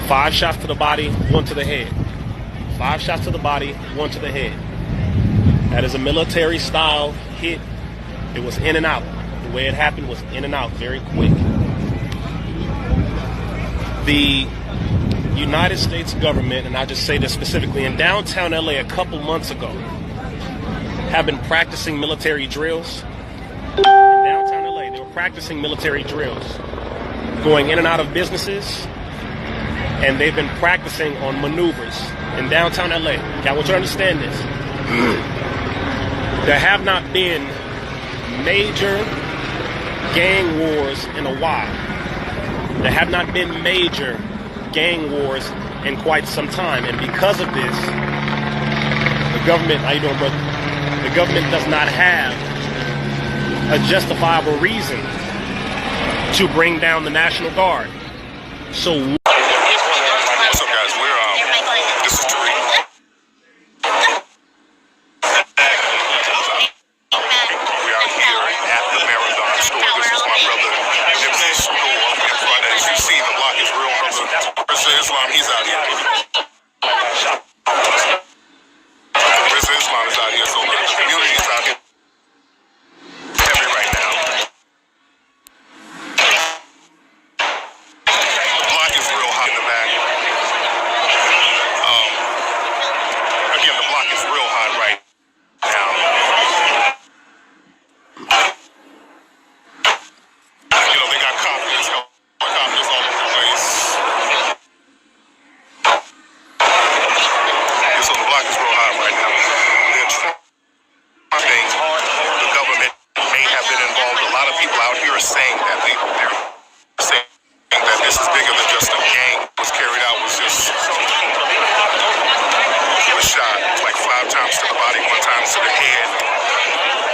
5 shots to the body, 1 to the head. 5 shots to the body, 1 to the head. That is a military style hit. It was in and out. The way it happened was in and out, very quick. The United States government, and I'll just say this specifically, in downtown LA a couple months ago, have been practicing military drills. In downtown LA, they were practicing military drills, going in and out of businesses, and they've been practicing on maneuvers in downtown LA. Okay, I want you to understand this. There have not been major gang wars in a while. There have not been major gang wars in quite some time, and because of this, the government, how you doing, brother? The government does not have a justifiable reason to bring down the National Guard. So what's up, guys? This is Tarique. We are here at the Marathon store. This is my brother Nipsey's store in front. As you see, the block is real, brother. Rizza Islam, he's out here. Rizza Islam is out here, so the community is out here. Heavy right now. The block is real hot in the back. Again, the block is real hot right now. You know, they got cops, helicopters all over the place. So the block is real hot right now. I think the government may have been involved. A lot of people out here are saying that they're saying that this is bigger than just a gang. What was carried out was just a shot, like 5 times to the body, 1 time to the head.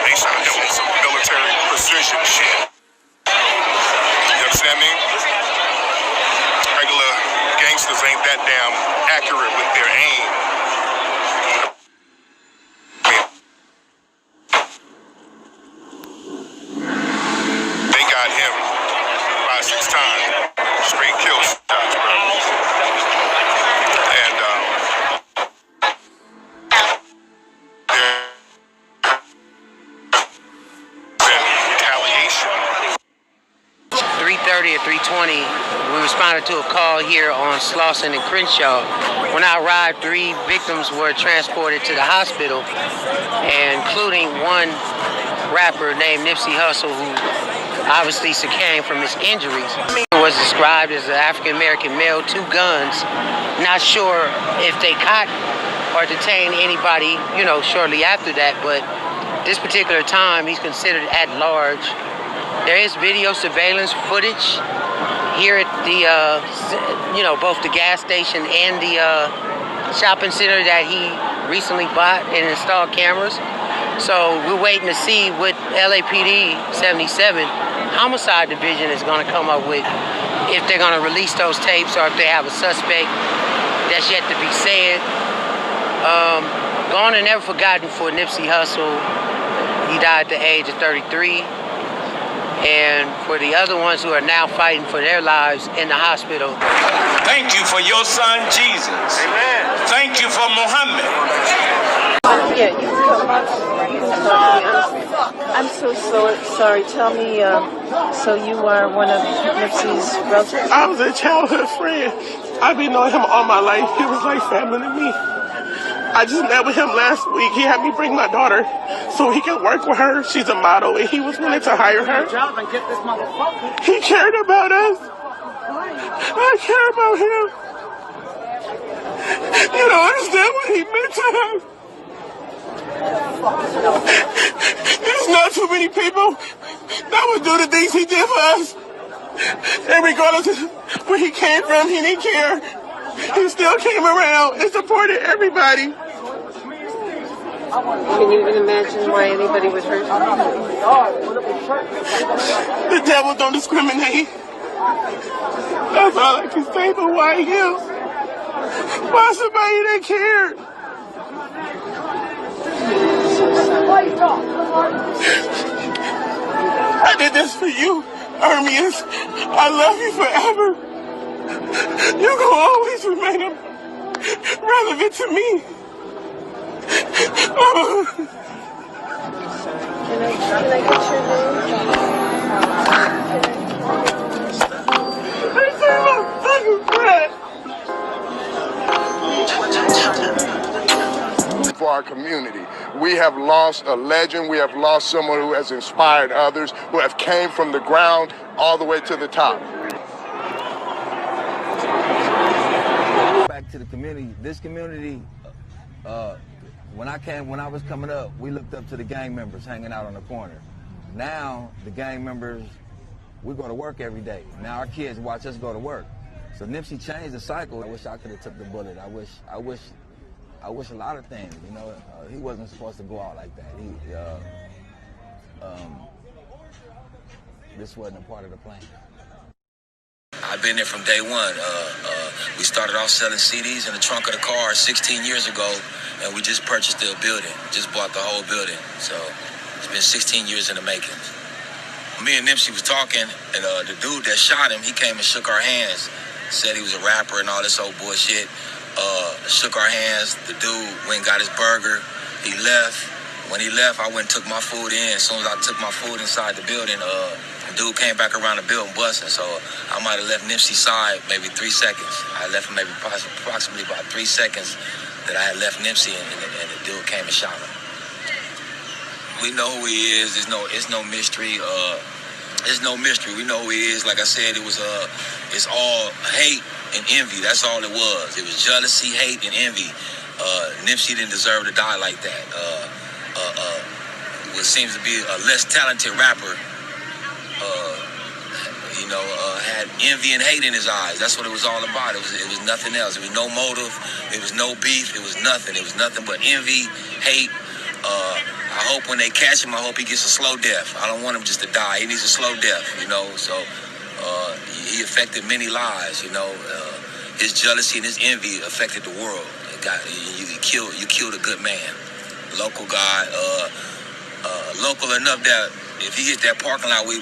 They shot him with some military precision shit. You understand me? Regular gangsters ain't that damn accurate with their aim. They got him 5-6 times, straight kill shots, bro. And retaliation. 3:30 or 3:20, we responded to a call here on Slauson and Crenshaw. When I arrived, 3 victims were transported to the hospital, including one rapper named Nipsey Hussle, who obviously succumbed from his injuries. He was described as an African-American male, 2 guns. Not sure if they caught or detained anybody, you know, shortly after that, but this particular time, he's considered at large. There is video surveillance footage here at the, you know, both the gas station and the shopping center that he recently bought and installed cameras. So we're waiting to see what LAPD 77 Homicide Division is going to come up with, if they're going to release those tapes or if they have a suspect. That's yet to be said. Gone and never forgotten for Nipsey Hussle. He died at the age of 33. And for the other ones who are now fighting for their lives in the hospital. Thank you for your son, Jesus. Amen. Thank you for Muhammad. Yeah, I'm so sorry. Tell me, so you are one of Nipsey's relatives? I was a childhood friend. I've been knowing him all my life. He was like family to me. I just met with him last week. He had me bring my daughter so he can work with her. She's a model, and he was willing to hire her. He cared about us. I care about him. You don't understand what he meant to us. There's not too many people that would do the things he did for us. And regardless of where he came from, he didn't care. He still came around and supported everybody. Can you even imagine why anybody would hurt you? The devil don't discriminate. That's all I can say, but why him? Why somebody that cared? I did this for you, Hermes. I love you forever. You're gonna always remain relevant to me. Can I get your name? I say my fucking breath. For our community, we have lost a legend. We have lost someone who has inspired others, who have came from the ground all the way to the top. Back to the community. This community, when I was coming up, we looked up to the gang members hanging out on the corner. Now the gang members, we go to work every day. Now our kids watch us go to work. So Nipsey changed the cycle. I wish I could have took the bullet. I wish a lot of things. You know, he wasn't supposed to go out like that. This wasn't a part of the plan. I've been there from day one. We started off selling CDs in the trunk of the car 16 years ago, and we just purchased the building, just bought the whole building. So it's been 16 years in the making. Me and Nipsey was talking, and the dude that shot him, he came and shook our hands, said he was a rapper and all this old bullshit. Shook our hands. The dude went and got his burger. He left. When he left, I went and took my food in. As soon as I took my food inside the building, the dude came back around the building busting. So I might have left Nipsey's side maybe 3 seconds. I left him maybe approximately about 3 seconds that I had left Nipsey, and the dude came and shot him. We know who he is. It's no mystery. There's no mystery. We know who he is. Like I said, it's all hate and envy. That's all it was. It was jealousy, hate, and envy. Nipsey didn't deserve to die like that. What seems to be a less talented rapper, had envy and hate in his eyes. That's what it was all about. It was nothing else. There was no motive. It was no beef. It was nothing. It was nothing but envy, hate. I hope when they catch him, I hope he gets a slow death. I don't want him just to die. He needs a slow death, So he affected many lives, His jealousy and his envy affected the world. You killed a good man. Local guy, local enough that if he hit that parking lot, we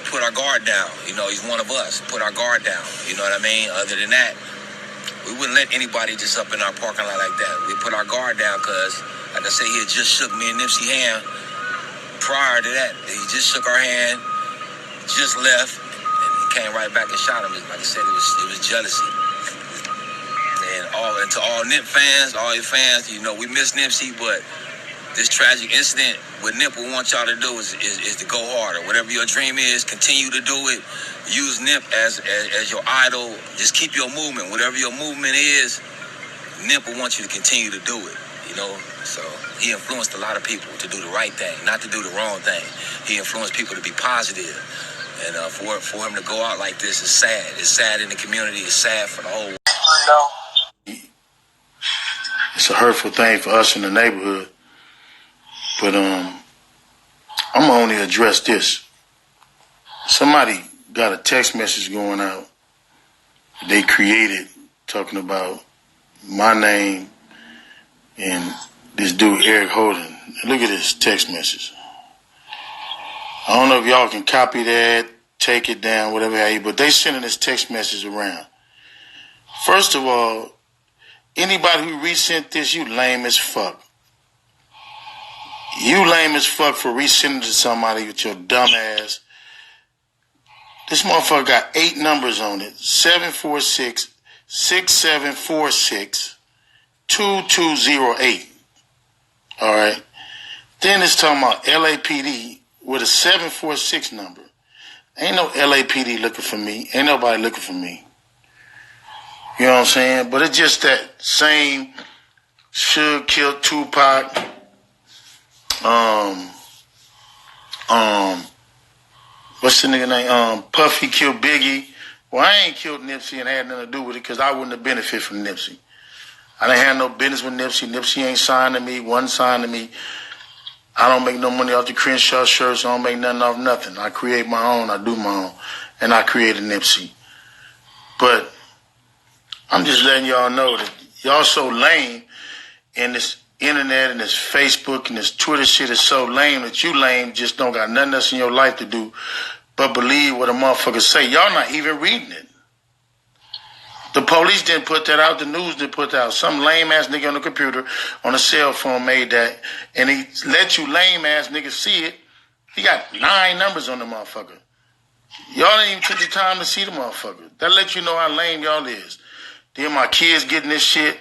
put our guard down. He's one of us. Put our guard down. You know what I mean? Other than that, we wouldn't let anybody just up in our parking lot like that. We put our guard down because, like I said, he had just shook me and Nipsey hand. Prior to that, he just shook our hand, just left, and he came right back and shot him. Like I said, it was jealousy. And to all Nip fans, all your fans, we miss Nipsey, but this tragic incident, what Nip will want y'all to do is to go harder. Whatever your dream is, continue to do it. Use Nip as your idol. Just keep your movement. Whatever your movement is, Nip will want you to continue to do it. So he influenced a lot of people to do the right thing, not to do the wrong thing. He influenced people to be positive. And for him to go out like this is sad. It's sad in the community. It's sad for the whole world. It's a hurtful thing for us in the neighborhood. But I'm gonna only address this. Somebody got a text message going out they created talking about my name and this dude Eric Holden. Look at this text message. I don't know if y'all can copy that, take it down, whatever, but they sending this text message around. First of all, anybody who resent this, you lame as fuck. You lame as fuck for resending to somebody with your dumb ass. This motherfucker got 8 numbers on it. 746-6746-2208. All right. Then it's talking about LAPD with a 746 number. Ain't no LAPD looking for me. Ain't nobody looking for me. You know what I'm saying? But it's just that same Suge killed Tupac. What's the nigga name? Puffy killed Biggie. Well, I ain't killed Nipsey and had nothing to do with it because I wouldn't have benefited from Nipsey. I didn't have no business with Nipsey. Nipsey ain't signed to me, wasn't signed to me. I don't make no money off the Crenshaw shirts. I don't make nothing off nothing. I create my own. I do my own. And I created Nipsey. But I'm just letting y'all know that y'all so lame in this internet and this Facebook and this Twitter shit is so lame that you lame just don't got nothing else in your life to do but believe what a motherfucker say. Y'all not even reading it. The police didn't put that out. The news didn't put that out. Some lame-ass nigga on the computer on a cell phone made that, and he let you lame-ass niggas see it. He got 9 numbers on the motherfucker. Y'all didn't even take the time to see the motherfucker. That lets you know how lame y'all is. Then my kids getting this shit.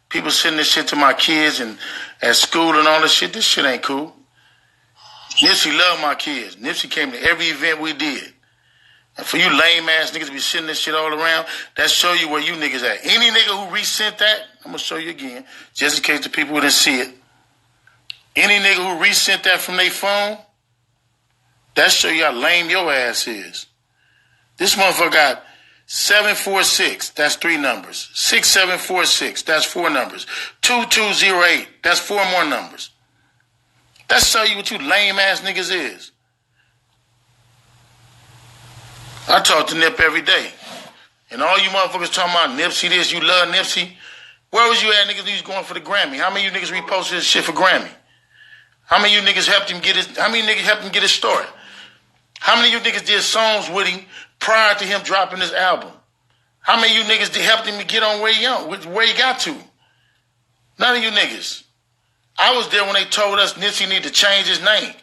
People sending this shit to my kids and at school and all this shit. This shit ain't cool. Nipsey loved my kids. Nipsey came to every event we did. And for you lame ass niggas to be sending this shit all around, that show you where you niggas at. Any nigga who resent that, I'm gonna show you again, just in case the people didn't see it. Any nigga who resent that from their phone, that show you how lame your ass is. This motherfucker got 746, that's 3 numbers. 6746, that's 4 numbers. 2208, that's 4 more numbers. That show you what you lame ass niggas is. I talk to Nip every day. And all you motherfuckers talking about Nipsey this, you love Nipsey. Where was you at, niggas, when you was going for the Grammy? How many of you niggas reposted this shit for Grammy? How many of you niggas helped him get his started? How many of you niggas did songs with him prior to him dropping this album? How many of you niggas helped him get on where he got to? None of you niggas. I was there when they told us Nipsey need to change his name.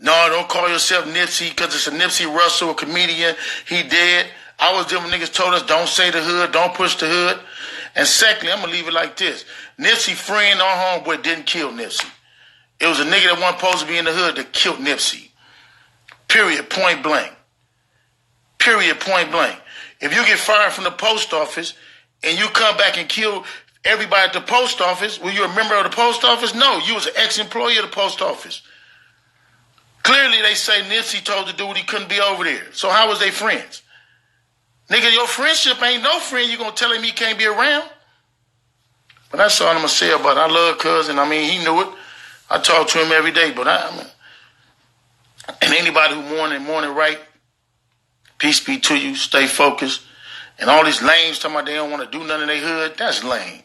No, don't call yourself Nipsey because it's a Nipsey Hussle, a comedian. He dead. I was there when niggas told us don't say the hood, don't push the hood. And secondly, I'm going to leave it like this. Nipsey friend or homeboy didn't kill Nipsey. It was a nigga that wasn't supposed to be in the hood that killed Nipsey. Period, point blank. Period, point blank. If you get fired from the post office and you come back and kill everybody at the post office, were you a member of the post office? No, you was an ex-employee of the post office. Clearly, they say Nipsey told the dude he couldn't be over there. So how was they friends? Nigga, your friendship ain't no friend. You gonna tell him he can't be around? But that's all I'm gonna say about it. I love cousin. I mean, he knew it. I talk to him every day. But and anybody who mourning right, peace be to you. Stay focused. And all these lames talking about they don't want to do nothing in their hood, that's lame.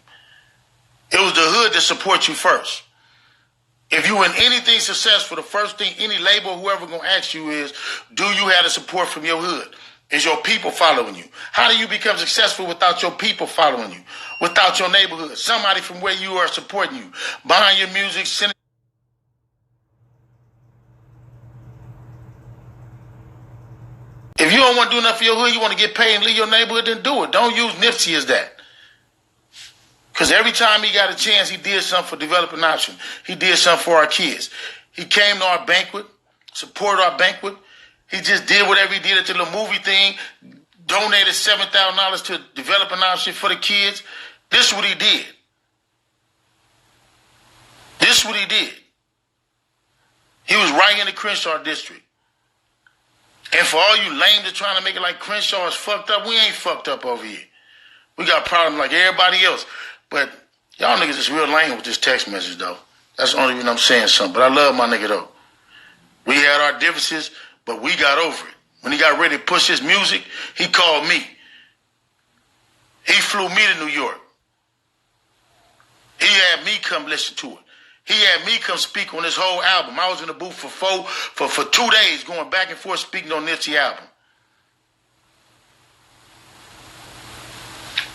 It was the hood that support you first. If you in anything successful, the first thing any label, whoever gonna ask you is, do you have the support from your hood? Is your people following you? How do you become successful without your people following you? Without your neighborhood? Somebody from where you are supporting you, buying your music, sending. If you don't want to do nothing for your hood, you want to get paid and leave your neighborhood, then do it. Don't use Nipsey as that. Because every time he got a chance, he did something for Developing Option. He did something for our kids. He came to our banquet, supported our banquet. He just did whatever he did at the little movie thing, donated $7,000 to Developing Option for the kids. This is what he did. This is what he did. He was right in the Crenshaw district. And for all you lame that trying to make it like Crenshaw is fucked up, we ain't fucked up over here. We got problems like everybody else. But y'all niggas is real lame with this text message, though. That's the only reason I'm saying something. But I love my nigga, though. We had our differences, but we got over it. When he got ready to push his music, he called me. He flew me to New York. He had me come listen to it. He had me come speak on his whole album. I was in the booth for 2 days going back and forth speaking on Nipsey album.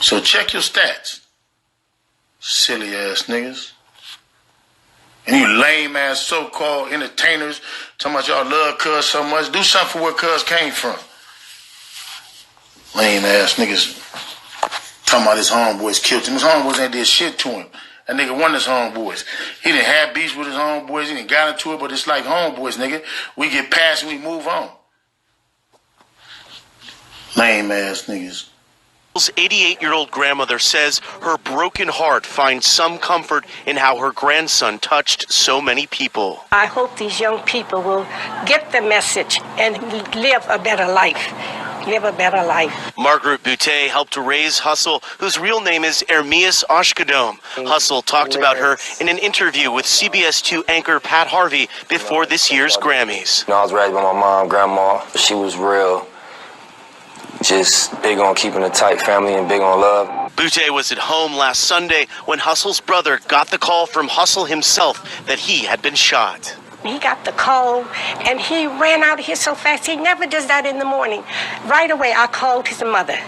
So check your stats. Silly ass niggas. And you lame ass so-called entertainers talking about y'all love Cuz so much. Do something for where Cuz came from. Lame ass niggas talking about his homeboys killed him. His homeboys ain't did shit to him. That nigga won his homeboys. He didn't have beef with his homeboys. He didn't got into it, but it's like homeboys, nigga. We get past and we move on. Lame ass niggas. 88-year-old grandmother says her broken heart finds some comfort in how her grandson touched so many people. I hope these young people will get the message and live a better life. Live a better life. MargaretBoutte helped to raise Hussle, whose real name is Ermias Ashkadom. Hussle talked about her in an interview with CBS 2 anchor Pat Harvey before this year's Grammys. I was raised by my mom, grandma. She was real. Just big on keeping a tight family and big on love. Boutte was at home last Sunday when Hussle's brother got the call from Hussle himself that he had been shot. He got the call and he ran out of here so fast. He never does that in the morning. Right away, I called his mother.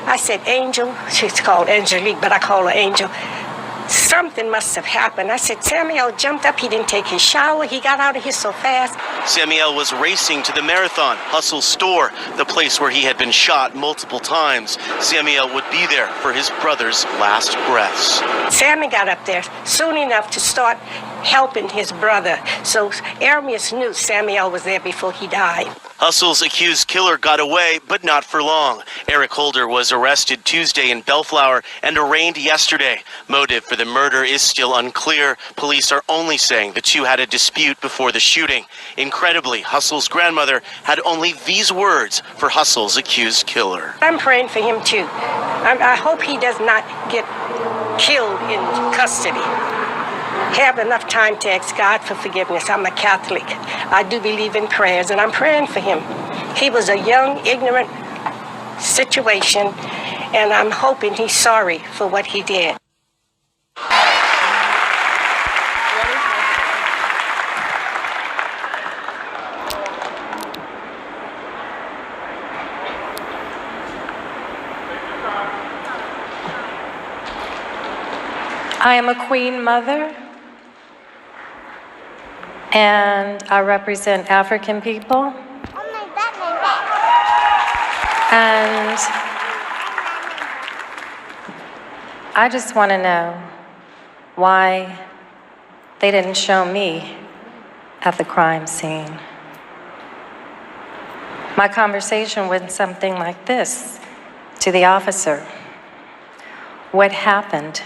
I said, Angel, she's called Angelique, but I call her Angel. Something must have happened. I said, Samuel jumped up. He didn't take his shower. He got out of here so fast. Samuel was racing to the marathon, Hussle's store, the place where he had been shot multiple times. Samuel would be there for his brother's last breaths. Sammy got up there soon enough to start helping his brother. So Ermias knew Samuel was there before he died. Hussle's accused killer got away, but not for long. Eric Holder was arrested Tuesday in Bellflower and arraigned yesterday. Motive for the murder is still unclear. Police are only saying the two had a dispute before the shooting. Incredibly, Hussle's grandmother had only these words for Hussle's accused killer. I'm praying for him too. I hope he does not get killed in custody. Have enough time to ask God for forgiveness. I'm a Catholic. I do believe in prayers, and I'm praying for him. He was a young, ignorant situation, and I'm hoping he's sorry for what he did. I am a queen mother, and I represent African people. And I just want to know why they didn't show me at the crime scene. My conversation went something like this to the officer. What happened?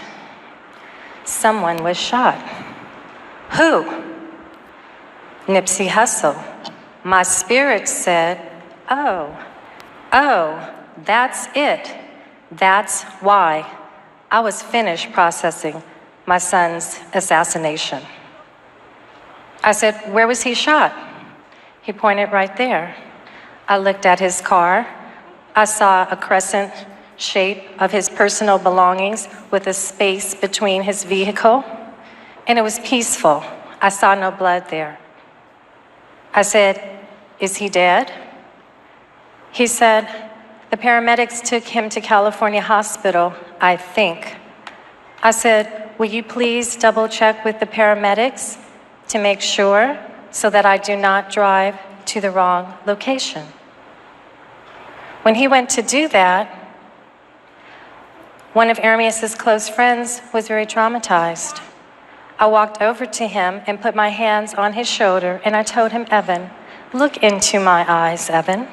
Someone was shot. Who? Nipsey Hussle. My spirit said, oh, that's it. That's why I was finished processing my son's assassination. I said, where was he shot? He pointed right there. I looked at his car. I saw a crescent shape of his personal belongings with a space between his vehicle, and it was peaceful. I saw no blood there. I said, is he dead? He said, the paramedics took him to California Hospital, I think. I said, will you please double check with the paramedics to make sure so that I do not drive to the wrong location? When he went to do that, one of Ermias's close friends was very traumatized. I walked over to him and put my hands on his shoulder, and I told him, Evan, look into my eyes, Evan.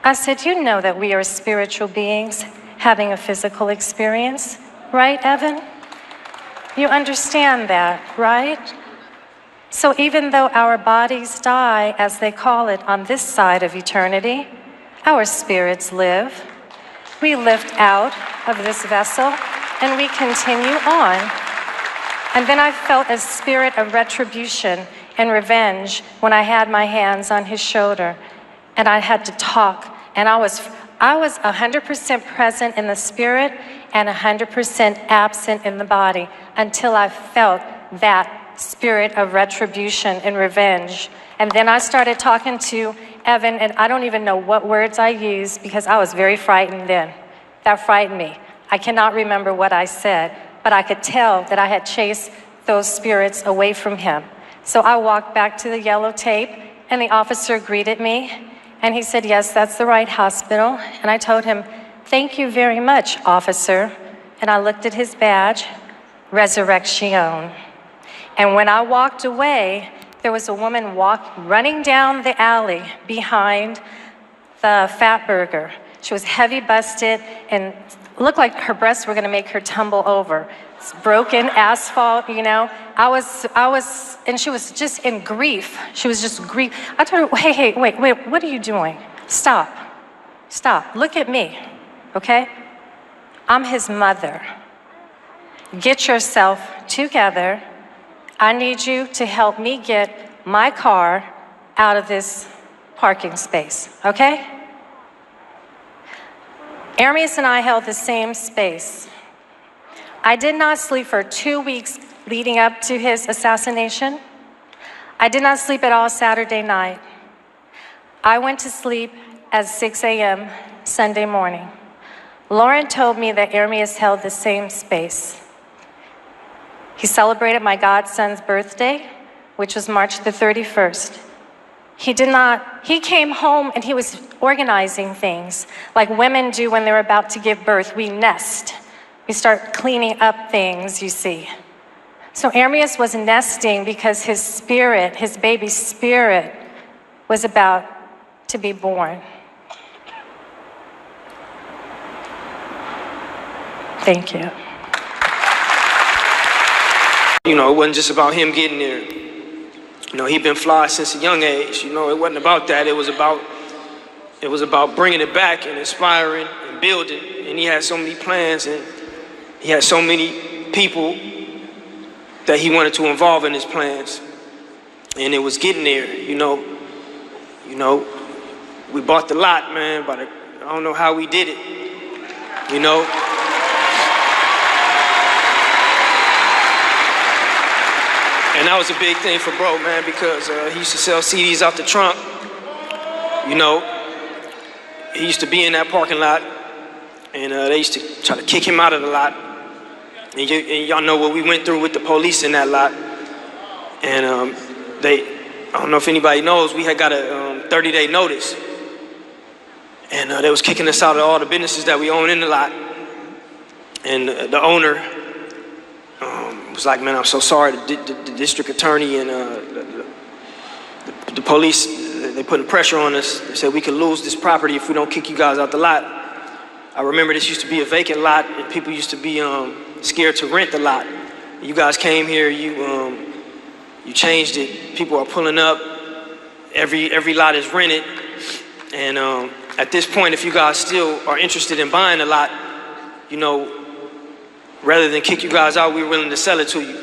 I said, you know that we are spiritual beings having a physical experience, right, Evan? You understand that, right? So even though our bodies die, as they call it, on this side of eternity, our spirits live. We lift out of this vessel and we continue on. And then I felt a spirit of retribution and revenge when I had my hands on his shoulder and I had to talk. And I was 100% present in the spirit and 100% absent in the body until I felt that spirit of retribution and revenge. And then I started talking to Evan, and I don't even know what words I used because I was very frightened then. That frightened me. I cannot remember what I said, but I could tell that I had chased those spirits away from him. So I walked back to the yellow tape, and the officer greeted me, and he said, yes, that's the right hospital. And I told him, thank you very much, officer. And I looked at his badge, Resurrection. And when I walked away, there was a woman running down the alley behind the Fat Burger. She was heavy busted and looked like her breasts were gonna make her tumble over. It's broken asphalt, you know. And she was just in grief. She was just grief. I told her, hey, wait, what are you doing? Stop, look at me, okay? I'm his mother. Get yourself together. I need you to help me get my car out of this parking space, okay? Ermias and I held the same space. I did not sleep for 2 weeks leading up to his assassination. I did not sleep at all Saturday night. I went to sleep at 6 a.m. Sunday morning. Lauren told me that Ermias held the same space. He celebrated my godson's birthday, which was March the 31st. He came home and he was organizing things like women do when they're about to give birth. We nest. We start cleaning up things, you see. So Ermias was nesting because his spirit, his baby spirit, was about to be born. Thank you. You know, it wasn't just about him getting there. You know, he'd been fly since a young age. You know, it wasn't about that. It was about bringing it back and inspiring and building. And he had so many plans and he had so many people that he wanted to involve in his plans. And it was getting there, you know. We bought the lot, man, but I don't know how we did it, you know. And that was a big thing for bro, man, because he used to sell CDs out the trunk. You know, he used to be in that parking lot, and they used to try to kick him out of the lot. And y'all know what we went through with the police in that lot. And I don't know if anybody knows, we had got a 30-day notice. And they was kicking us out of all the businesses that we own in the lot. And the owner was like, man, I'm so sorry. The district attorney and the police, they putting pressure on us. They said we could lose this property if we don't kick you guys out the lot. I remember this used to be a vacant lot and people used to be scared to rent the lot. You guys came here, you changed it. People are pulling up. Every lot is rented. And at this point, if you guys still are interested in buying a lot, you know, rather than kick you guys out, we're willing to sell it to you.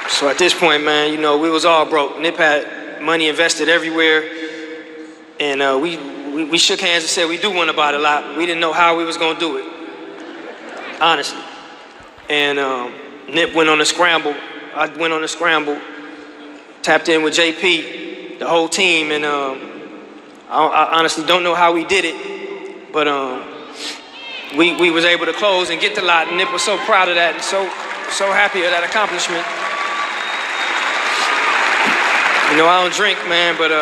So at this point, man, you know, we was all broke. Nip had money invested everywhere. And we shook hands and said we do want to buy the lot. We didn't know how we was going to do it, honestly. And Nip went on a scramble. I went on a scramble. Tapped in with JP, the whole team, and I honestly don't know how we did it, but we was able to close and get the lot, and Nip was so proud of that and so happy of that accomplishment. You know, I don't drink, man, but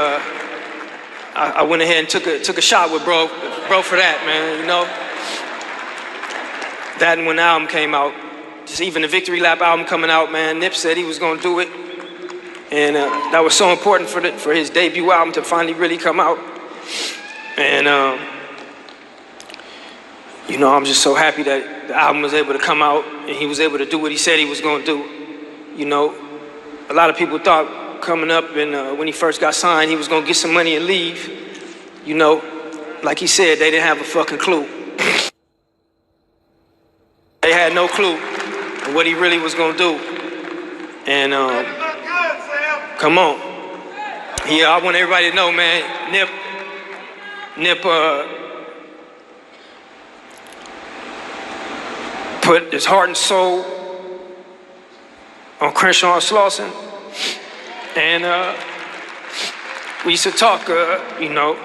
I went ahead and took a shot with bro for that, man. You know, that and when the album came out, just even the Victory Lap album coming out, man, Nip said he was gonna do it. And that was so important for his debut album to finally really come out. And, you know, I'm just so happy that the album was able to come out and he was able to do what he said he was going to do. You know, a lot of people thought coming up and when he first got signed, he was going to get some money and leave. You know, like he said, they didn't have a fucking clue. They had no clue of what he really was going to do. And, come on. I want everybody to know, man, Nip put his heart and soul on Crenshaw and Slauson. And we used to talk, you know,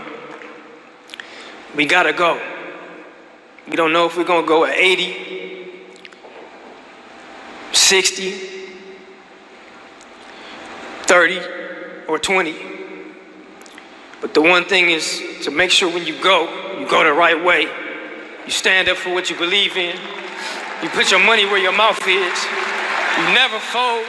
we gotta go. We don't know if we're gonna go at 80, 60, 30 or 20. But the one thing is to make sure when you go the right way. You stand up for what you believe in. You put your money where your mouth is. You never fold.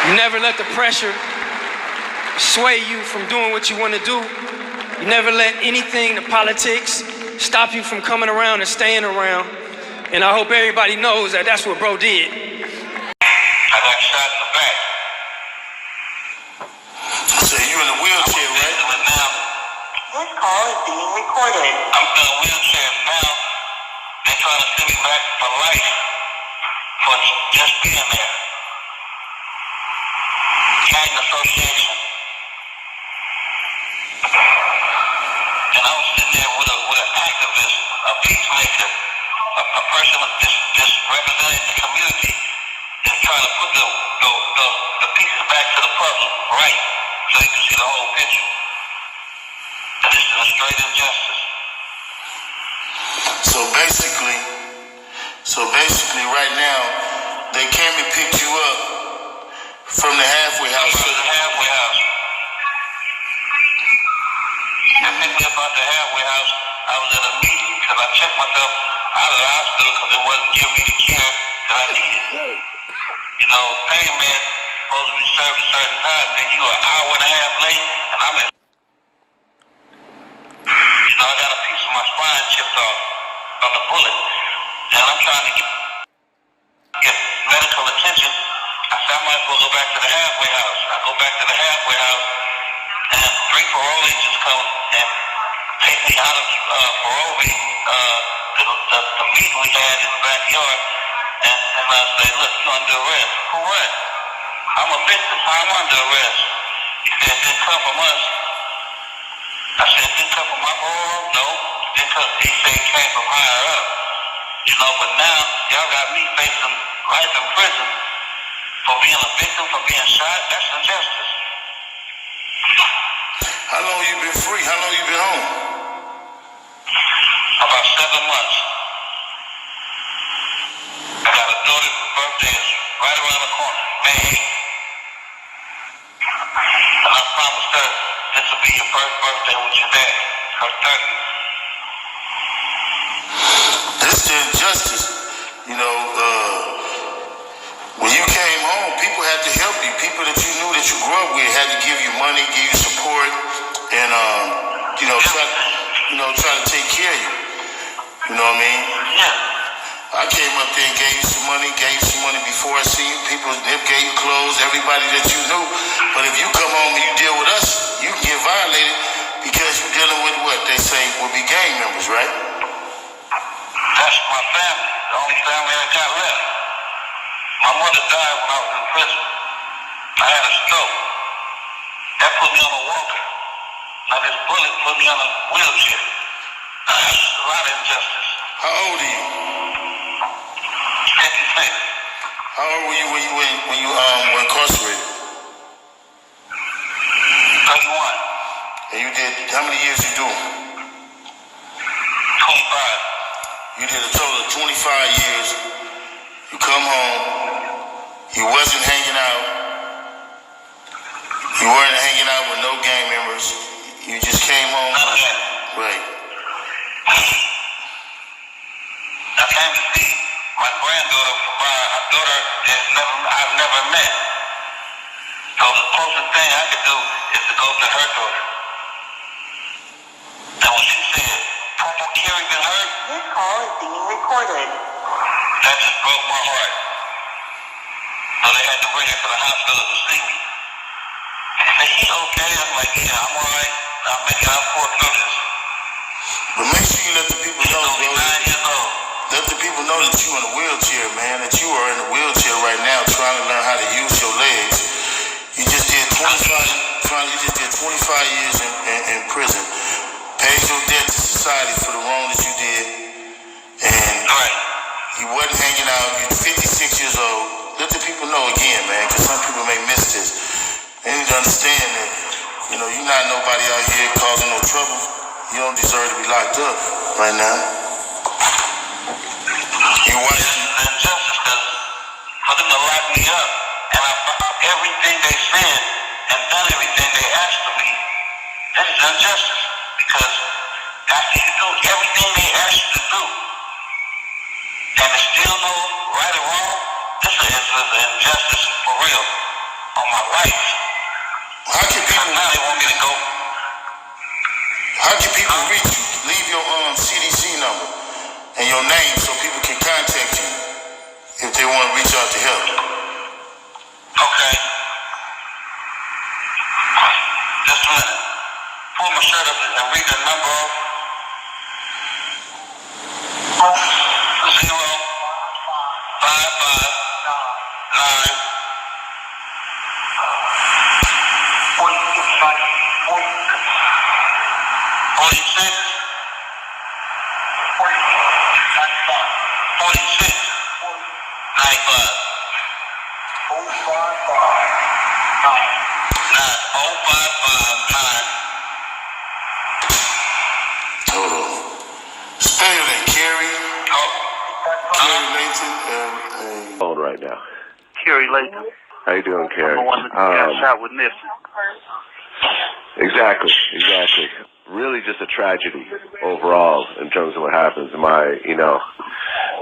You never let the pressure sway you from doing what you want to do. You never let anything, the politics, stop you from coming around and staying around. And I hope everybody knows that that's what bro did. I got shot in the back. So you in a wheelchair, right? Now, this call is being recorded. I'm in a wheelchair now. They're trying to send me back for life for just being there. Gang association. And I was sitting there with an activist, a peacemaker. a person just representing the community is trying to put the pieces back to the puzzle right so you can see the whole picture. And this is a straight injustice. So basically right now, they came and picked you up from the halfway house. From the halfway house. They picked me up out the halfway house. I was at a meeting because I checked myself out of the hospital because it wasn't giving me the care that I needed. You know, pain man supposed to be served a certain time, then you an hour and a half late, and I'm at, you know, I got a piece of my spine chipped off from the bullet, and I'm trying to get medical attention. I said I might as well go back to the halfway house. I go back to the halfway house, and 3 parolees just come and take me out of parole meeting, the meeting we had in the backyard, and I say, look, you under arrest. For what? I'm a victim. I'm under arrest. He said, it didn't come from us. I said, it didn't come from my parole? No. He said it came from higher up. You know, but now, y'all got me facing life in prison for being a victim, for being shot. That's injustice. How long you been free? How long you been home? About 7 months. I got a daughter's birthday is right around the corner, May 8th. And I promised her this will be your first birthday with your dad, her 30th. This is injustice. You know, when you came home, people had to help you. People that you knew that you grew up with had to give you money, give you support, and try to take care of you. You know what I mean? Yeah. I came up there and gave you some money before I see you. People gave you clothes, everybody that you knew. But if you come home and you deal with us, you can get violated because you're dealing with what they say will be gang members, right? That's my family, the only family I got left. My mother died when I was in prison. I had a stroke. That put me on a walker. Now this bullet put me on a wheelchair. That's a lot of injustice. How old are you? 56. How old were you when you were incarcerated? 31. And you did, how many years you do? 25. You did a total of 25 years. You come home. You wasn't hanging out. You weren't hanging out with no gang members. You just came home. Right. I came to see my granddaughter, a daughter I've never met. So the closest thing I could do is to go to her daughter. And when she said, Papa Kerry been hurt? This call is being recorded. That just broke my heart. So they had to bring her to the hospital to see me. They said, he okay? I'm like, yeah, I'm alright. I'll make it out through this. But make sure you let the people know, bro. 9 years old. Let the people know that you in a wheelchair, man. That you are in a wheelchair right now trying to learn how to use your legs. You just did 25 years in prison. Paid your debt to society for the wrong that you did. And you wasn't hanging out. You're 56 years old. Let the people know again, man, because some people may miss this. They need to understand that, you know, you're not nobody out here causing no trouble. You don't deserve to be locked up right now. You watch injustice because for them to lock me up and I found everything they said and done everything they asked of me, this is injustice because after you do everything they asked you to do and there's still no right or wrong, this is injustice for real on my life. How can people now they want me to go? How can people reach you? Leave your CDC number and your name so people can contact you if they want to reach out to help. Okay. Just a minute. Pull my shirt up and read the number off. 0 5 5 9 46 45. 46, 95. 0559. Hold on. Spell your name, KerryLathan. Phone right now. KerryLathan. How you doing, Kerry? I'm the one that got shot with Nipsey. Exactly. Really just a tragedy overall in terms of what happens. My,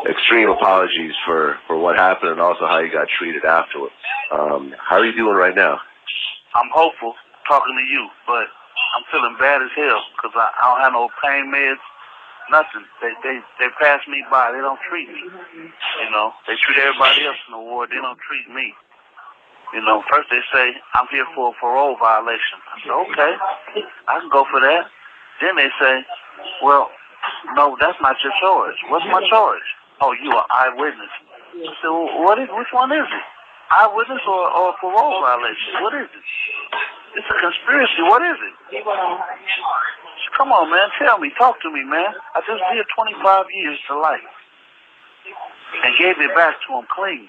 extreme apologies for what happened and also how you got treated afterwards. How are you doing right now? I'm hopeful talking to you, but I'm feeling bad as hell because I don't have no pain meds, nothing. They pass me by. They don't treat me. They treat everybody else in the ward. They don't treat me. First they say I'm here for a parole violation. I said, okay, I can go for that. Then they say, well, no, that's not your charge. What's my charge? Oh, you are eyewitness. I said, well, which one is it? Eyewitness or parole violation? What is it? It's a conspiracy. What is it? Come on, man. Tell me. Talk to me, man. I just did 25 years to life and gave it back to him clean.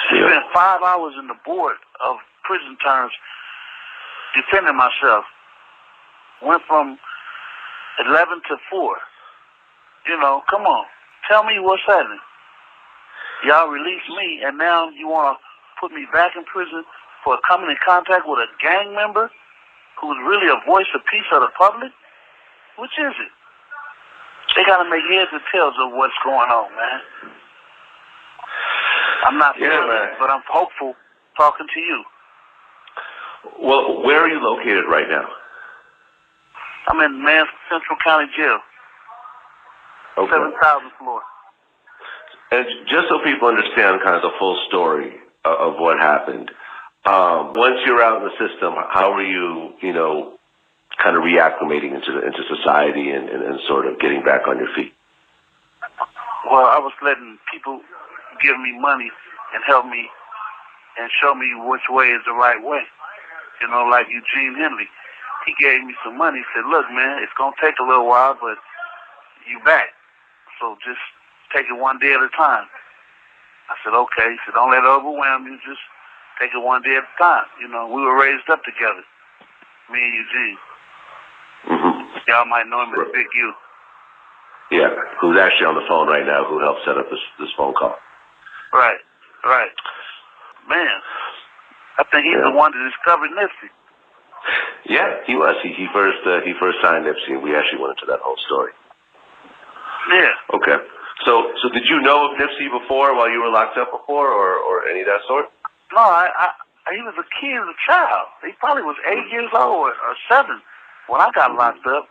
Spent 5 hours in the board of prison terms defending myself. Went from 11 to 4. Come on. Tell me what's happening. Y'all released me, and now you want to put me back in prison for coming in contact with a gang member who's really a voice of peace of the public? Which is it? They got to make heads and tails of what's going on, man. I'm not feeling it, but I'm hopeful talking to you. Well, where are you located right now? I'm in Central County Jail. Okay. 7,000th floor. And just so people understand kind of the full story of what happened, once you're out in the system, how are you, kind of reacclimating into society and sort of getting back on your feet? Well, I was letting people give me money and help me and show me which way is the right way. Like Eugene Henley. He gave me some money. He said, look, man, it's going to take a little while, but you back. So just take it one day at a time. I said, okay. He said, don't let it overwhelm you. Just take it one day at a time. We were raised up together, me and Eugene. Mm-hmm. Y'all might know him as BigU. Yeah, who's actually on the phone right now, who helped set up this phone call. Right. Man, I think he's the one that discovered Nipsey. Yeah, he was. He first signed Nipsey, and we actually went into that whole story. Yeah. Okay. So did you know of Nipsey before, while you were locked up before, or any of that sort? No, he was a kid, a child. He probably was 8 years old or 7 when I got locked up.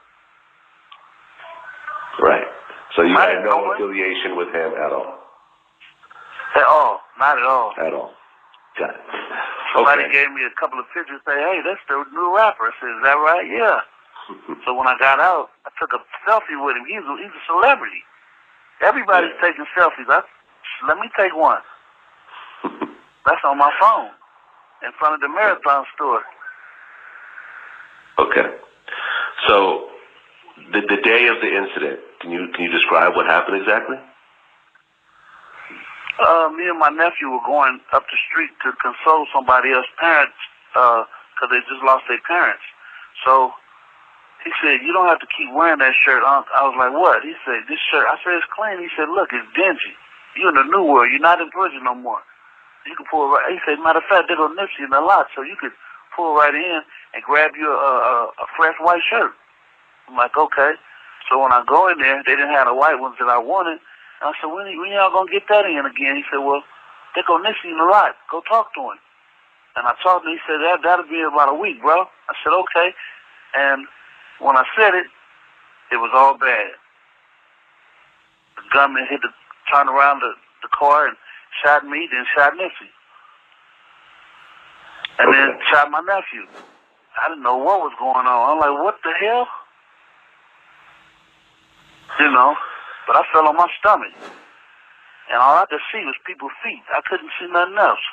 Right. So you had no affiliation with him at all? At all. Not at all. At all. Got it. Somebody gave me a couple of pictures and say, hey, that's the new rapper. I said, is that right? Yeah. So when I got out, I took a selfie with him. He's a celebrity. Everybody's taking selfies. Let me take one. That's on my phone in front of the Marathon store. Okay. So the day of the incident, can you describe what happened exactly? Me and my nephew were going up the street to console somebody else's parents because they just lost their parents. So he said, you don't have to keep wearing that shirt. I was like, what? He said, this shirt. I said, it's clean. He said, look, it's dingy. You're in the new world. You're not in prison no more. You can pull right. He said, matter of fact, they go Nipsey in a lot, so you could pull right in and grab you a fresh white shirt. I'm like, okay. So when I go in there, they didn't have the white ones that I wanted. I said, when y'all gonna get that in again? He said, well, they go Nipsey in a lot. Go talk to him. And I talked to him. He said, that'll be about a week, bro. I said, okay. And when I said it, it was all bad. The gunman turned around the car and shot me, then shot Nipsey. And then shot my nephew. I didn't know what was going on. I'm like, what the hell? But I fell on my stomach. And all I could see was people's feet. I couldn't see nothing else.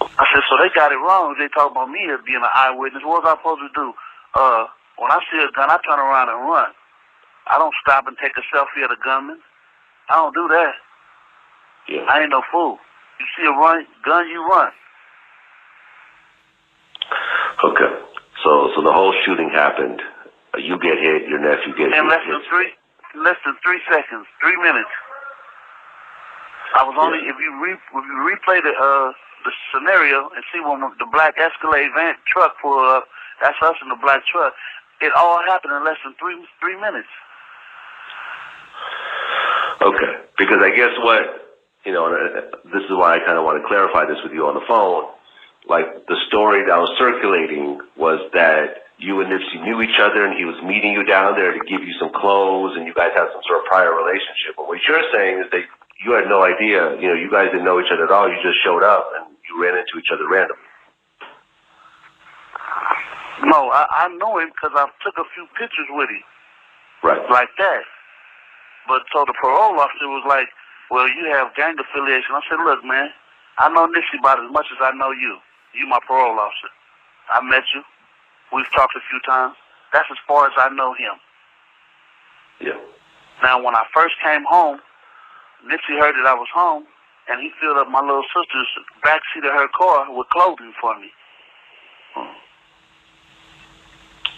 I said, so they got it wrong. They talk about me as being an eyewitness. What was I supposed to do? When I see a gun, I turn around and run. I don't stop and take a selfie at a gunman. I don't do that. Yeah. I ain't no fool. You see a gun, you run. Okay. So the whole shooting happened. You get hit, your nephew gets hit. In less than 3 seconds, 3 minutes. I was only, if you replay the scenario and see when the black Escalade van truck pulled up, that's us in the black truck. It all happened in less than 3 minutes. Okay. Because I guess this is why I kind of want to clarify this with you on the phone. Like, the story that was circulating was that you and Nipsey knew each other and he was meeting you down there to give you some clothes and you guys had some sort of prior relationship. But what you're saying is that you had no idea, you guys didn't know each other at all. You just showed up and you ran into each other randomly. No, I know him because I took a few pictures with him. Right. Like that. But so the parole officer was like, well, you have gang affiliation. I said, look, man, I know Nipsey about as much as I know you. You my parole officer. I met you. We've talked a few times. That's as far as I know him. Yeah. Now, when I first came home, Nipsey heard that I was home, and he filled up my little sister's backseat of her car with clothing for me.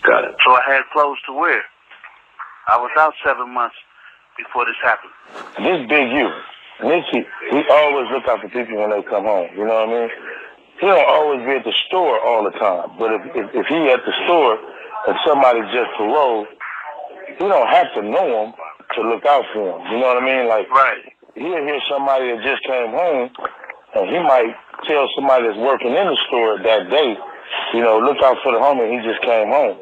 Got it. So I had clothes to wear. I was out 7 months before this happened. This BigU, Nipsey, he always look out for people when they come home. You know what I mean? He don't always be at the store all the time. But if he at the store and somebody just paroled, he don't have to know him to look out for him. You know what I mean? Like, right. He'll hear somebody that just came home, and he might tell somebody that's working in the store that day, look out for the homie, he just came home.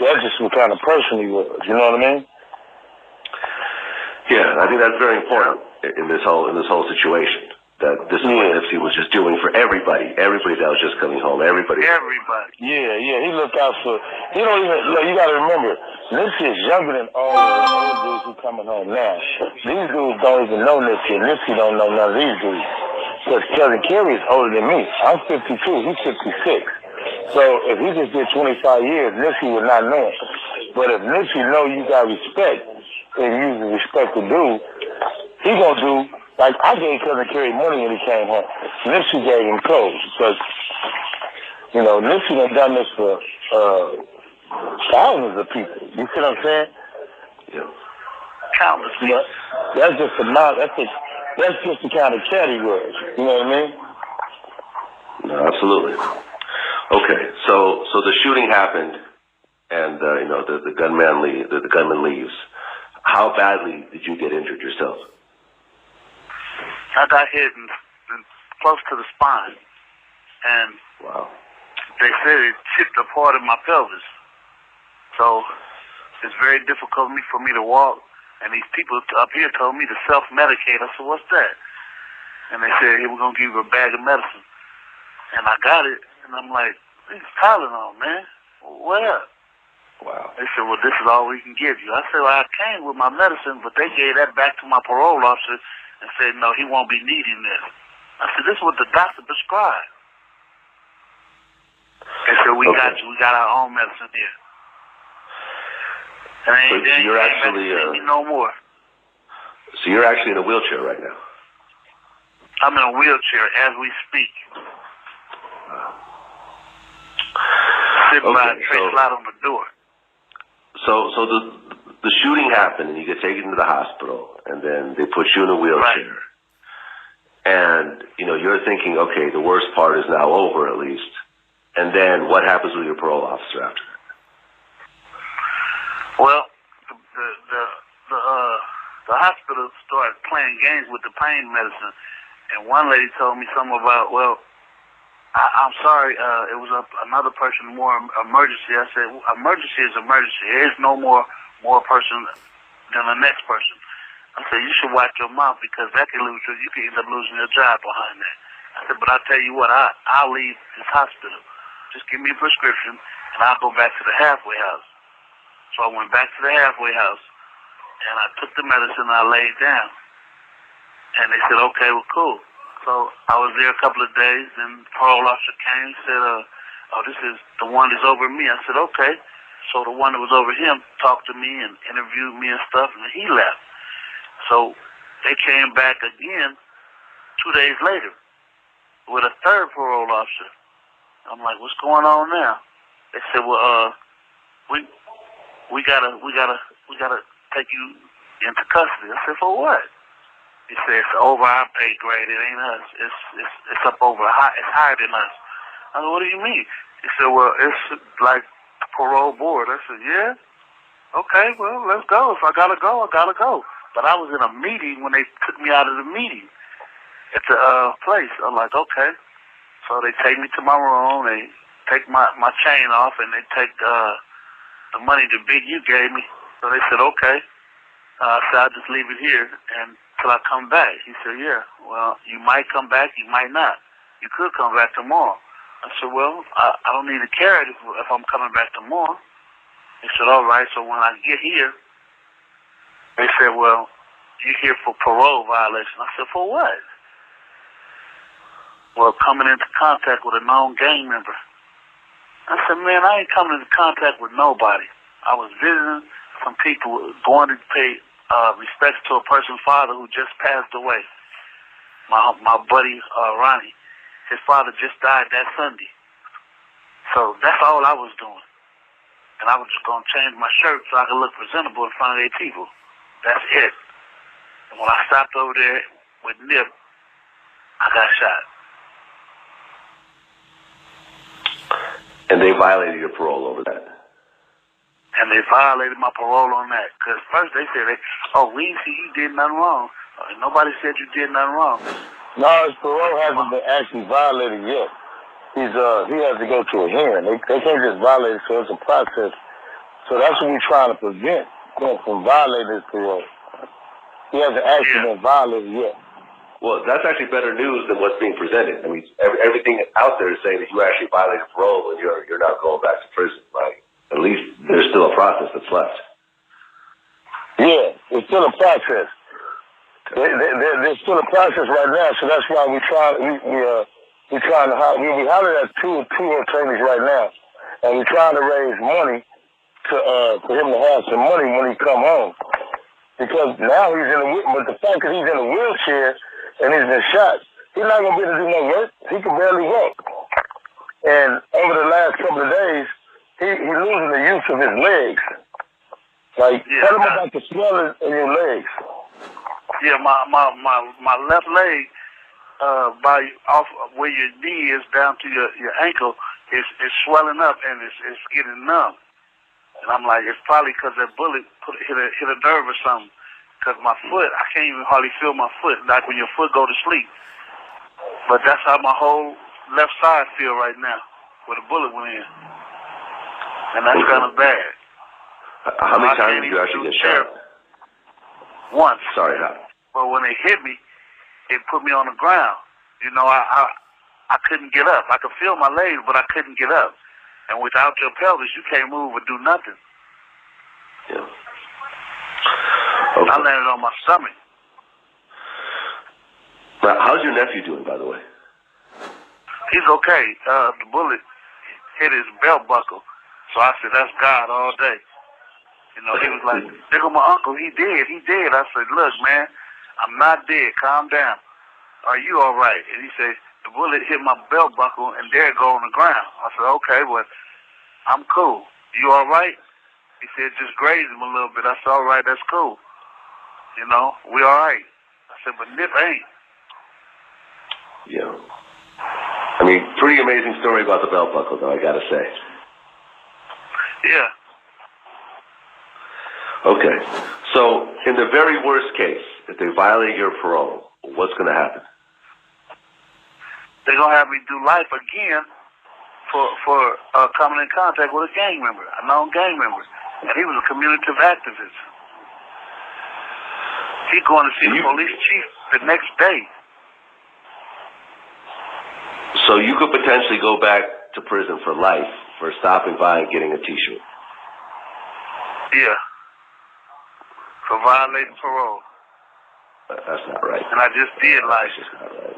That's just what kind of person he was. You know what I mean? Yeah, I think that's very important in this whole situation. That this is what Nipsey was just doing for everybody that was just coming home. Everybody. Yeah, he looked out for. He don't even. Look, you got to remember, Nipsey is younger than all the old dudes who coming home now. These dudes don't even know Nipsey. Nipsey don't know none of these dudes. Because Cousin Kerry is older than me. I'm 52. He's 56. So if he just did 25 years, Nipsey would not know him. But if Nipsey know you got respect and use the respect to do, he gonna do. Like, I gave Cousin Kerry money when he came home. Nipsey gave him clothes because, Nipsey done this for thousands of people. You see what I'm saying? Yeah. Countless people. That's just the kind of cat he was. You know what I mean? No, absolutely. Okay, so the shooting happened, and the gunman leaves. How badly did you get injured yourself? I got hit in close to the spine, and they said it chipped a part of my pelvis. So it's very difficult for me to walk, and these people up here told me to self-medicate. I said, what's that? And they said, hey, we're going to give you a bag of medicine. And I got it, and I'm like, this is Tylenol, man. Where? Wow. They said, well, this is all we can give you. I said, well, I came with my medicine, but they gave that back to my parole officer and said, no, he won't be needing this. I said, this is what the doctor prescribed. They said, we got you. We got our own medicine here. And so you're actually no more. So you're actually in a wheelchair right now. I'm in a wheelchair as we speak. Sitting by a tray slide on the door. So the shooting happened, and you get taken to the hospital, and then they put you in a wheelchair. Right. And you're thinking, okay, the worst part is now over, at least. And then what happens with your parole officer after that? Well, the hospital started playing games with the pain medicine, and one lady told me something about, well, I'm sorry, it was another person, more emergency. I said, emergency is emergency. There is no more person than the next person. I said, you should watch your mouth because that can lose you. You can end up losing your job behind that. I said, but I'll tell you what, I'll leave this hospital. Just give me a prescription, and I'll go back to the halfway house. So I went back to the halfway house, and I took the medicine, and I laid down. And they said, okay, well, cool. So I was there a couple of days, and the parole officer came and said, oh, this is the one that's over me. I said, okay. So the one that was over him talked to me and interviewed me and stuff, and he left. So they came back again 2 days later with a third parole officer. I'm like, what's going on now? They said, well, we gotta take you into custody. I said, for what? He said, it's over our pay grade. It ain't us. It's up over it's higher than us. I said, what do you mean? He said, well, it's like parole board. I said, yeah? Okay, well, let's go. If I gotta go, I gotta go. But I was in a meeting when they took me out of the meeting at the place. I'm like, okay. So they take me to my room. They take my chain off, and they take the money that BigU gave me. So they said, okay. I said, I'll just leave it here until I come back. He said, yeah. Well, you might come back. You might not. You could come back tomorrow. I said, well, I don't need to carry it if I'm coming back tomorrow. He said, all right. So when I get here, they said, well, you're here for parole violation. I said, for what? Well, coming into contact with a known gang member. I said, man, I ain't coming into contact with nobody. I was visiting some people going to pay respects to a person's father who just passed away. My buddy, Ronnie. His father just died that Sunday. So that's all I was doing. And I was just going to change my shirt so I could look presentable in front of their people. That's it. And when I stopped over there with Nip, I got shot. And they violated your parole over that? And they violated my parole on that. Because first they said, we didn't see you did nothing wrong. Nobody said you did nothing wrong. No, his parole hasn't been actually violated yet. He has to go to a hearing. They can't just violate it, so it's a process. So that's what we're trying to prevent him from violating his parole. He hasn't actually been violated yet. Well, that's actually better news than what's being presented. I mean, everything out there is saying that you actually violated parole and you're not going back to prison. Like, at least there's still a process that's left. Yeah, it's still a process. There's still a process right now, so that's why we hired at two attorneys right now, and we're trying to raise money for him to have some money when he come home, because now but the fact that he's in a wheelchair and he's been shot, he's not gonna be able to do no work. He can barely walk, and over the last couple of days, he's losing the use of his legs. Like, tell him about the swelling in your legs. Yeah, my left leg, off where your knee is down to your ankle, is swelling up and it's getting numb. And I'm like, it's probably because that bullet hit a nerve or something. Because my foot, I can't even hardly feel my foot, like when your foot go to sleep. But that's how my whole left side feel right now, where the bullet went in. And that's kind of bad. How many times did you actually get shot? Once. Sorry, But when they hit me, it put me on the ground. You know, I couldn't get up. I could feel my legs, but I couldn't get up. And without your pelvis, you can't move or do nothing. Yeah. Okay. I landed on my stomach. Now, how's your nephew doing, by the way? He's okay. The bullet hit his belt buckle. So I said, that's God all day. You know, he was like, there go my uncle. He dead. I said, look, man, I'm not dead. Calm down. Are you all right? And he said, the bullet hit my belt buckle and there it go on the ground. I said, okay, well, I'm cool. You all right? He said, just graze him a little bit. I said, all right, that's cool. You know, we all right. I said, but Nip ain't. Yeah. I mean, pretty amazing story about the belt buckle, though, I gotta say. Yeah. Okay. So, in the very worst case, if they violate your parole, what's going to happen? They're going to have me do life again for coming in contact with a gang member, a known gang member. And he was a community activist. He's going to see the police chief the next day. So you could potentially go back to prison for life for stopping by and getting a T-shirt. Yeah. For violating parole. That's not right. And I just did life. That's just not right.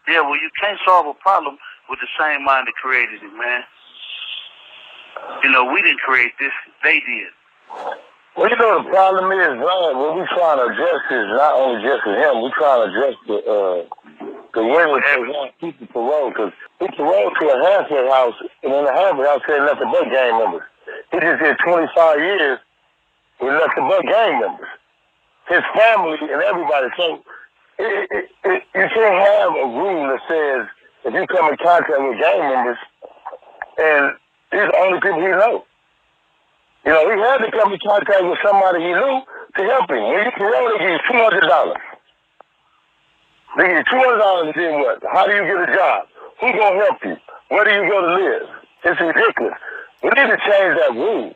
Yeah, well, you can't solve a problem with the same mind that created it, man. You know, we didn't create this, they did. Well, you know, the problem is, what we're trying to address is not only just with him, we're trying to address the women that want people parole, because he paroled to a halfway house, and in the halfway house had nothing but gang members. He just did 25 years with nothing but gang members. His family and everybody. So you can't have a rule that says if you come in contact with gang members, and these are the only people he knows. You know, he had to come in contact with somebody he knew to help him. When you parole, they give you $200. They give you $200 and then what? How do you get a job? Who's going to help you? Where do you go to live? It's ridiculous. We need to change that rule.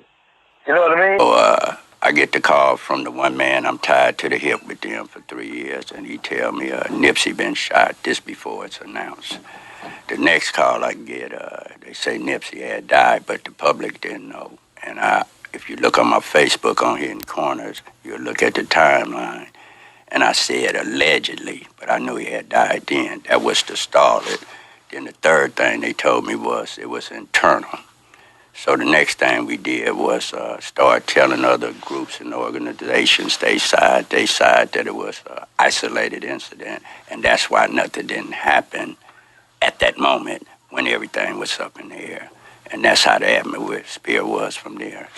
You know what I mean? So, I get the call from the one man I'm tied to the hip with them for 3 years, and he tell me Nipsey been shot this before it's announced. The next call I get, they say Nipsey had died, but the public didn't know. And if you look on my Facebook on here in the corners, you'll look at the timeline. And I said allegedly, but I knew he had died then. That was to stall it. Then the third thing they told me was it was internal. So the next thing we did was start telling other groups and organizations they side that it was an isolated incident. And that's why nothing didn't happen at that moment when everything was up in the air. And that's how the atmosphere was from there.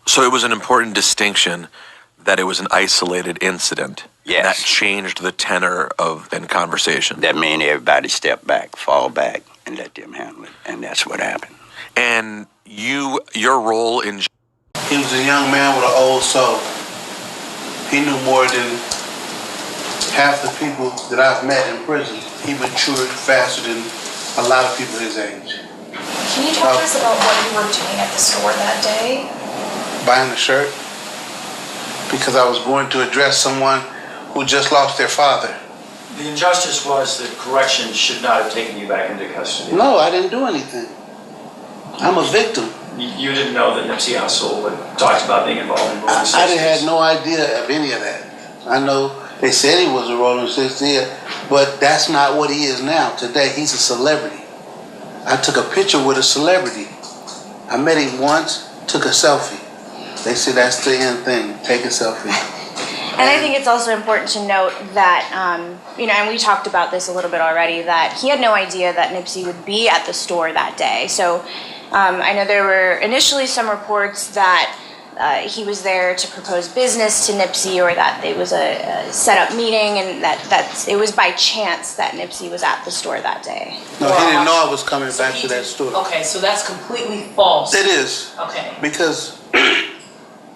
So it was an important distinction that it was an isolated incident. Yes. That changed the tenor of the conversation. That means everybody step back, fall back, and let them handle it. And that's what happened. And your role in... He was a young man with an old soul. He knew more than half the people that I've met in prison. He matured faster than a lot of people his age. Can you talk to us about what you were doing at the store that day? Buying a shirt. Because I was going to address someone who just lost their father. The injustice was that corrections should not have taken you back into custody. No, I didn't do anything. I'm a victim. You didn't know that Nipsey Hussle talked about being involved in Rolling 60s? I had no idea of any of that. I know they said he was a Rolling 60s, but that's not what he is now. Today, he's a celebrity. I took a picture with a celebrity. I met him once, took a selfie. They said that's the end thing, take a selfie. And I think it's also important to note that, you know, and we talked about this a little bit already, that he had no idea that Nipsey would be at the store that day. So I know there were initially some reports that he was there to propose business to Nipsey, or that it was a set-up meeting, and that it was by chance that Nipsey was at the store that day. No, he didn't know I was coming back to that store. Okay, so that's completely false. It is. Okay. Because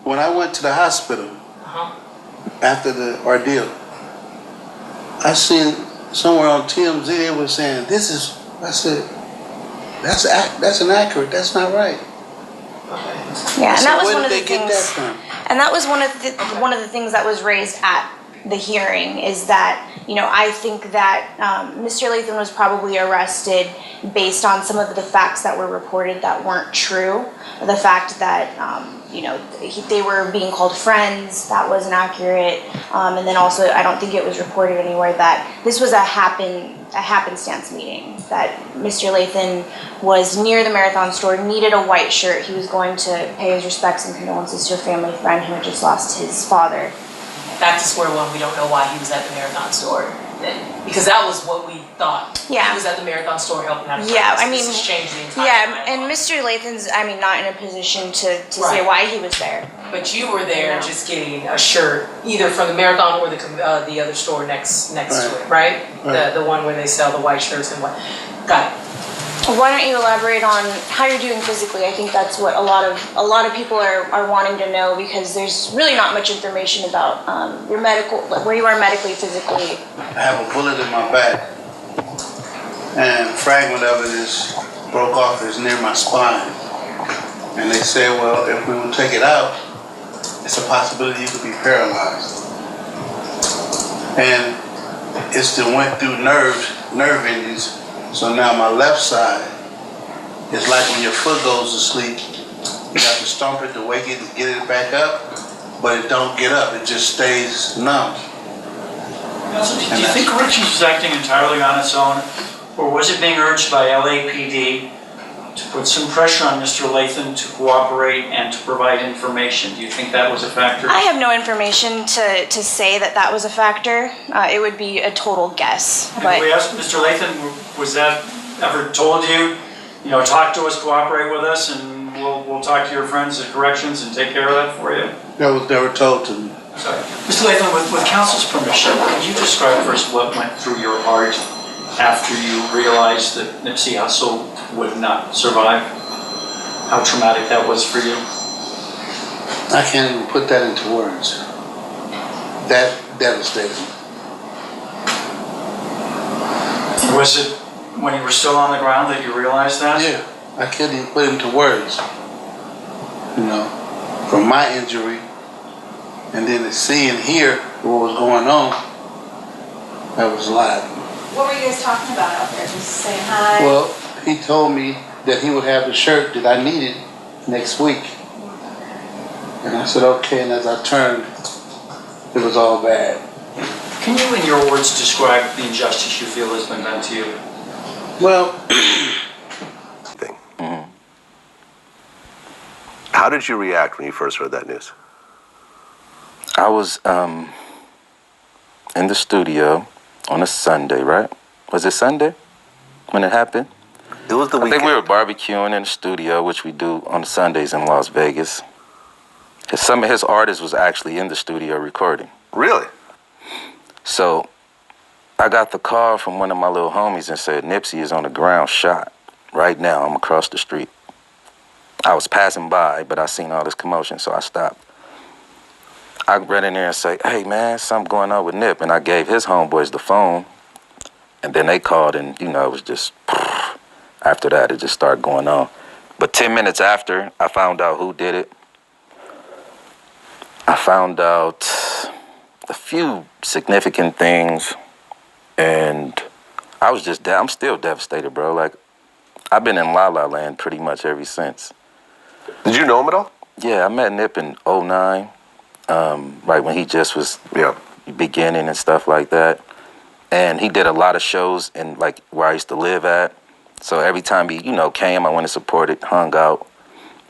when I went to the hospital after the ordeal, I seen somewhere on TMZ they were saying, this is, I said, that's inaccurate, that's not right. Yeah, and that was where one of did the they get things. that from? And that was one of the things that was raised at the hearing, is that, you know, I think that Mr. Lathan was probably arrested based on some of the facts that were reported that weren't true. The fact that, you know, they were being called friends, that wasn't accurate. And then also, I don't think it was reported anywhere that this was a happenstance meeting, that Mr. Lathan was near the Marathon store, needed a white shirt. He was going to pay his respects and condolences to a family friend who had just lost his father. Back to square one, we don't know why he was at the Marathon store. Because that was what we thought. Yeah. He was at the Marathon store helping out. Yeah, I mean, this has changed the entire yeah, and Mr. Lathan's, I mean, not in a position to say why he was there. But you were there just getting a shirt, either from the Marathon or the other store next to it, right? The one where they sell the white shirts and what. Got it. Why don't you elaborate on how you're doing physically? I think that's what a lot of people are wanting to know, because there's really not much information about your medical, where you are medically, physically. I have a bullet in my back, and a fragment of it is broke off, is near my spine. And they say, well, if we will take it out, it's a possibility you could be paralyzed. And it still went through nerve endings. So now my left side is like when your foot goes to sleep, you have to stomp it to wake it and get it back up, but it don't get up, it just stays numb. Do you think Richie was acting entirely on its own, or was it being urged by LAPD to put some pressure on Mr. Lathan to cooperate and to provide information. Do you think that was a factor? I have no information to say that that was a factor. It would be a total guess. And But we asked Mr. Lathan, was that ever told you, talk to us, cooperate with us, and we'll talk to your friends at corrections and take care of that for you? That was never told to me. Sorry. Mr. Lathan, with counsel's permission, could you describe first what went through your heart after you realized that Nipsey Hussle would not survive? How traumatic that was for you? I can't even put that into words. That devastating. Was it when you were still on the ground that you realized that? Yeah, I can't even put it into words. From my injury, and then to see and hear what was going on, that was a lot. what were you guys talking about out there? Just saying hi? Well, he told me that he would have the shirt that I needed next week. And I said, okay, and as I turned, it was all bad. Can you, in your words, describe the injustice you feel has been done to you? Well, How did you react when you first heard that news? I was in the studio on a Sunday, right? Was it Sunday when it happened? It was the weekend. I think we were barbecuing in the studio, which we do on Sundays in Las Vegas. Some of his artists was actually in the studio recording. Really? So I got the call from one of my little homies and said, Nipsey is on the ground shot right now. I'm across the street. I was passing by, but I seen all this commotion, so I stopped. I ran in there and say, hey, man, something going on with Nip. And I gave his homeboys the phone, and then they called, and, it was just, after that, it just started going on. But 10 minutes after, I found out who did it. I found out a few significant things, and I was just, I'm still devastated, bro. Like, I've been in La La Land pretty much ever since. Did you know him at all? Yeah, I met Nip in 2009, right when he just was beginning and stuff like that. And he did a lot of shows in, like, where I used to live at. So every time he, came, I went and supported, hung out.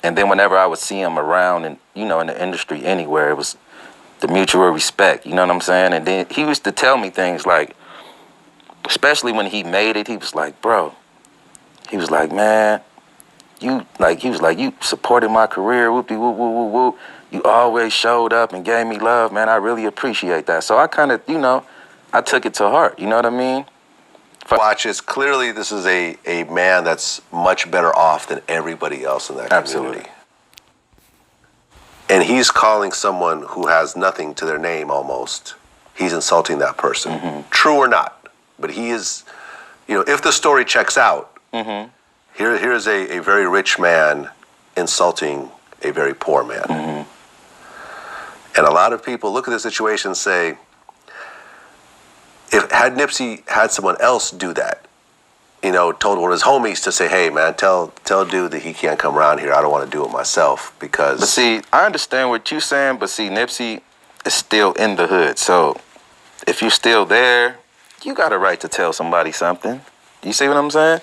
And then whenever I would see him around and, in the industry anywhere, it was the mutual respect, you know what I'm saying? And then he used to tell me things like, especially when he made it, he was like, bro, he was like, man, you supported my career, whoopty whoop, whoop, whoop, whoop. You always showed up and gave me love, man. I really appreciate that. So I kind of, I took it to heart, you know what I mean? Watch, it's clearly this is a man that's much better off than everybody else in that community. Absolutely. And he's calling someone who has nothing to their name almost. He's insulting that person. Mm-hmm. True or not. But he is, if the story checks out, mm-hmm. here's a very rich man insulting a very poor man. Mm-hmm. And a lot of people look at the situation and say, had Nipsey had someone else do that, told one of his homies to say, hey, man, tell dude that he can't come around here. I don't want to do it myself because... But see, I understand what you're saying, but see, Nipsey is still in the hood. So if you're still there, you got a right to tell somebody something. You see what I'm saying?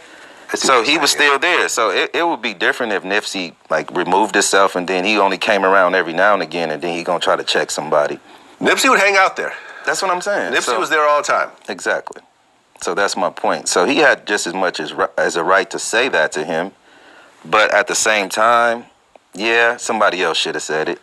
So he was still there. So it would be different if Nipsey, removed himself and then he only came around every now and again and then he gonna try to check somebody. Nipsey would hang out there. That's what I'm saying. Nipsey was there all the time. Exactly. So that's my point. So he had just as much as a right to say that to him, but at the same time, yeah, somebody else should have said it.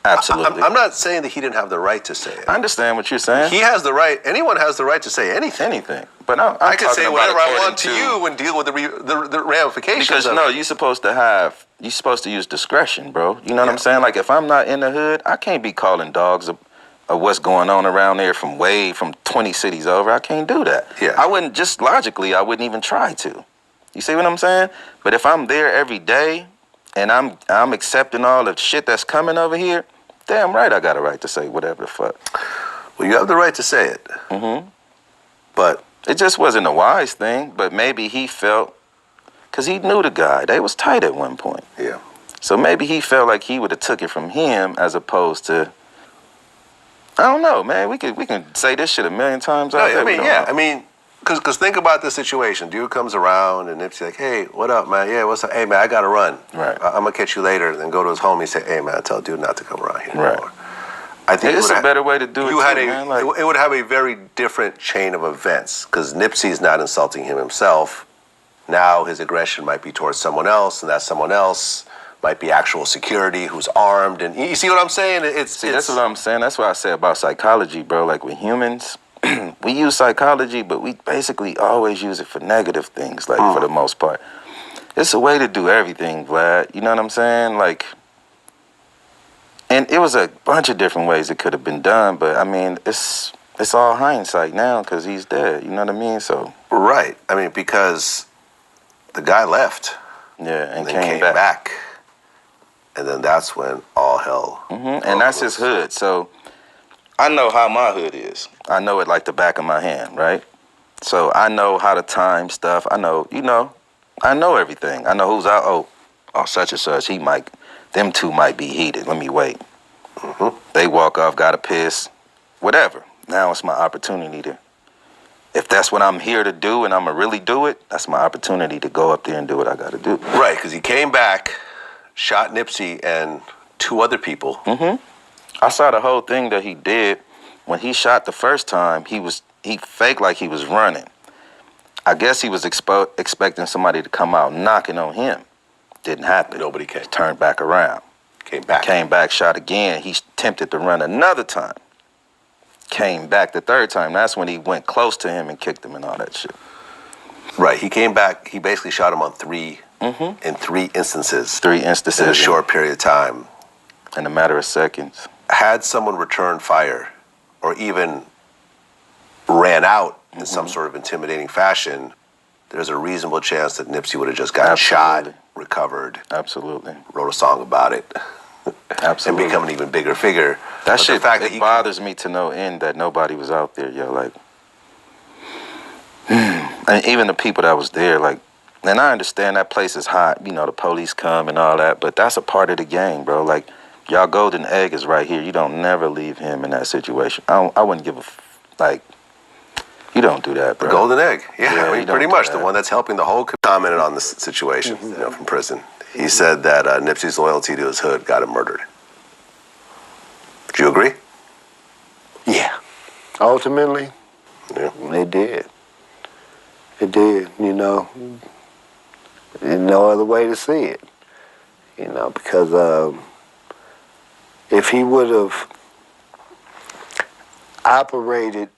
Absolutely. I'm not saying that he didn't have the right to say it. I understand what you're saying. He has the right. Anyone has the right to say anything. Anything. But I can say whatever I want to you and deal with the ramifications. Because you're supposed to use discretion, bro. You know what I'm saying? Like if I'm not in the hood, I can't be calling dogs of what's going on around there from 20 cities over. I can't do that. Yeah. I wouldn't, just logically, I wouldn't even try to. You see what I'm saying? But if I'm there every day and I'm accepting all the shit that's coming over here, damn right I got a right to say whatever the fuck. Well, you have the right to say it. Mm-hmm. But it just wasn't a wise thing, but maybe he felt, because he knew the guy. They was tight at one point. Yeah. So maybe he felt like he would have took it from him as opposed to, I don't know, man. We can say this shit a million times. I mean, Because think about this situation. Dude comes around and Nipsey like, hey, what up, man? Yeah, what's up? Hey, man, I got to run. Right. I'm going to catch you later. And then go to his homie and say, hey, man, tell dude not to come around here Right. anymore. I think it's a better way to do it, man. Like, it would have a very different chain of events because Nipsey's not insulting him himself. Now his aggression might be towards someone else, and that someone else might be actual security who's armed. And you see what I'm saying? that's what I'm saying. That's what I say about psychology, bro. Like with humans, we use psychology, but we basically always use it for negative things, like for the most part. It's a way to do everything, Vlad. You know what I'm saying? Like, and it was a bunch of different ways it could have been done, but I mean, it's all hindsight now because he's dead. You know what I mean? So right. I mean, because the guy left. Yeah, and then came back. And then that's when all hell. And that's his hood. So I know how my hood is. I know it like the back of my hand, right? So I know how to time stuff. I know, I know everything. I know who's out. Oh, such and such. Them two might be heated. Let me wait. They walk off, got to piss, whatever. Now it's my opportunity to, if that's what I'm here to do and I'm going to really do it, that's my opportunity to go up there and do what I got to do. Right, because he came back, shot Nipsey and 2 other people. I saw the whole thing that he did. When he shot the first time, he faked like he was running. I guess he was expecting somebody to come out knocking on him. Didn't happen. Nobody came. Turned back around. Came back, shot again. He tempted to run another time. Came back the third time. That's when he went close to him and kicked him and all that shit. Right, he came back. He basically shot him on 3 in 3 instances. 3 instances. In a short period of time. In a matter of seconds. Had someone returned fire or even ran out in some sort of intimidating fashion, there's a reasonable chance that Nipsey would have just gotten shot, recovered. Absolutely. Wrote a song about it. Absolutely. And become an even bigger figure. That shit, it bothers me to no end that nobody was out there, yo. Like, and even the people that was there, like, and I understand that place is hot, the police come and all that, but that's a part of the game, bro. Like, y'all golden egg is right here. You don't never leave him in that situation. I wouldn't give you don't do that, bro. The golden egg. Yeah, I mean, you don't pretty do much. that. The one that's helping the whole commented on this situation from prison. He said that Nipsey's loyalty to his hood got him murdered. Do you agree? Yeah. Ultimately, it did. It did, There's no other way to see it. Because if he would have operated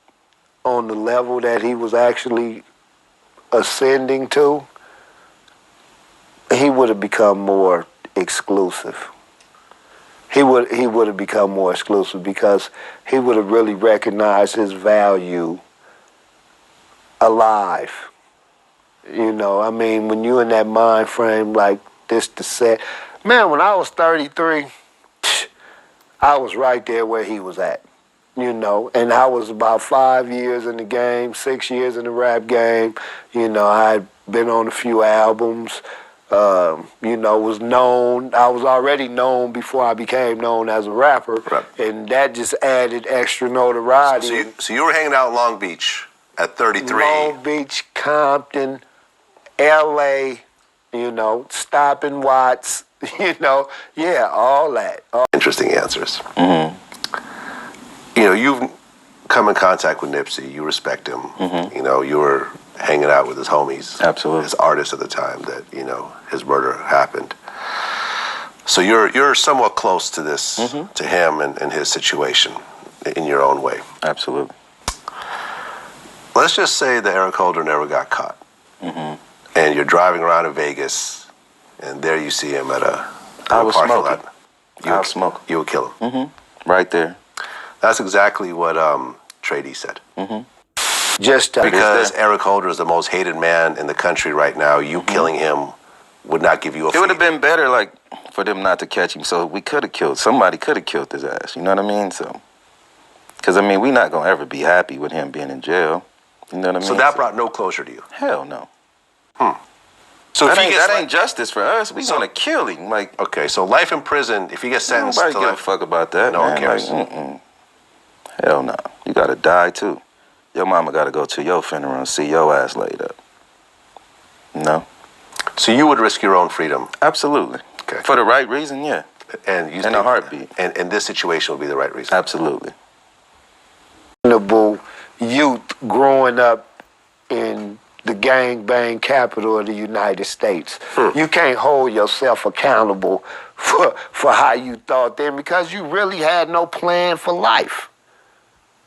on the level that he was actually ascending to, he would have become more exclusive. He would have become more exclusive because he would have really recognized his value alive. I mean, when you're in that mind frame like this to set, man, when I was 33, I was right there where he was at. And I was about 5 years in the game, 6 years in the rap game. I had been on a few albums, was known. I was already known before I became known as a rapper, and that just added extra notoriety. So you were hanging out in Long Beach at 33. Long Beach, Compton, L.A., stopping Watts, all that. Interesting answers. You've come in contact with Nipsey. You respect him. You were hanging out with his homies. Absolutely. His artists at the time that, his murder happened. So you're somewhat close to this, to him and his situation in your own way. Absolutely. Let's just say that Eric Holder never got caught. And you're driving around in Vegas, and there you see him at a parking lot. I would smoke. You would kill him. Right there. That's exactly what TrayDee said. Just because Eric Holder is the most hated man in the country right now, you killing him would not give you a. It would have been better, like, for them not to catch him. So somebody could have killed his ass. You know what I mean? So, because we're not gonna ever be happy with him being in jail. You know what I mean? So that brought no closure to you. Hell no. So that ain't justice for us. We gonna kill him. Like, okay, so life in prison. If he gets sentenced, nobody give a fuck about that. No one cares. Hell no. You gotta die too. your mama got to go to your funeral and see your ass laid up. No. So you would risk your own freedom? Absolutely. Okay. For the right reason, yeah. And you in a heartbeat. And this situation would be the right reason? Absolutely. Youth growing up in the gangbang capital of the United States. You can't hold yourself accountable for how you thought then because you really had no plan for life.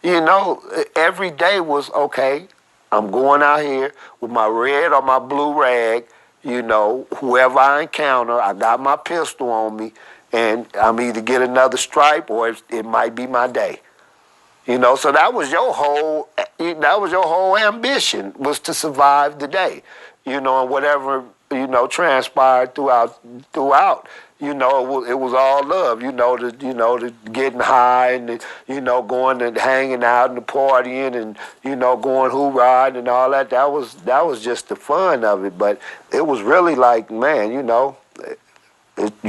You know, every day was, okay, I'm going out here with my red or my blue rag, you know, whoever I encounter, I got my pistol on me, and I'm either get another stripe or it might be my day. You know, so that was your whole ambition, was to survive the day. You know, and whatever, you know, transpired throughout, you know, it was all love, you know, the getting high and, going and hanging out and the partying and, going hoorah and all that. That was just the fun of it. But it was really like, man, you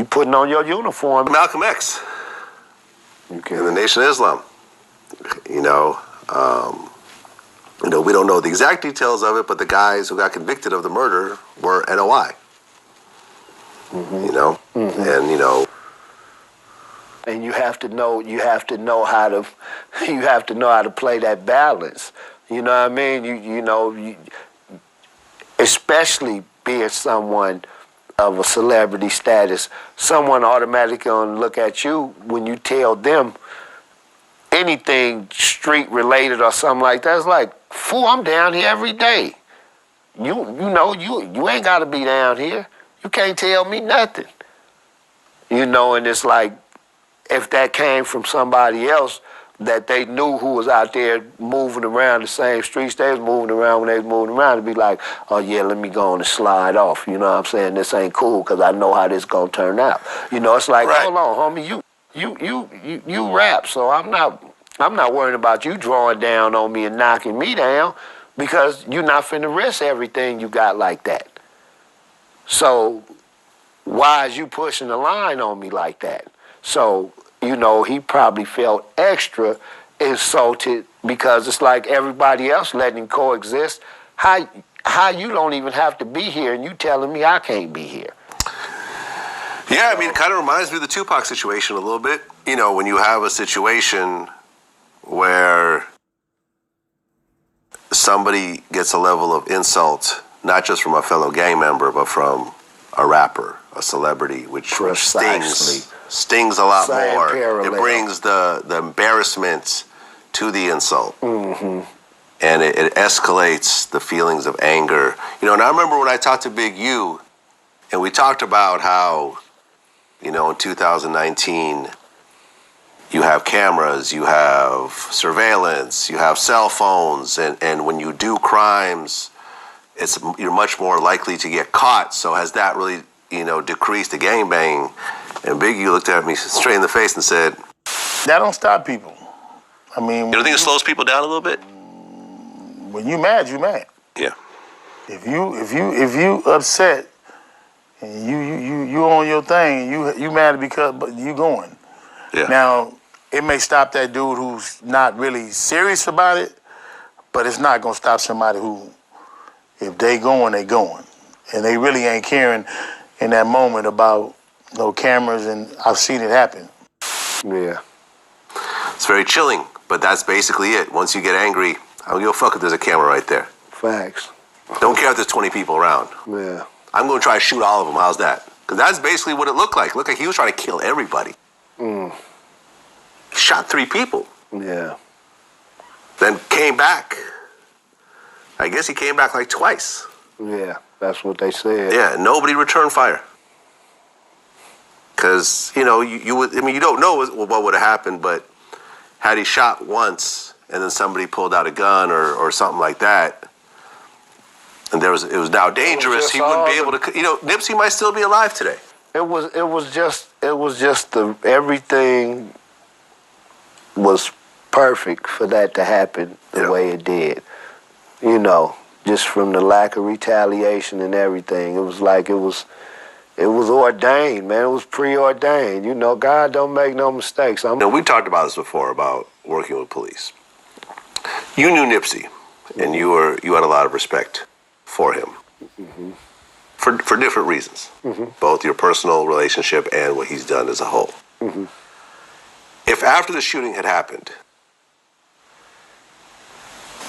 putting on your uniform. Malcolm X in the Nation of Islam. We don't know the exact details of it, but the guys who got convicted of the murder were NOI. And you have to know how to play that balance. You know what I mean? Especially being someone of a celebrity status, someone automatically gonna look at you when you tell them anything street related or something like that. It's like, fool, I'm down here every day. You ain't gotta be down here. You can't tell me nothing. And it's like, if that came from somebody else that they knew who was out there moving around the same streets they was moving around when they was moving around, it'd be like, oh yeah, let me go on and slide off. You know what I'm saying? This ain't cool because I know how this gonna turn out. It's like, hold on, homie, you rap, so I'm not worrying about you drawing down on me and knocking me down because you're not finna risk everything you got like that. So why is you pushing the line on me like that? So, he probably felt extra insulted because it's like everybody else letting him coexist. How you don't even have to be here and you telling me I can't be here? Yeah, I mean, it kind of reminds me of the Tupac situation a little bit. When you have a situation where somebody gets a level of insult, not just from a fellow gang member, but from a rapper, a celebrity, which stings a lot more. Parallel. It brings the embarrassment to the insult. And it escalates the feelings of anger. And I remember when I talked to BigU, and we talked about how, in 2019, you have cameras, you have surveillance, you have cell phones, and when you do crimes, you're much more likely to get caught. So has that really, decreased the gangbang? And BigU looked at me straight in the face and said, that don't stop people. I mean, you don't think it slows people down a little bit? When you mad, you mad. Yeah. If you upset and you on your thing, you mad because but you going. Yeah. Now, it may stop that dude who's not really serious about it, but it's not gonna stop somebody who, if they going, they going. And they really ain't caring in that moment about no cameras, and I've seen it happen. Yeah. It's very chilling, but that's basically it. Once you get angry, I don't give a fuck if there's a camera right there. Facts. Don't care if there's 20 people around. Yeah. I'm going to try to shoot all of them. How's that? Because that's basically what it looked like. It looked like he was trying to kill everybody. He shot 3 people. Yeah. Then came back. I guess he came back like twice. Yeah, that's what they said. Yeah, nobody returned fire. Because, you don't know what would have happened, but had he shot once and then somebody pulled out a gun or something like that, and it was now dangerous, he wouldn't be able to, Nipsey might still be alive today. It was just everything was perfect for that to happen the way it did. Just from the lack of retaliation and everything. It was like it was ordained, man. It was preordained. God don't make no mistakes. We talked about this before, about working with police. You knew Nipsey, and you had a lot of respect for him. Mm-hmm. For different reasons, both your personal relationship and what he's done as a whole. Mm-hmm. If after the shooting had happened,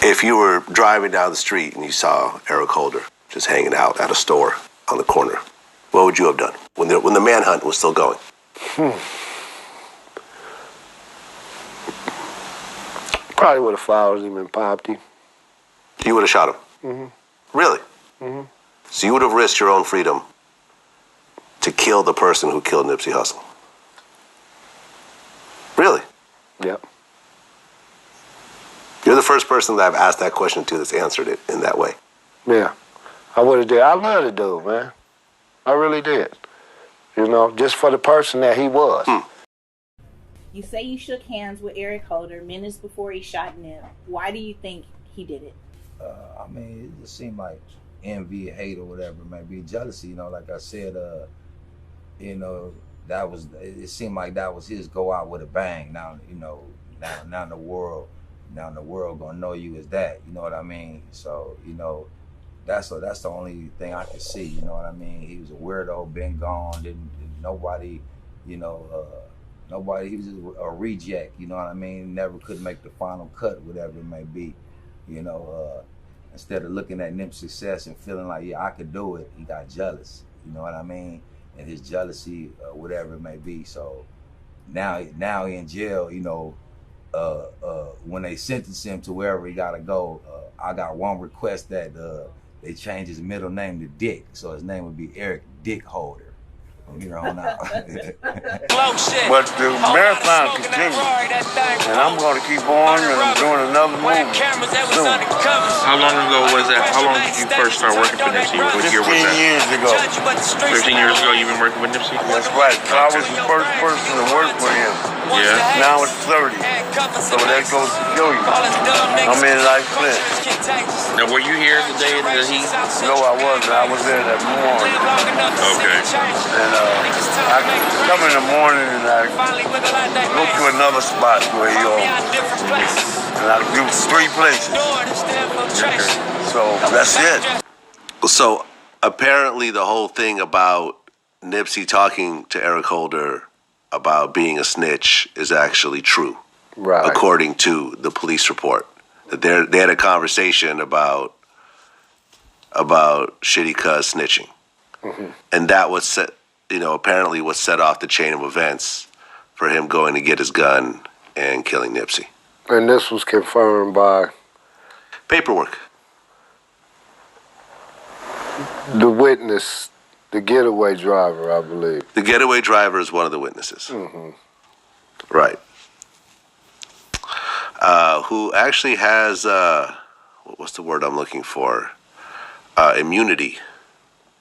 if you were driving down the street and you saw Eric Holder just hanging out at a store on the corner, what would you have done when the manhunt was still going? Probably would have followed him and popped him. You would have shot him? Mm-hmm. Really? Mm-hmm. So you would have risked your own freedom to kill the person who killed Nipsey Hussle? Really? Yep. You're the first person that I've asked that question to that's answered it in that way. Yeah. I would have did. I love the dude, man. I really did. You know, just for the person that he was. You say you shook hands with Eric Holder minutes before he shot Nip. Why do you think he did it? I mean, it just seemed like envy, hate, or whatever it may be, jealousy. You know, like I said, you know, it seemed like that was his go out with a bang. Now, you know, now the world gonna know you as that. You know what I mean? So, you know, that's the only thing I can see. You know what I mean? He was a weirdo, been gone, didn't nobody, you know, nobody. He was just a reject. You know what I mean? Never could make the final cut, whatever it may be. You know, instead of looking at Nip's success and feeling like, yeah, I could do it, he got jealous. You know what I mean? And his jealousy, whatever it may be. So now he in jail. You know, when they sentence him to wherever he gotta go, I got one request that they change his middle name to Dick, so his name would be Eric Dick Holder from here on out. But the marathon continues, and I'm going to keep on and I'm doing another movie soon. How long ago was that? How long did you first start working for Nipsey? What year was 15 that? years ago. 15 years ago you've been working with Nipsey? That's right. I was the first person to work for him. Yeah. Now it's 30. So that goes to show you. I'm in like Flint. Now were you here the day that he... No, I wasn't. I was there that morning. Okay. And I come in the morning and I go to another spot where he owns. And I do 3 places. So that's it. So apparently the whole thing about Nipsey talking to Eric Holder about being a snitch is actually true. Right. According to the police report. That they had a conversation about Shitty Cuz snitching. Mm-hmm. And that was set, you know, apparently what set off the chain of events for him going to get his gun and killing Nipsey. And this was confirmed by paperwork. The witness, the getaway driver, I believe. The getaway driver is one of the witnesses. Mm-hmm. Right. Who actually has, what's the word I'm looking for? Immunity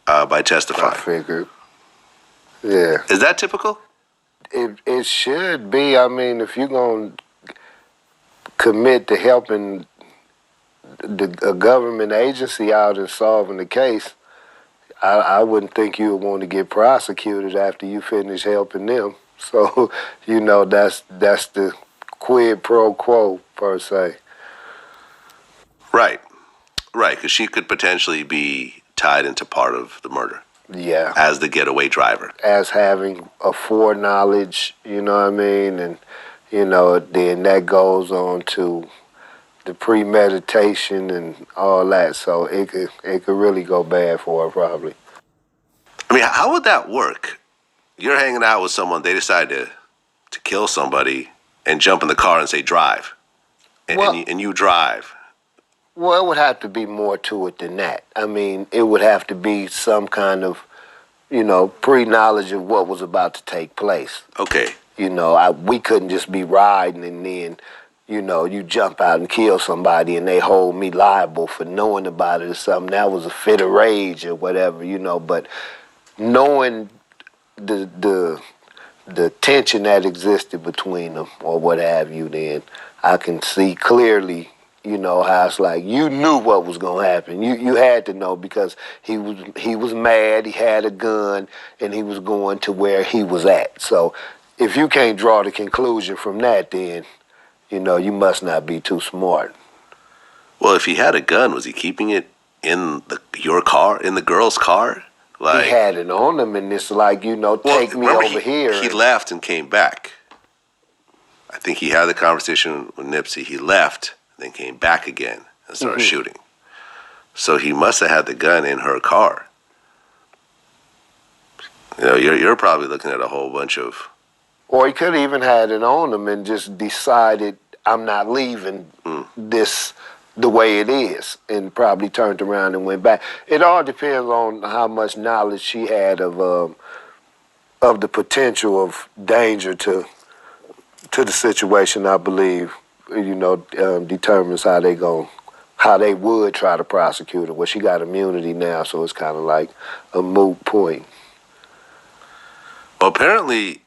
by testifying. I figured. Yeah. Is that typical? It should be. I mean, if you're going to commit to helping a government agency out in solving the case, I wouldn't think you would want to get prosecuted after you finish helping them. So, you know, that's the quid pro quo, per se. Right. Right, because she could potentially be tied into part of the murder. Yeah. As the getaway driver. As having a foreknowledge, you know what I mean? And, you know, then that goes on to the premeditation and all that. So it could really go bad for her, probably. I mean, how would that work? You're hanging out with someone, they decide to kill somebody and jump in the car and say, drive. And you drive. Well, it would have to be more to it than that. I mean, it would have to be some kind of, you know, pre-knowledge of what was about to take place. Okay. You know, we couldn't just be riding and then, you know, you jump out and kill somebody and they hold me liable for knowing about it or something. That was a fit of rage or whatever, you know. But knowing the tension that existed between them or what have you, then I can see clearly, you know, how it's like you knew what was going to happen. You had to know because he was mad, he had a gun, and he was going to where he was at. So if you can't draw the conclusion from that, then, you know, you must not be too smart. Well, if he had a gun, was he keeping it in your car, in the girl's car? Like, he had it on him, and it's like, you know, take me over here. He left and came back. I think he had the conversation with Nipsey. He left, then came back again and started shooting. So he must have had the gun in her car. You know, you're probably looking at a whole bunch of... Or he could have even had it on him and just decided, I'm not leaving this the way it is, and probably turned around and went back. It all depends on how much knowledge she had of the potential of danger to the situation. I believe, you know, determines how they would try to prosecute her. Well, she got immunity now, so it's kind of like a moot point. Well, apparently,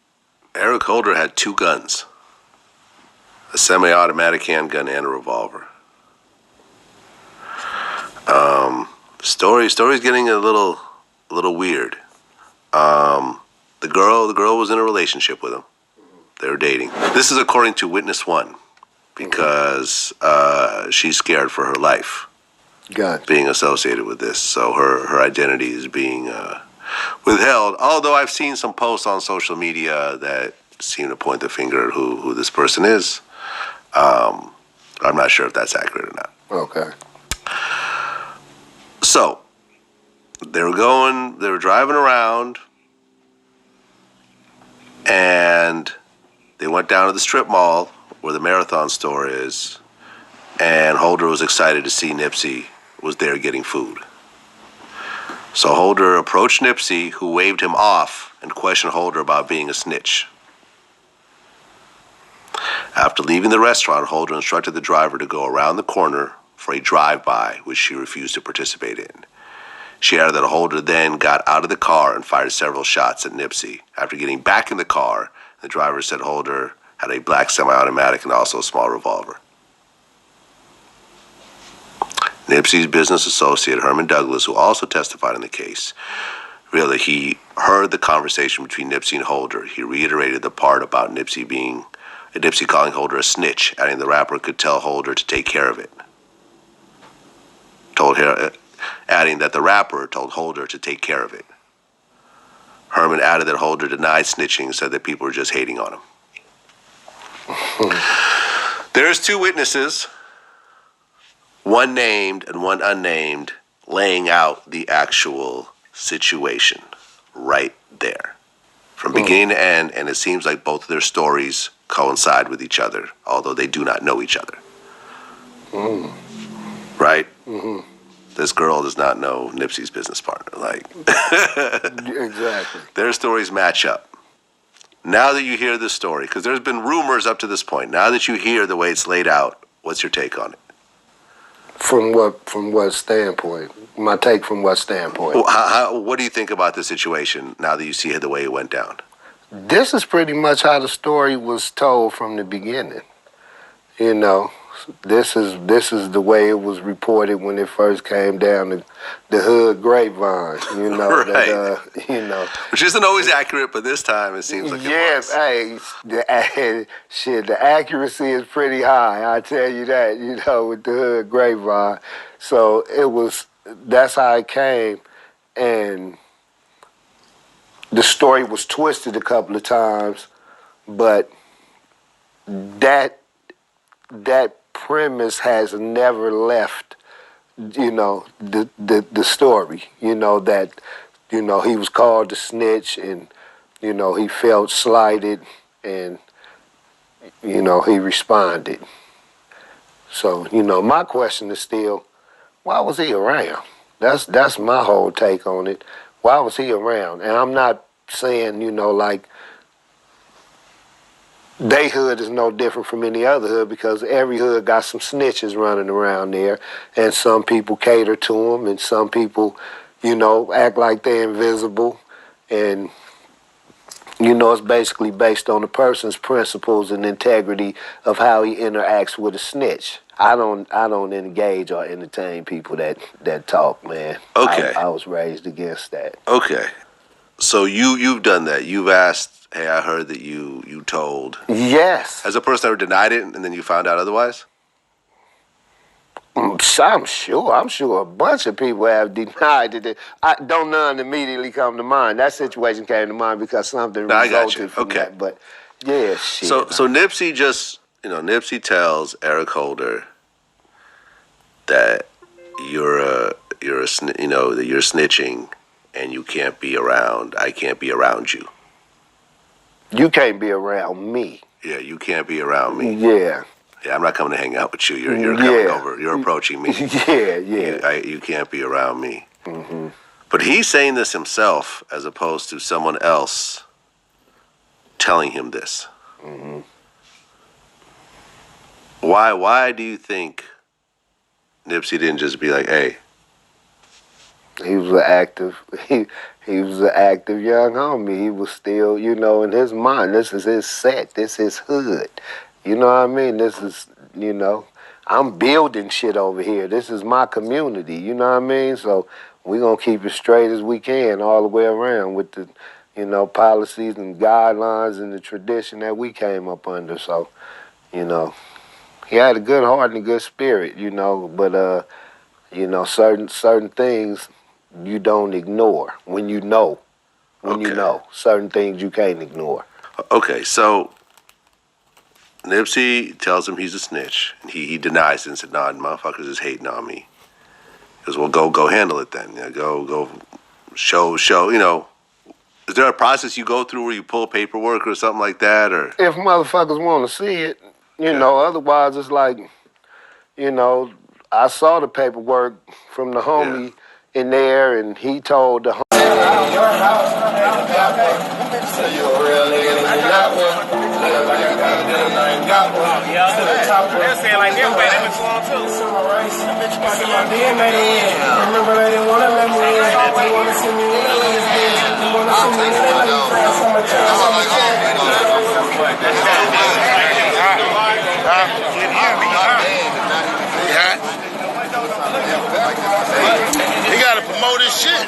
Eric Holder had 2 guns, a semi-automatic handgun and a revolver. Story's getting a little weird. The girl was in a relationship with him. They were dating. This is according to witness 1, because she's scared for her life being associated with this. So her identity is being withheld. Although I've seen some posts on social media that seem to point the finger at who this person is. I'm not sure if that's accurate or not. Okay. So, they were driving around, and they went down to the strip mall where the Marathon store is, and Holder was excited to see Nipsey was there getting food. So Holder approached Nipsey, who waved him off and questioned Holder about being a snitch. After leaving the restaurant, Holder instructed the driver to go around the corner for a drive-by, which she refused to participate in. She added that Holder then got out of the car and fired several shots at Nipsey. After getting back in the car, the driver said Holder had a black semi-automatic and also a small revolver. Nipsey's business associate, HermanDouglas, who also testified in the case, revealed that he heard the conversation between Nipsey and Holder. He reiterated the part about Nipsey calling Holder a snitch, adding the rapper could tell Holder to take care of it. Adding that the rapper told Holder to take care of it. Herman added that Holder denied snitching and said that people were just hating on him. There's 2 witnesses, one named and one unnamed, laying out the actual situation right there. From beginning to end, and it seems like both of their stories coincide with each other, although they do not know each other. Right? This girl does not know Nipsey's business partner. Like, exactly. Their stories match up. Now that you hear this story, because there's been rumors up to this point, now that you hear the way it's laid out, what's your take on it? From what standpoint? My take from what standpoint? Well, what do you think about the situation now that you see the way it went down? This is pretty much how the story was told from the beginning. You know, this is the way it was reported when it first came down the hood grapevine. You know, right. Which isn't always accurate, but this time it seems like it was. Hey, the accuracy is pretty high. I tell you that. You know, with the hood grapevine. So that's how it came, and the story was twisted a couple of times, but that premise has never left, you know, the story, you know, that, you know, he was called a snitch and, you know, he felt slighted and, you know, he responded. So, you know, my question is still, why was he around? That's my whole take on it. Why was he around? And I'm not saying, you know, like, they hood is no different from any other hood, because every hood got some snitches running around there, and some people cater to them, and some people, you know, act like they're invisible, and, you know, it's basically based on the person's principles and integrity of how he interacts with a snitch. I don't engage or entertain people that talk, man. Okay. I was raised against that. Okay. So you've done that. You've asked, hey, I heard that you told. Yes. Has a person ever denied it and then you found out otherwise? I'm sure a bunch of people have denied it. Don't none immediately come to mind. That situation came to mind because something resulted from that. But yeah, shit. So Nipsey Nipsey tells Eric Holder that you're snitching and you can't be around. I can't be around you. You can't be around me. Yeah, you can't be around me. Yeah. Yeah, I'm not coming to hang out with you. You're coming over. You're approaching me. You can't be around me. Mm-hmm. But he's saying this himself as opposed to someone else telling him this. Mm-hmm. Why do you think Nipsey didn't just be like, hey? He was an active, he was an active young homie. He was still, in his mind, this is his set, this is his hood. You know what I mean? This is, I'm building shit over here. This is my community, you know what I mean? So we're going to keep it straight as we can all the way around with the, policies and guidelines and the tradition that we came up under. So, he had a good heart and a good spirit, but, certain things you don't ignore when you know. Certain things you can't ignore. Okay, so Nipsey tells him he's a snitch. And he denies it and said, nah, motherfuckers is hating on me. He goes, well, go handle it then. Go show, Is there a process you go through where you pull paperwork or something like that? Or if motherfuckers want to see it, otherwise it's like, I saw the paperwork from the homie in there, and he told the homie. So you a real nigga and you not one. Look like I got a deal, I ain't got one. To the top one. They're saying like this, man, they been flowing too. It's my race, the bitch fucking my DNA in. Remember they didn't want to let me in. They want to see me in this bitch. They want to see me in. They let me pass on my chance. On my chance. He gotta promote his shit.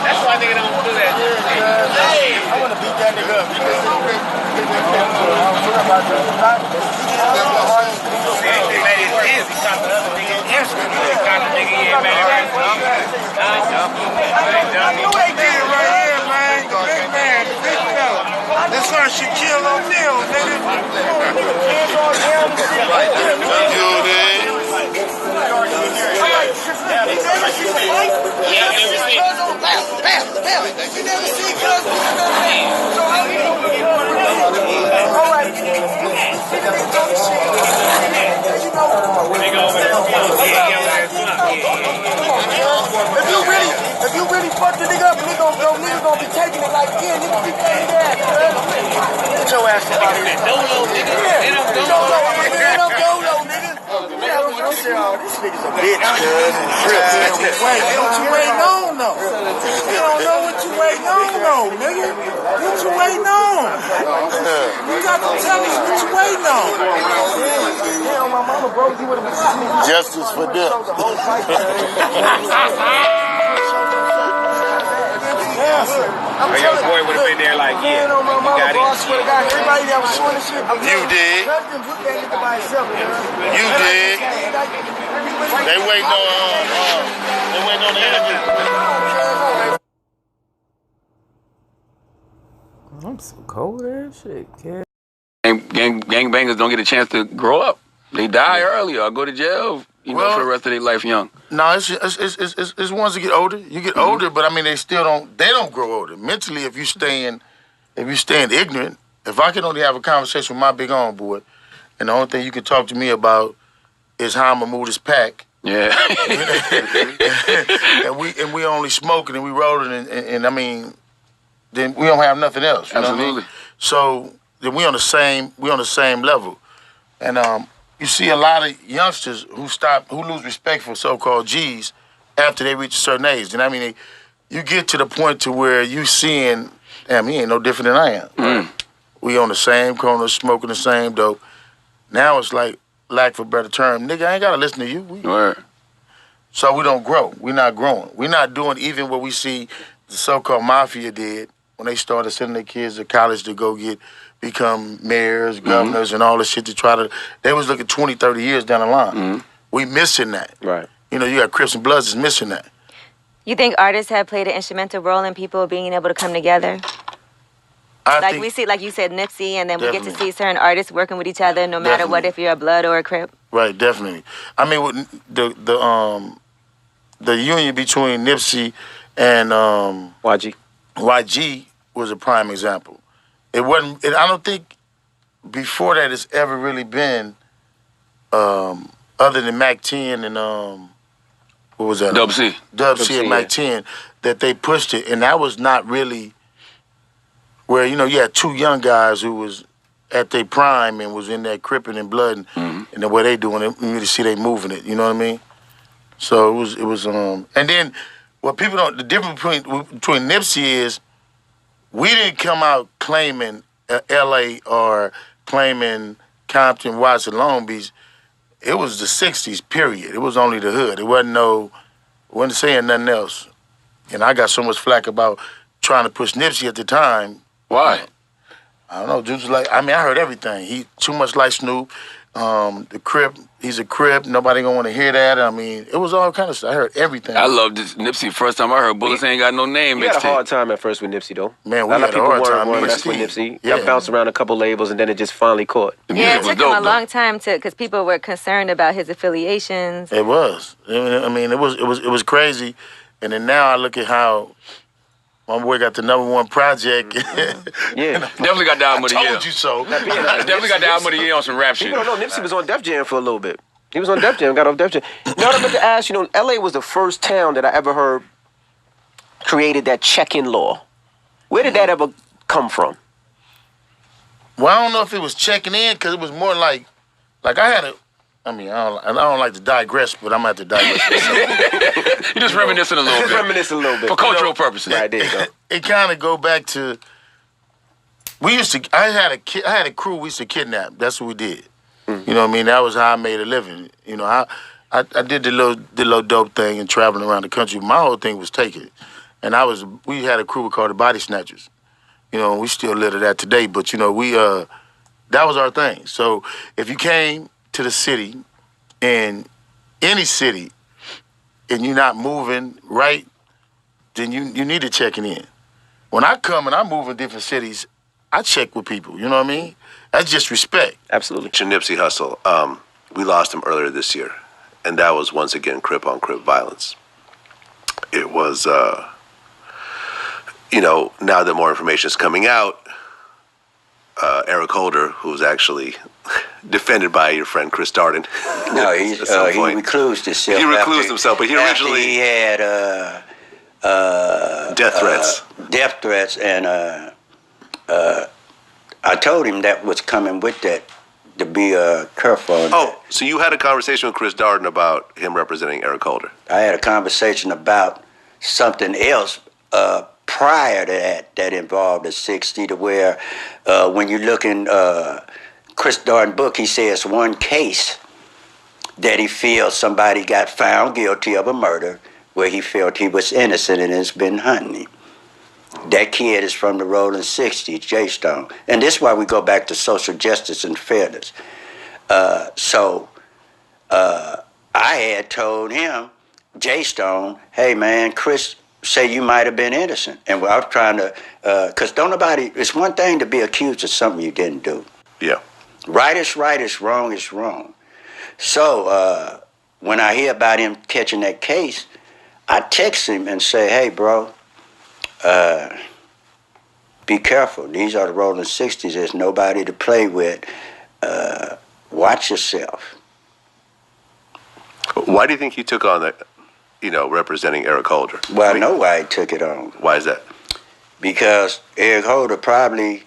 That's why nigga don't do that. Hey, I want to beat that nigga up. They made it easy. Caught the other nigga instant. They caught the nigga in, man. I knew they did it right here, man. The big man, the big fella. This one should kill O'Neal, nigga. You did. If you really fuck the nigga up, nigga gonna be taking it like again. Nigga be taking that. Get your ass up out here. Dolo, nigga. Dolo, nigga. This nigga's a bitch, cuz. Wait, what you waiting on, though? You don't know what you waiting on, though, nigga. What you waiting on? You got to tell us what you waiting on. Damn, my mama broke you with a Justice for them. Or your boy would have been there like, yeah, you got it. I swear to God, everybody that was showing this shit. You did. You did. They waiting on the interview. I'm so cold as shit, kid. Gangbangers don't get a chance to grow up. They die early or go to jail, for the rest of their life young. No, it's once you get older. You get older, but I mean they don't grow older. Mentally, if you staying ignorant, if I can only have a conversation with my big homeboy, and the only thing you can talk to me about is how I'm gonna move this pack. Yeah. and we only smoking and we rolling and I mean, then we don't have nothing else. You Absolutely. know what I mean? So then we on the same level. And you see a lot of youngsters who lose respect for so-called G's after they reach a certain age. And I mean, you get to the point to where you seeing, damn, he ain't no different than I am. We on the same corner, smoking the same dope. Now it's like, lack of a better term, nigga, I ain't gotta listen to you. Word. So we don't grow. We're not growing. We're not doing even what we see the so-called mafia did when they started sending their kids to college to go become mayors, governors, and all this shit to try to. They was looking 20, 30 years down the line. We missing that. Right. You know, you got Crips and Bloods is missing that. You think artists have played an instrumental role in people being able to come together? Like we see, like you said, Nipsey, and then we get to see certain artists working with each other, no matter what, if you're a Blood or a Crip. Right, definitely. I mean, with the union between Nipsey and YG was a prime example. It wasn't. I don't think before that it's ever really been, other than Mac 10 and what was that? Dub C. Dub C and Mac 10, that they pushed it, and that was not really where you had two young guys who was at their prime and was in that Crippin' and Blood and the way they doing it, you really see they moving it. You know what I mean? So it was and then what people don't, the difference between Nipsey is we didn't come out claiming L.A. or claiming Compton, Watts, and Long Beach. It was the 60s, period. It was only the hood. It wasn't saying nothing else. And I got so much flack about trying to push Nipsey at the time. Why? I don't know. Dude was like, I heard everything. He too much like Snoop. The Crip, he's a Crip. Nobody gonna want to hear that. I mean, it was all kind of stuff. I heard everything. I loved this Nipsey. First time I heard Bullets Ain't Got No Name. We had a hard time at first with Nipsey, though. Man, we a lot had of people a hard time. weren't messing with Nipsey. Yeah. Got bounced around a couple labels, and then it just finally caught. Yeah, it took him a long time because people were concerned about his affiliations. It was. I mean, it was crazy. And then now I look at how my boy got the #1 project. Yeah. Definitely got the album of the year. I told you so. Definitely got the album of the year on some rap shit. People don't know Nipsey was on Def Jam for a little bit. He was on Def Jam, got off Def Jam. Now I meant to ask, LA was the first town that I ever heard created that check-in law. Where did that ever come from? Well, I don't know if it was checking in because it was more like I had a. I don't like to digress, but I'm going to have to digress. You're just reminiscing a little bit. Reminiscing a little bit. For cultural purposes. Right, there you go. It kind of go back to, I had a crew we used to kidnap. That's what we did. You know what I mean? That was how I made a living. I did the little dope thing and traveling around the country. My whole thing was taking it. And we had a crew we called the Body Snatchers. We still live to that today, but that was our thing. So if you came to the city, in any city, and you're not moving right, then you need to checking in. When I come and I move in different cities, I check with people. You know what I mean? That's just respect. Absolutely. Nipsey Hussle, we lost him earlier this year, and that was once again Crip on Crip violence. It was, now that more information is coming out, Eric Holder, who's actually defended by your friend Chris Darden. No, he reclused himself. He reclused himself, but he originally he had death threats. Death threats, and I told him that was coming with that to be careful. Oh, so you had a conversation with Chris Darden about him representing Eric Holder? I had a conversation about something else prior to that involved the 60, to where when you look in Chris Darden's book, he says one case that he feels somebody got found guilty of a murder where he felt he was innocent and has been hunting him. That kid is from the Rolling 60s, JStone. And this is why we go back to social justice and fairness. So I had told him, JStone, hey man, Chris say you might have been innocent. And I was trying to, because it's one thing to be accused of something you didn't do. Yeah. Right is right, is wrong. So when I hear about him catching that case, I text him and say, hey bro, be careful. These are the Rolling 60s. There's nobody to play with. Watch yourself. Why do you think he took on that, representing Eric Holder? Well, I know why he took it on. Why is that? Because Eric Holder probably,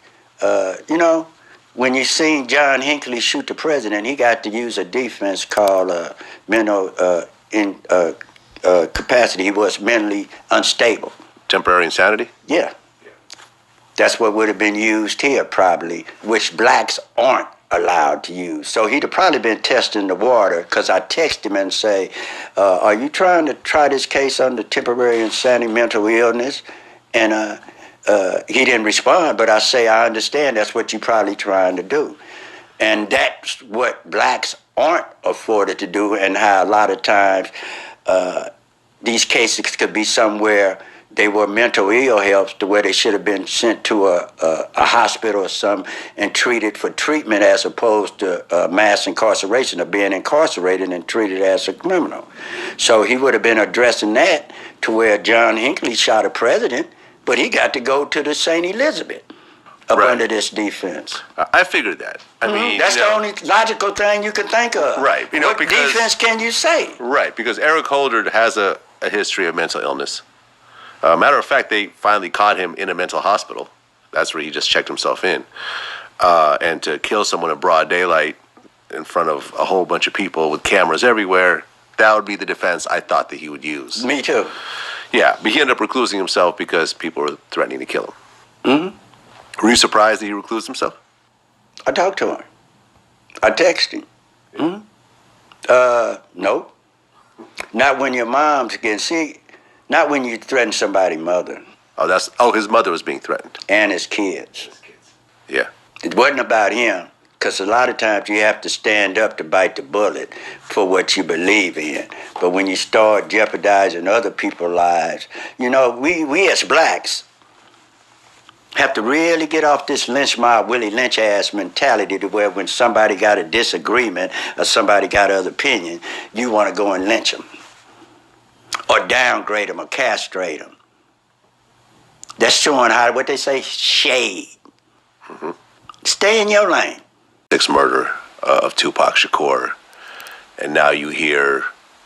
when you seen John Hinckley shoot the president, he got to use a defense called mental capacity. He was mentally unstable. Temporary insanity? Yeah. That's what would have been used here probably, which blacks aren't allowed to use. So he'd have probably been testing the water, because I text him and say, are you trying to try this case under temporary insanity mental illness? And he didn't respond, but I say, I understand that's what you're probably trying to do. And that's what blacks aren't afforded to do, and how a lot of times these cases could be somewhere they were mental ill health to where they should have been sent to a hospital or something and treated for treatment, as opposed to mass incarceration, or being incarcerated and treated as a criminal. So he would have been addressing that to where John Hinckley shot a president, but he got to go to the St. Elizabeth up under this defense. I figured that. I mean, that's the only logical thing you can think of. Right. What defense can you say? Right, because Eric Holder has a history of mental illness. Matter of fact, they finally caught him in a mental hospital. That's where he just checked himself in. And to kill someone in broad daylight in front of a whole bunch of people with cameras everywhere, that would be the defense I thought that he would use. Me too. Yeah, but he ended up reclusing himself because people were threatening to kill him. Mm-hmm. Were you surprised that he reclused himself? I talked to him. I texted him. Mm-hmm. No. Not when your mom's getting sick. Not when you threaten somebody's mother. His mother was being threatened. And his kids. Yeah. It wasn't about him, because a lot of times you have to stand up to bite the bullet for what you believe in. But when you start jeopardizing other people's lives, you know, we as blacks have to really get off this lynch mob, Willie Lynch ass mentality, to where when somebody got a disagreement or somebody got other opinion, you want to go and lynch them, or downgrade them, or castrate them. That's showing how, what they say, shade. Mm-hmm. Stay in your lane. Murder of Tupac Shakur, and now you hear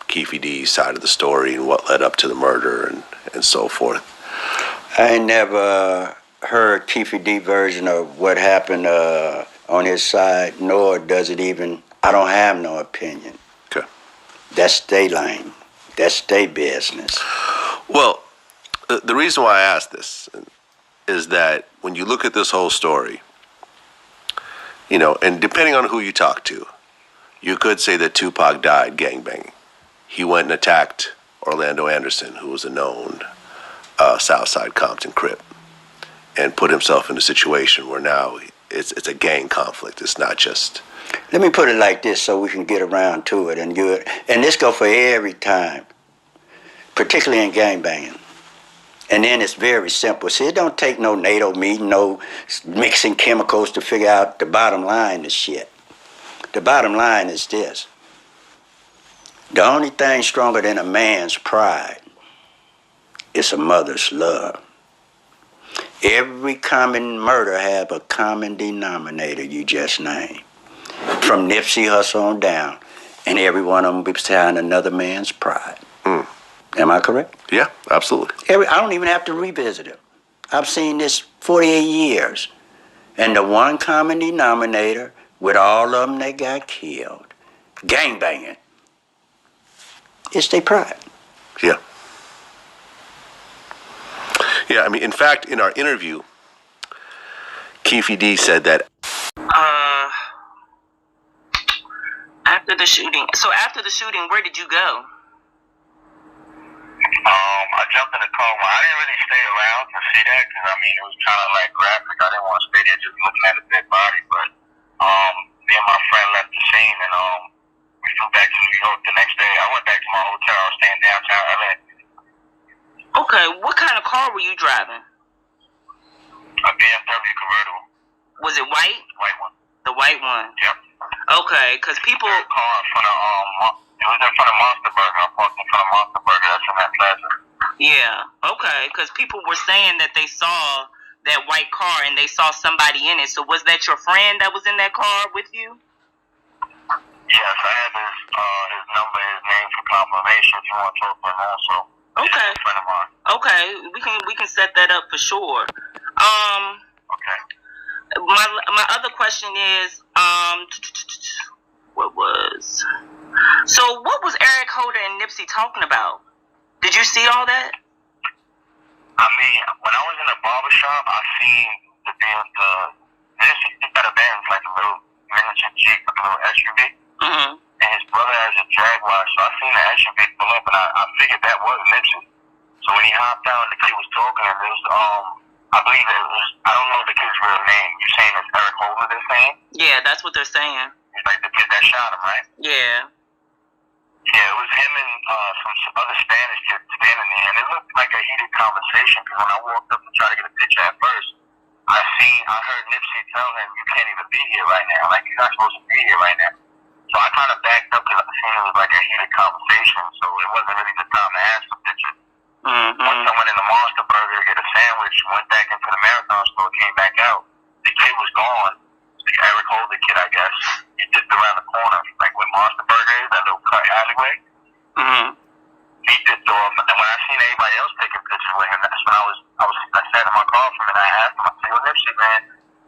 Keefe D's side of the story and what led up to the murder and so forth. I ain't never heard Keefe D version of what happened on his side, nor does it even, I don't have no opinion. Okay. That's their lane. That's their business. Well, the reason why I ask this is that when you look at this whole story, you know, and depending on who you talk to, you could say that Tupac died gangbanging. He went and attacked Orlando Anderson, who was a known Southside Compton Crip, and put himself in a situation where now it's a gang conflict. It's not just... Let me put it like this so we can get around to it. And this go for every time, particularly in gangbanging. And then it's very simple. See, it don't take no NATO meeting, no mixing chemicals to figure out the bottom line of shit. The bottom line is this. The only thing stronger than a man's pride is a mother's love. Every common murder have a common denominator you just named. From Nipsey Hussle on down, and every one of them be behind another man's pride. Mm. Am I correct? Yeah, absolutely. I don't even have to revisit it. I've seen this 48 years. And the one common denominator with all of them that got killed, gangbanging, is their pride. Yeah. Yeah, I mean, in fact, in our interview, Keefe D said that... After the shooting, where did you go? I jumped in the car. Well, I didn't really stay around to see that because, I mean, it was kind of like graphic. I didn't want to stay there just looking at a dead body. But me and my friend left the scene, and we flew back to New York the next day. I went back to my hotel. I was staying downtown LA. Okay, what kind of car were you driving? A BMW convertible. Was it white? White one. The white one? Yep. Okay, because people... Car in front of, it was in front of Monster Burger. I parked in front of Monster Burger. That's in that plaza. Yeah, okay, because people were saying that they saw that white car and they saw somebody in it. So was that your friend that was in that car with you? Yes, I have his number, his name for confirmation if you want to talk to him also. Okay. He's a friend of mine. Okay, we can set that up for sure. Okay. My other question is, what was Eric Holder and Nipsey talking about? Did you see all that? I mean, when I was in the barbershop, I seen Nipsey got a Benz, like a little miniature Jeep, a little SUV. And his brother has a Jaguar, so I seen the SUV pull up, and I figured that was Nipsey. So when he hopped out, the kid was talking, and it was, I believe it was, I don't know the kid's real name. You saying it's Eric Holder, they're saying? Yeah, that's what they're saying. It's like the kid that shot him, right? Yeah. Yeah, it was him and some other Spanish kids standing there, and it looked like a heated conversation, because when I walked up to try to get a picture at first, I heard Nipsey tell him, you can't even be here right now. Like, you're not supposed to be here right now. So I kind of backed up because I seen it was like a heated conversation, so it wasn't really the time to ask for pictures. Once I went in the Monster Burger to get a sandwich, went back into the Marathon store, came back out, the kid was gone. The Eric Holder kid, I guess. He dipped around the corner, like where Monster Burger is, that little cut alleyway. He dipped off, and when I seen everybody else taking pictures with him, that's when I sat in my car for him and I asked him, I said, yo, Nipsey, man,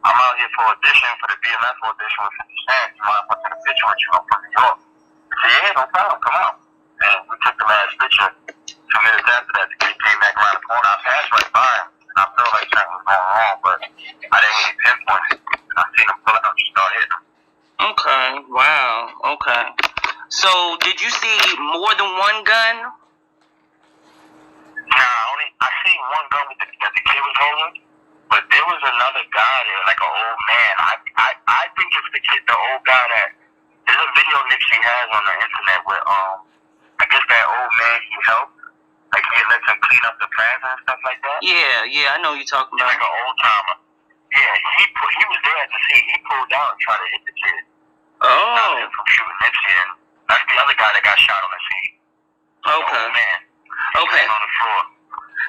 I'm out here for audition, for the BMF audition with 50 Cent. You mind if I take a picture with you? I'm from New York. He said, yeah, no problem, come on. And we took the last picture. 2 minutes after that, the kid came back around the corner. I passed right by him, and I felt like something was going wrong, but I didn't really pinpoint it. And I seen him pull out and start hitting him. Okay, wow, okay. So, did you see more than one gun? Nah, I seen one gun that the kid was holding, but there was another guy there, like an old man. I think it's the old guy that, there's a video Nipsey has on the internet where, I guess that old man he helped, like he lets him clean up the plaza and stuff like that. Yeah, I know you're talking about. Like an old timer. Yeah, he was there at the scene. He pulled out and tried to hit the kid. Not him from shooting Nipsey, and that's the other guy that got shot on the scene. Okay. Oh man. Okay. On the floor.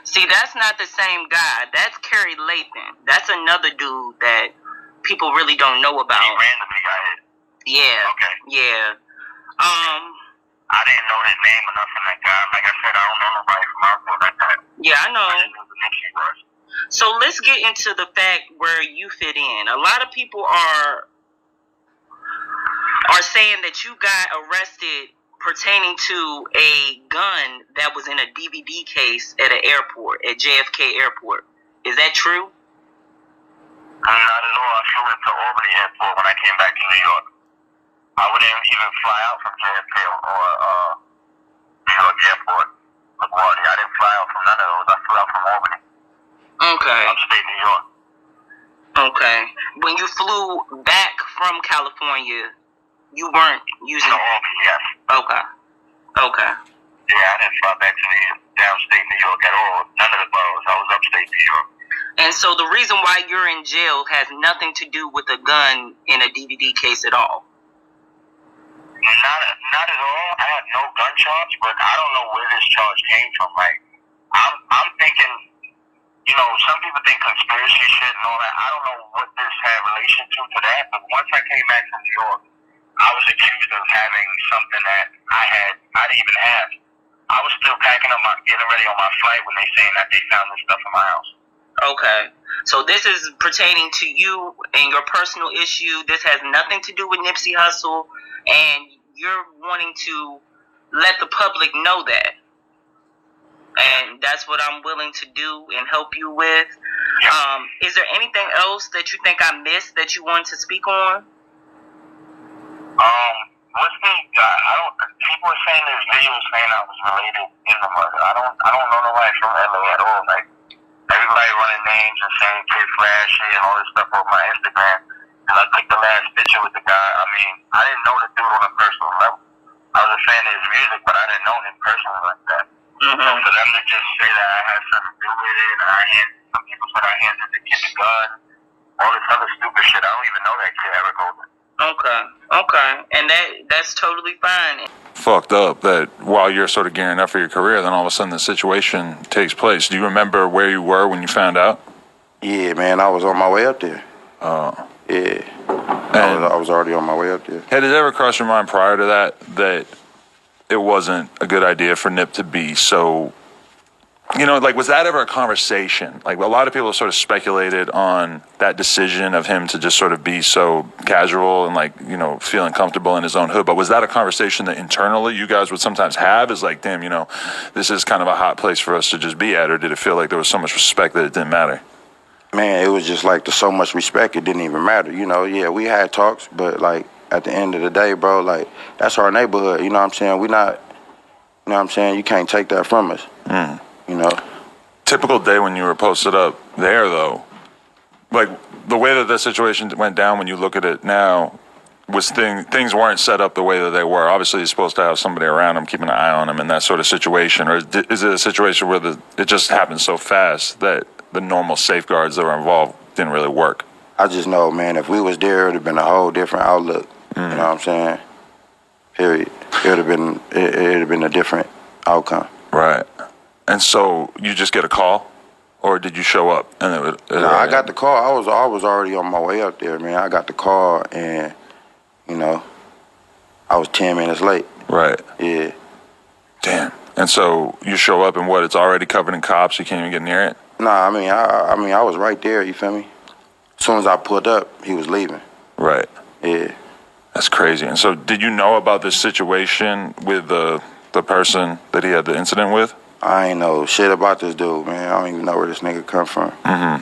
See, that's not the same guy. That's KerryLathan. That's another dude that people really don't know about. He randomly got hit. Yeah. Okay. Yeah. I didn't know his name or nothing like that. Like I said, I don't know nobody from out there like that. Yeah, I know. I just knew who Nipsey was. So let's get into the fact where you fit in. A lot of people are saying that you got arrested pertaining to a gun that was in a DVD case at an airport, at JFK Airport. Is that true? Not at all. I flew into Albany Airport when I came back to New York. I wouldn't even fly out from JFK or New York Airport. LaGuardia. I didn't fly out from none of those. I flew out from Albany. Okay. Upstate New York. Okay. When you flew back from California, you weren't using... To Albany, yes. Okay. Okay. Yeah, I didn't fly back to downstate New York at all. None of the boroughs. I was upstate New York. And so the reason why you're in jail has nothing to do with a gun in a DVD case at all? Not at all. I had no gun charge, but I don't know where this charge came from. Like, I'm thinking, you know, some people think conspiracy shit and all that. I don't know what this had relation to that, but once I came back to New York, I was accused of having something that I didn't even have. I was still packing up getting ready on my flight when they saying that they found this stuff in my house. Okay. So this is pertaining to you and your personal issue. This has nothing to do with Nipsey Hussle, and you're wanting to let the public know that. And that's what I'm willing to do and help you with. Yeah. Is there anything else that you think I missed that you want to speak on? What's the people are saying there's videos saying I was related in the murder. I don't know nobody from LA at all. Like, everybody running names and saying Kid Flashy and all this stuff on my Instagram. And I took the last picture with the guy. I mean, I didn't know the dude on a personal level. I was a fan of his music, but I didn't know him personally like that. So for them to just say that I had something to do with it, and some people said I handed the kid the gun, all this other stupid shit. I don't even know that kid, Eric Holder. Okay. And that's totally fine. Fucked up that while you're sort of gearing up for your career, then all of a sudden the situation takes place. Do you remember where you were when you found out? Yeah, man, I was on my way up there. Yeah. I was already on my way up there. Had it ever crossed your mind prior to that it wasn't a good idea for Nip to be so, like, was that ever a conversation? Like, a lot of people sort of speculated on that decision of him to just sort of be so casual and, like, feeling comfortable in his own hood. But was that a conversation that internally you guys would sometimes have? Is like, damn, this is kind of a hot place for us to just be at? Or did it feel like there was so much respect that it didn't matter? Man, it was just like so much respect, it didn't even matter. Yeah, we had talks, but like at the end of the day, bro, like, that's our neighborhood, you know what I'm saying? We not, you know what I'm saying? You can't take that from us, you know? Typical day when you were posted up there, though, like, the way that the situation went down when you look at it now, was things weren't set up the way that they were. Obviously, you're supposed to have somebody around them, keeping an eye on them in that sort of situation. Or is it a situation where it just happened so fast that the normal safeguards that were involved didn't really work? I just know, man, if we was there, it would have been a whole different outlook. You know what I'm saying? Period. It would have been a different outcome. Right. And so you just get a call? Or did you show up? And No, I got the call. I was already on my way up there, man. I got the call and, you know, I was 10 minutes late. Right. Yeah. Damn. And so you show up and what? It's already covered in cops. You can't even get near it. Nah, I mean, I was right there. You feel me? As soon as I pulled up, he was leaving. Right. Yeah. That's crazy. And so, did you know about this situation with the person that he had the incident with? I ain't know shit about this dude, man. I don't even know where this nigga come from.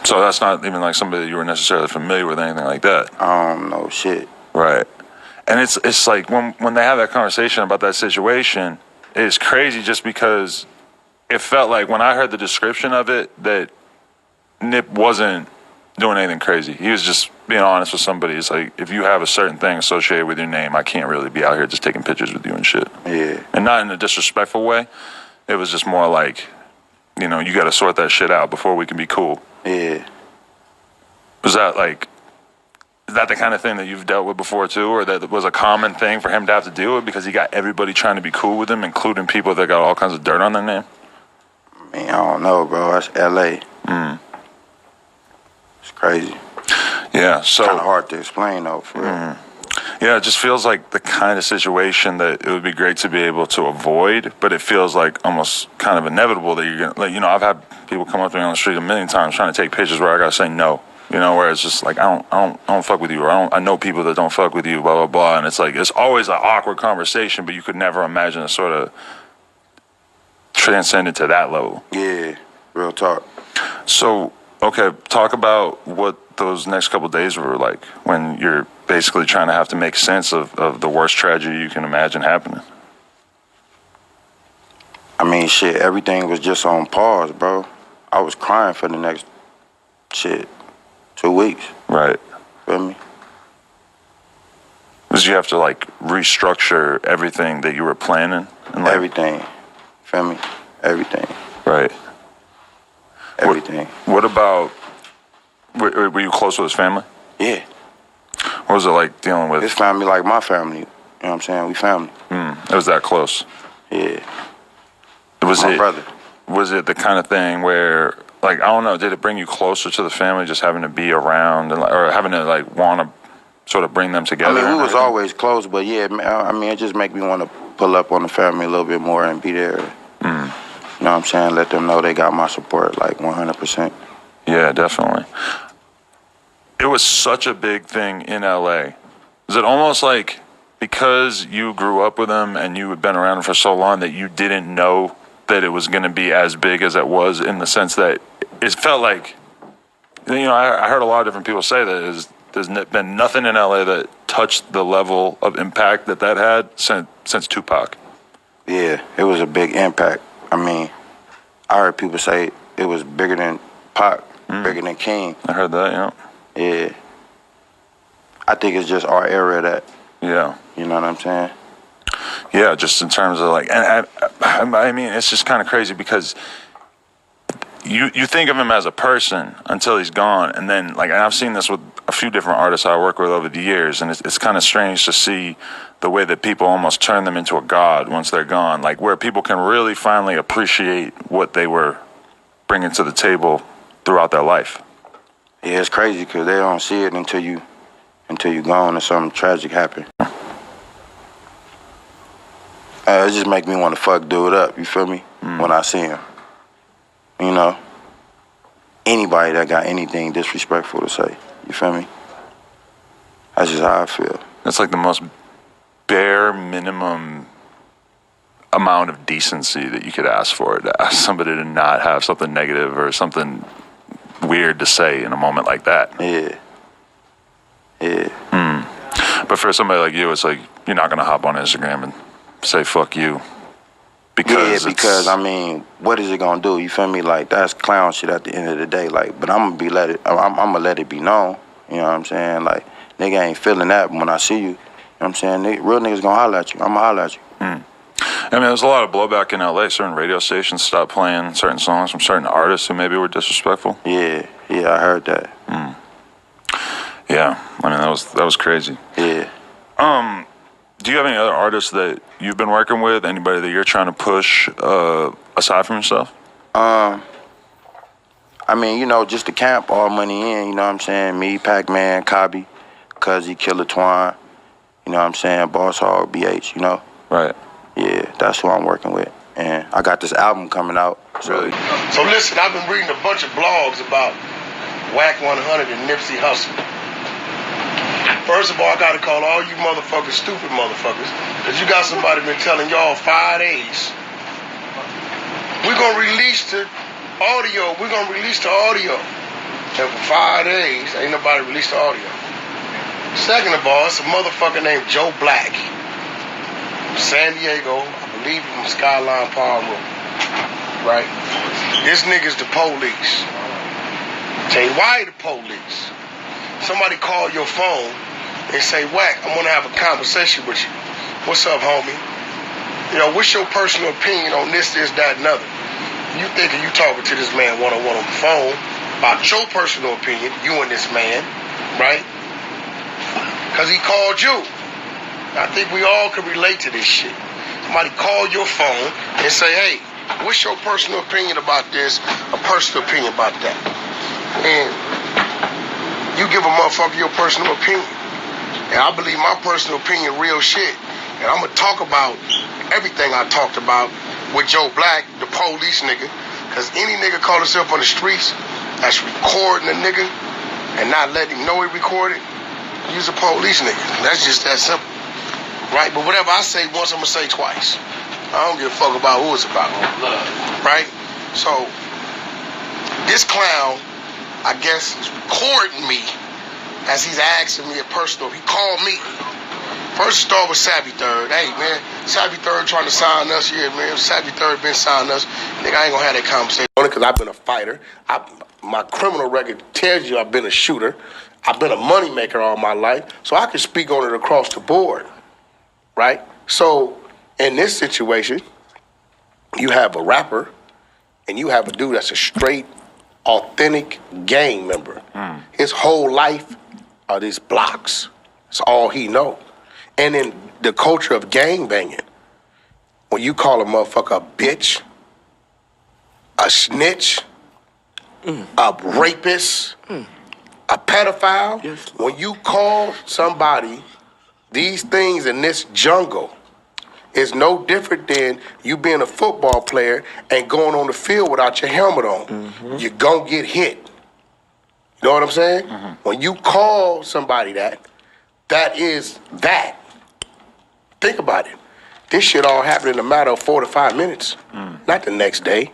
So that's not even like somebody that you were necessarily familiar with, anything like that. I don't know shit. Right. And it's like when they have that conversation about that situation, it's crazy just because it felt like when I heard the description of it that Nip wasn't doing anything crazy. He was just being honest with somebody. It's like, if you have a certain thing associated with your name, I can't really be out here just taking pictures with you and shit. Yeah. And not in a disrespectful way. It was just more like, you know, you got to sort that shit out before we can be cool. Yeah. Was that like, is that the kind of thing that you've dealt with before too, or that was a common thing for him to have to deal with because he got everybody trying to be cool with him, including people that got all kinds of dirt on their name? I mean, I don't know, bro. That's L.A. It's crazy. Yeah, so kind of hard to explain though, for real. Yeah, it just feels like the kind of situation that it would be great to be able to avoid, but it feels like almost kind of inevitable that you're gonna, like, you know, I've had people come up to me on the street a million times trying to take pictures where I gotta say no, you know, where it's just like I don't fuck with you, or I know people that don't fuck with you, blah blah blah, and it's like it's always an awkward conversation, but you could never imagine it sort of transcended to that level. Yeah, real talk. So, okay, talk about what those next couple of days were like when you're basically trying to have to make sense of the worst tragedy you can imagine happening. I mean, shit, everything was just on pause, bro. I was crying for the next, 2 weeks. Right. Feel me? Because you have to, like, restructure everything that you were planning? And, like, everything. Feel me? Everything. Right. Everything. What about, were you close with his family? Yeah. What was it like dealing with his family? Like my family. You know what I'm saying? We family. It was that close. Yeah. My brother. Was it the kind of thing where, like, I don't know, did it bring you closer to the family just having to be around and, or having to, like, want to sort of bring them together? I mean, we was always close, but yeah, I mean, it just make me want to pull up on the family a little bit more and be there. You know what I'm saying? Let them know they got my support, like 100%. Yeah, definitely. It was such a big thing in LA. Is it almost like because you grew up with him and you had been around him for so long that you didn't know that it was going to be as big as it was, in the sense that it felt like, you know, I heard a lot of different people say that there's been nothing in LA that touched the level of impact that had since Tupac. Yeah, it was a big impact. I mean, I heard people say it was bigger than Pac, bigger than King. I heard that, yeah. Yeah. I think it's just our era that. Yeah. You know what I'm saying? Yeah, just in terms of like, and I mean, it's just kind of crazy because you think of him as a person until he's gone, and then like, and I've seen this with a few different artists I work with over the years, and it's kind of strange to see the way that people almost turn them into a god once they're gone, like where people can really finally appreciate what they were bringing to the table throughout their life. Yeah, it's crazy because they don't see it until you gone and something tragic happen. It just make me want to fuck dude up, you feel me? When I see him. You know? Anybody that got anything disrespectful to say, you feel me? That's just how I feel. That's like the most bare minimum amount of decency that you could ask for, to ask somebody to not have something negative or something weird to say in a moment like that. Yeah. Yeah. But for somebody like you, it's like you're not gonna hop on Instagram and say "fuck you" because I mean, what is it gonna do? You feel me? Like that's clown shit at the end of the day. Like, but I'm gonna let it be known. You know what I'm saying? Like, nigga ain't feeling that when I see you. You know what I'm saying? Real niggas gonna holler at you. I'ma holler at you. I mean, there's a lot of blowback in LA. Certain radio stations stopped playing certain songs from certain artists who maybe were disrespectful. Yeah, I heard that. Yeah, I mean that was crazy. Yeah. Do you have any other artists that you've been working with? Anybody that you're trying to push aside from yourself? I mean, you know, just the camp, all money in. You know what I'm saying? Me, Pac-Man, Cobby, Cuzzy, Killer Twine. You know what I'm saying? Boss Hog, BH. You know. Right. Yeah, that's who I'm working with. And I got this album coming out. So listen, I've been reading a bunch of blogs about Whack 100 and Nipsey Hussle. First of all, I gotta call all you motherfuckers stupid motherfuckers, because you got somebody been telling y'all 5 days. We're gonna release the audio. And for 5 days, ain't nobody released the audio. Second of all, it's a motherfucker named Joe Black. San Diego, I believe from Skyline Palm Road, right? This nigga's the police. Tell you why the police. Somebody call your phone and say, Whack, I want to have a conversation with you. What's up, homie? You know, what's your personal opinion on this, that, and other? You thinking you talking to this man one-on-one on the phone about your personal opinion, you and this man, right? Because he called you. I think we all can relate to this shit. Somebody call your phone and say, hey, what's your personal opinion about this, a personal opinion about that? And you give a motherfucker your personal opinion. And I believe my personal opinion real shit. And I'm going to talk about everything I talked about with Joe Black, the police nigga. Because any nigga call himself on the streets that's recording a nigga and not letting him know he recorded, he's a police nigga. That's just that simple. Right? But whatever I say once, I'm going to say twice. I don't give a fuck about who it's about. Right? So, this clown, I guess, is recording me as he's asking me a personal. He called me. First start with Savvy Third. Hey, man, Savvy Third trying to sign us. Yeah, man, Savvy Third been signing us. Nigga, I ain't going to have that conversation. Because I've been a fighter. My criminal record tells you I've been a shooter. I've been a moneymaker all my life. So I can speak on it across the board. Right? So, in this situation, you have a rapper and you have a dude that's a straight, authentic gang member. His whole life are these blocks. That's all he know. And in the culture of gang banging, when you call a motherfucker a bitch, a snitch, a rapist, a pedophile, when you call somebody these things in this jungle, is no different than you being a football player and going on the field without your helmet on. You're gonna get hit. You know what I'm saying? When you call somebody that is that. Think about it. This shit all happened in a matter of 4 to 5 minutes, not the next day,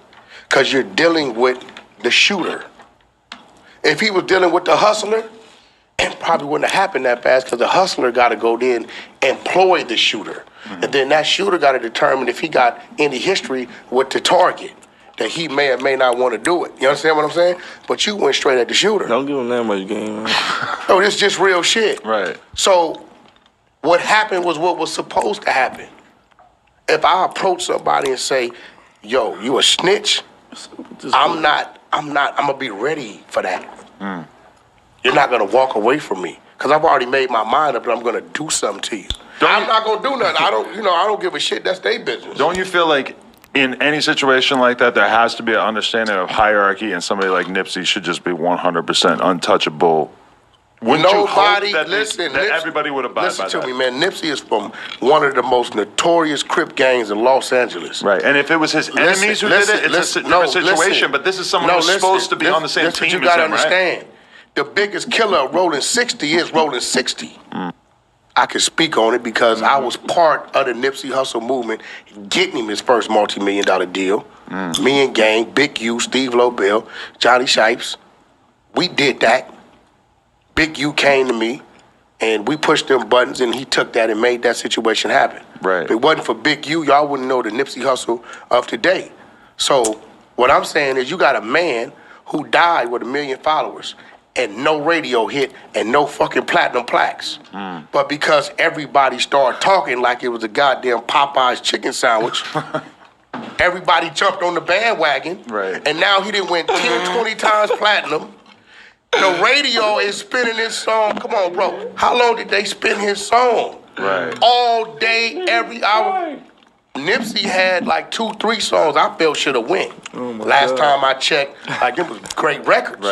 because you're dealing with the shooter. If he was dealing with the hustler, it probably wouldn't have happened that fast, because the hustler got to go then employ the shooter. And then that shooter got to determine if he got any history with the target, that he may or may not want to do it. You understand what I'm saying? But you went straight at the shooter. Don't give him that much game, man. No, this is just real shit. Right. So what happened was what was supposed to happen. If I approach somebody and say, yo, you a snitch, I'm gonna be ready for that. You're not gonna walk away from me, because I've already made my mind up that I'm gonna do something to you. I'm not gonna do nothing. I don't give a shit. That's their business. Don't you feel like in any situation like that, there has to be an understanding of hierarchy, and somebody like Nipsey should just be 100% untouchable? Wouldn't you hope that everybody would abide by that? Listen to me, man. Nipsey is from one of the most notorious Crip gangs in Los Angeles. Right, and if it was his enemies who did it, it's a different situation, but this is someone who's supposed to be on the same team as him, right? You gotta understand. The biggest killer of Rolling 60 is Rolling 60. I can speak on it because I was part of the Nipsey Hussle movement, getting him his first multi-million-dollar deal. Me and Gang, BigU, Steve Lobel, Johnny Shipes, we did that. BigU came to me And we pushed them buttons, and he took that and made that situation happen. Right. If it wasn't for BigU, y'all wouldn't know the Nipsey Hussle of today. So what I'm saying is you got a man who died with 1 million followers and no radio hit and no fucking platinum plaques. But because everybody started talking like it was a goddamn Popeye's chicken sandwich, everybody jumped on the bandwagon. Right. And now he done went 10, 20 times platinum. The radio is spinning his song. Come on, bro. How long did they spin his song? Right. All day, every hour. Nipsey had like 2, 3 songs I felt should have went. Last time I checked, like it was great records.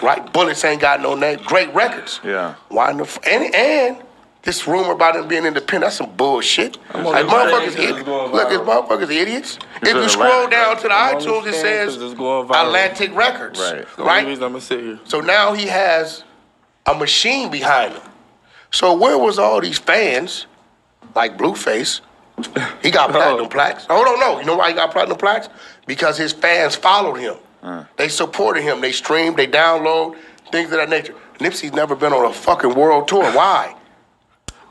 Right. Bullets ain't got no name. Great records. Yeah. Why in the and this rumor about him being independent, that's some bullshit. Like motherfuckers, look, it's motherfuckers idiots. If you scroll down to the iTunes, it says Atlantic Records. Right. I'm gonna sit here. So now he has a machine behind him. So where was all these fans, like Blueface? He got platinum plaques. Hold on, no. You know why he got platinum plaques? Because his fans followed him. They supported him. They streamed, they download, things of that nature. Nipsey's never been on a fucking world tour. Why?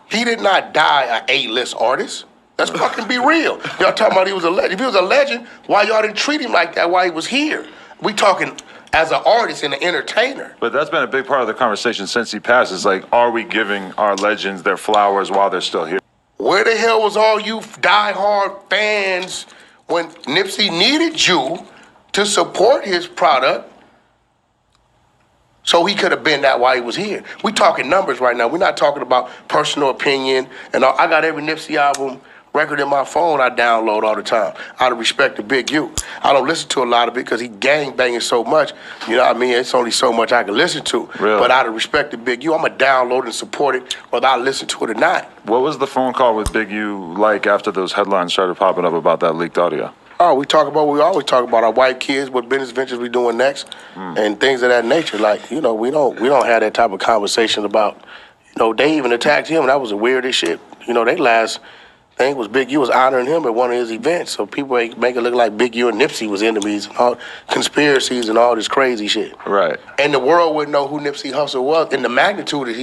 He did not die an A-list artist. Let's fucking be real. Y'all talking about he was a legend. If he was a legend, why y'all didn't treat him like that while he was here? We talking as an artist and an entertainer. But that's been a big part of the conversation since he passed. Is like, are we giving our legends their flowers while they're still here? Where the hell was all you die-hard fans when Nipsey needed you to support his product so he could have been that while he was here? We talking numbers right now. We're not talking about personal opinion. And I got every Nipsey album record in my phone I download all the time out of respect to BigU. I don't listen to a lot of it because he gang banging so much. You know what I mean? It's only so much I can listen to. Really? But out of respect to BigU, I'm going to download and support it whether I listen to it or not. What was the phone call with BigU like after those headlines started popping up about that leaked audio? Oh, we always talk about our white kids, what business ventures we doing next, and things of that nature. Like, you know, we don't have that type of conversation about, you know, they even attacked him. That was the weirdest shit. You know, they last thing was BigU was honoring him at one of his events. So people make it look like BigU and Nipsey was enemies and all conspiracies and all this crazy shit. Right. And the world wouldn't know who Nipsey Hussle was in the magnitude that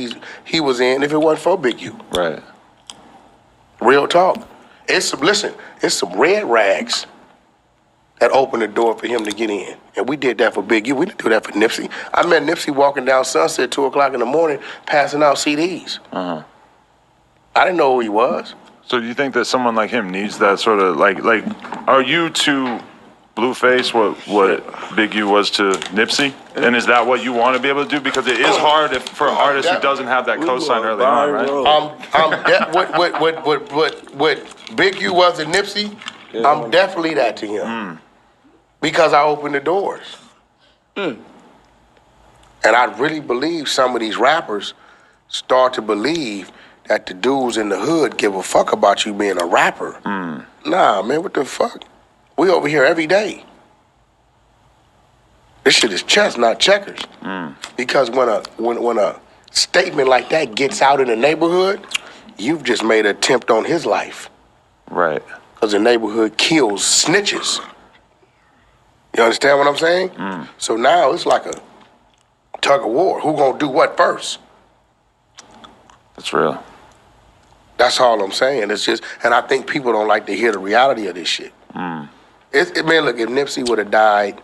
he was in if it wasn't for BigU. Right. Real talk. It's some red rags that opened the door for him to get in. And we did that for BigU. We didn't do that for Nipsey. I met Nipsey walking down Sunset 2 o'clock in the morning, passing out CDs. I didn't know who he was. So do you think that someone like him needs that sort of, like are you to Blueface what BigU was to Nipsey? And is that what you want to be able to do? Because it is hard for an artist who doesn't have that cosign early on, right? What BigU was to Nipsey, I'm definitely that to him. Because I opened the doors. And I really believe some of these rappers start to believe that the dudes in the hood give a fuck about you being a rapper. Nah, man, what the fuck? We over here every day. This shit is chess, not checkers. Because when a statement like that gets out in the neighborhood, you've just made an attempt on his life. Right. Because the neighborhood kills snitches. You understand what I'm saying? So now it's like a tug of war. Who gonna do what first? That's real. That's all I'm saying. It's just, and I think people don't like to hear the reality of this shit. Man, look, if Nipsey would have died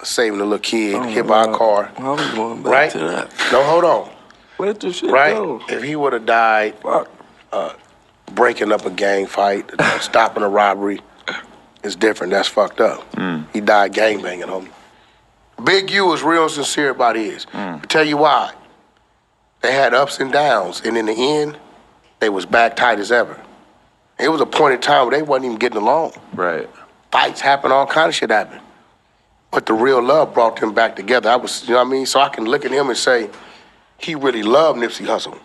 saving a little kid hit by a car, I was going back to that. No, hold on. Where'd the shit Right? go? If he would have died breaking up a gang fight, stopping a robbery, it's different. That's fucked up. He died gangbanging, homie. BigU is real sincere about his. I'll tell you why. They had ups and downs, and in the end, they was back tight as ever. It was a point in time where they wasn't even getting along. Right. Fights happened, all kind of shit happened. But the real love brought them back together. I was, you know what I mean? So I can look at him and say, he really loved Nipsey Hussle.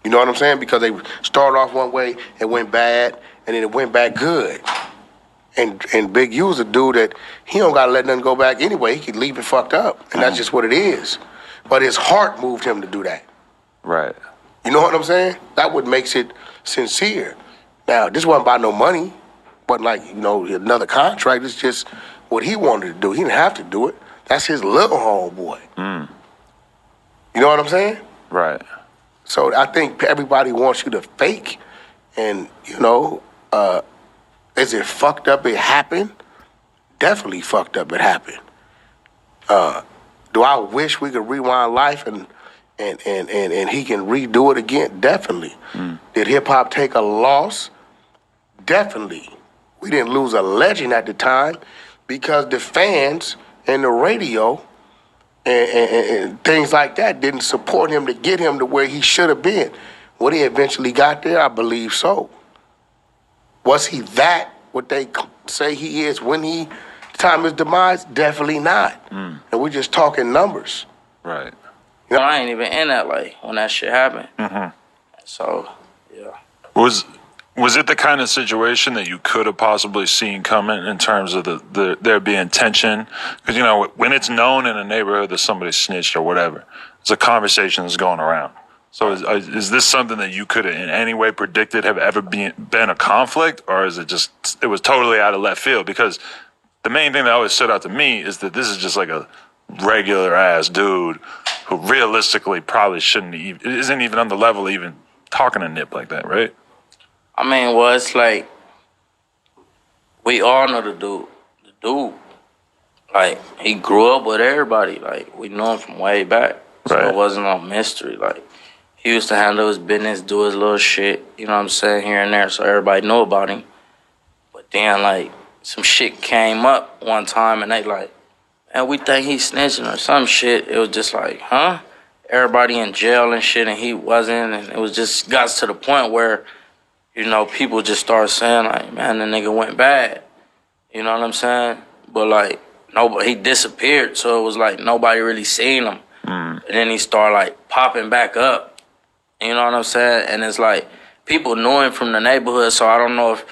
You know what I'm saying? Because they started off one way, it went bad, and then it went back good. And BigU's a dude that he don't gotta let nothing go back anyway. He could leave it fucked up, and that's just what it is. But his heart moved him to do that. Right. You know what I'm saying? That what makes it sincere. Now, this wasn't about no money, wasn't like, you know, another contract. It's just what he wanted to do. He didn't have to do it. That's his little homeboy. You know what I'm saying? Right. So I think everybody wants you to fake, and is it fucked up? It happened. Definitely fucked up. It happened. Do I wish we could rewind life and he can redo it again? Definitely. Did hip hop take a loss? Definitely. We didn't lose a legend at the time because the fans and the radio and things like that didn't support him to get him to where he should have been. When he eventually got there, I believe so. Was he what they say he is when he time his demise? Definitely not. And we're just talking numbers. Right. I ain't even in LA when that shit happened. So, yeah. Was it the kind of situation that you could have possibly seen coming in terms of there being tension? Because, when it's known in a neighborhood that somebody snitched or whatever, it's a conversation that's going around. So is this something that you could have in any way predicted have ever been a conflict? Or is it was totally out of left field? Because the main thing that always stood out to me is that this is just like a regular ass dude who realistically probably isn't even on the level of even talking to Nip like that, right? I mean, well, it's like, we all know the dude. The dude, like, he grew up with everybody. Like, we knew him from way back. So it wasn't no mystery. Like, he used to handle his business, do his little shit, you know what I'm saying, here and there, so everybody knew about him. But then, like, some shit came up one time, and they like, and we think he's snitching or some shit. It was just like, huh? Everybody in jail and shit, and he wasn't, and it was just got to the point where, people just started saying, like, man, the nigga went bad. You know what I'm saying? But, like, he disappeared, so it was like nobody really seen him. And then he started, like, popping back up. You know what I'm saying? And it's like, people knew him from the neighborhood, so I don't know if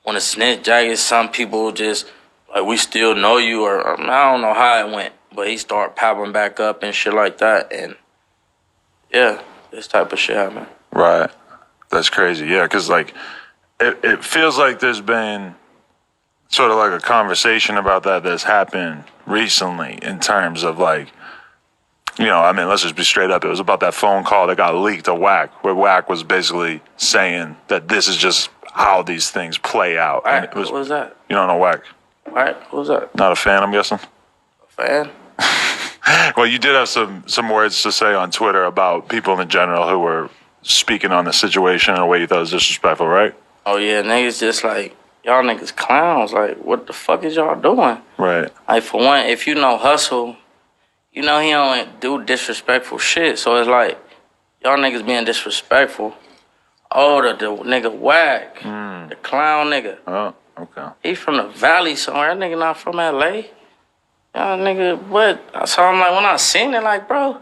when a snitch jacket, some people just, like, we still know you, or I don't know how it went. But he started popping back up and shit like that, and, yeah, this type of shit happened. Right. That's crazy. Yeah, because, like, it feels like there's been sort of like a conversation about that's happened recently in terms of, like, let's just be straight up. It was about that phone call that got leaked to Wack, where Wack was basically saying that this is just how these things play out. Wack? What was that? You don't know Wack? Wack? What was that? Not a fan, I'm guessing? A fan? Well, you did have some words to say on Twitter about people in general who were speaking on the situation in a way you thought was disrespectful, right? Oh, yeah, niggas just like, y'all niggas clowns. Like, what the fuck is y'all doing? Right. Like, for one, if you know Hustle, he don't do disrespectful shit. So it's like, y'all niggas being disrespectful. Oh, the nigga Wack, the clown nigga. Oh, okay. He from the valley somewhere. That nigga not from LA. Y'all nigga, what? So I'm like, when I seen it, like, bro,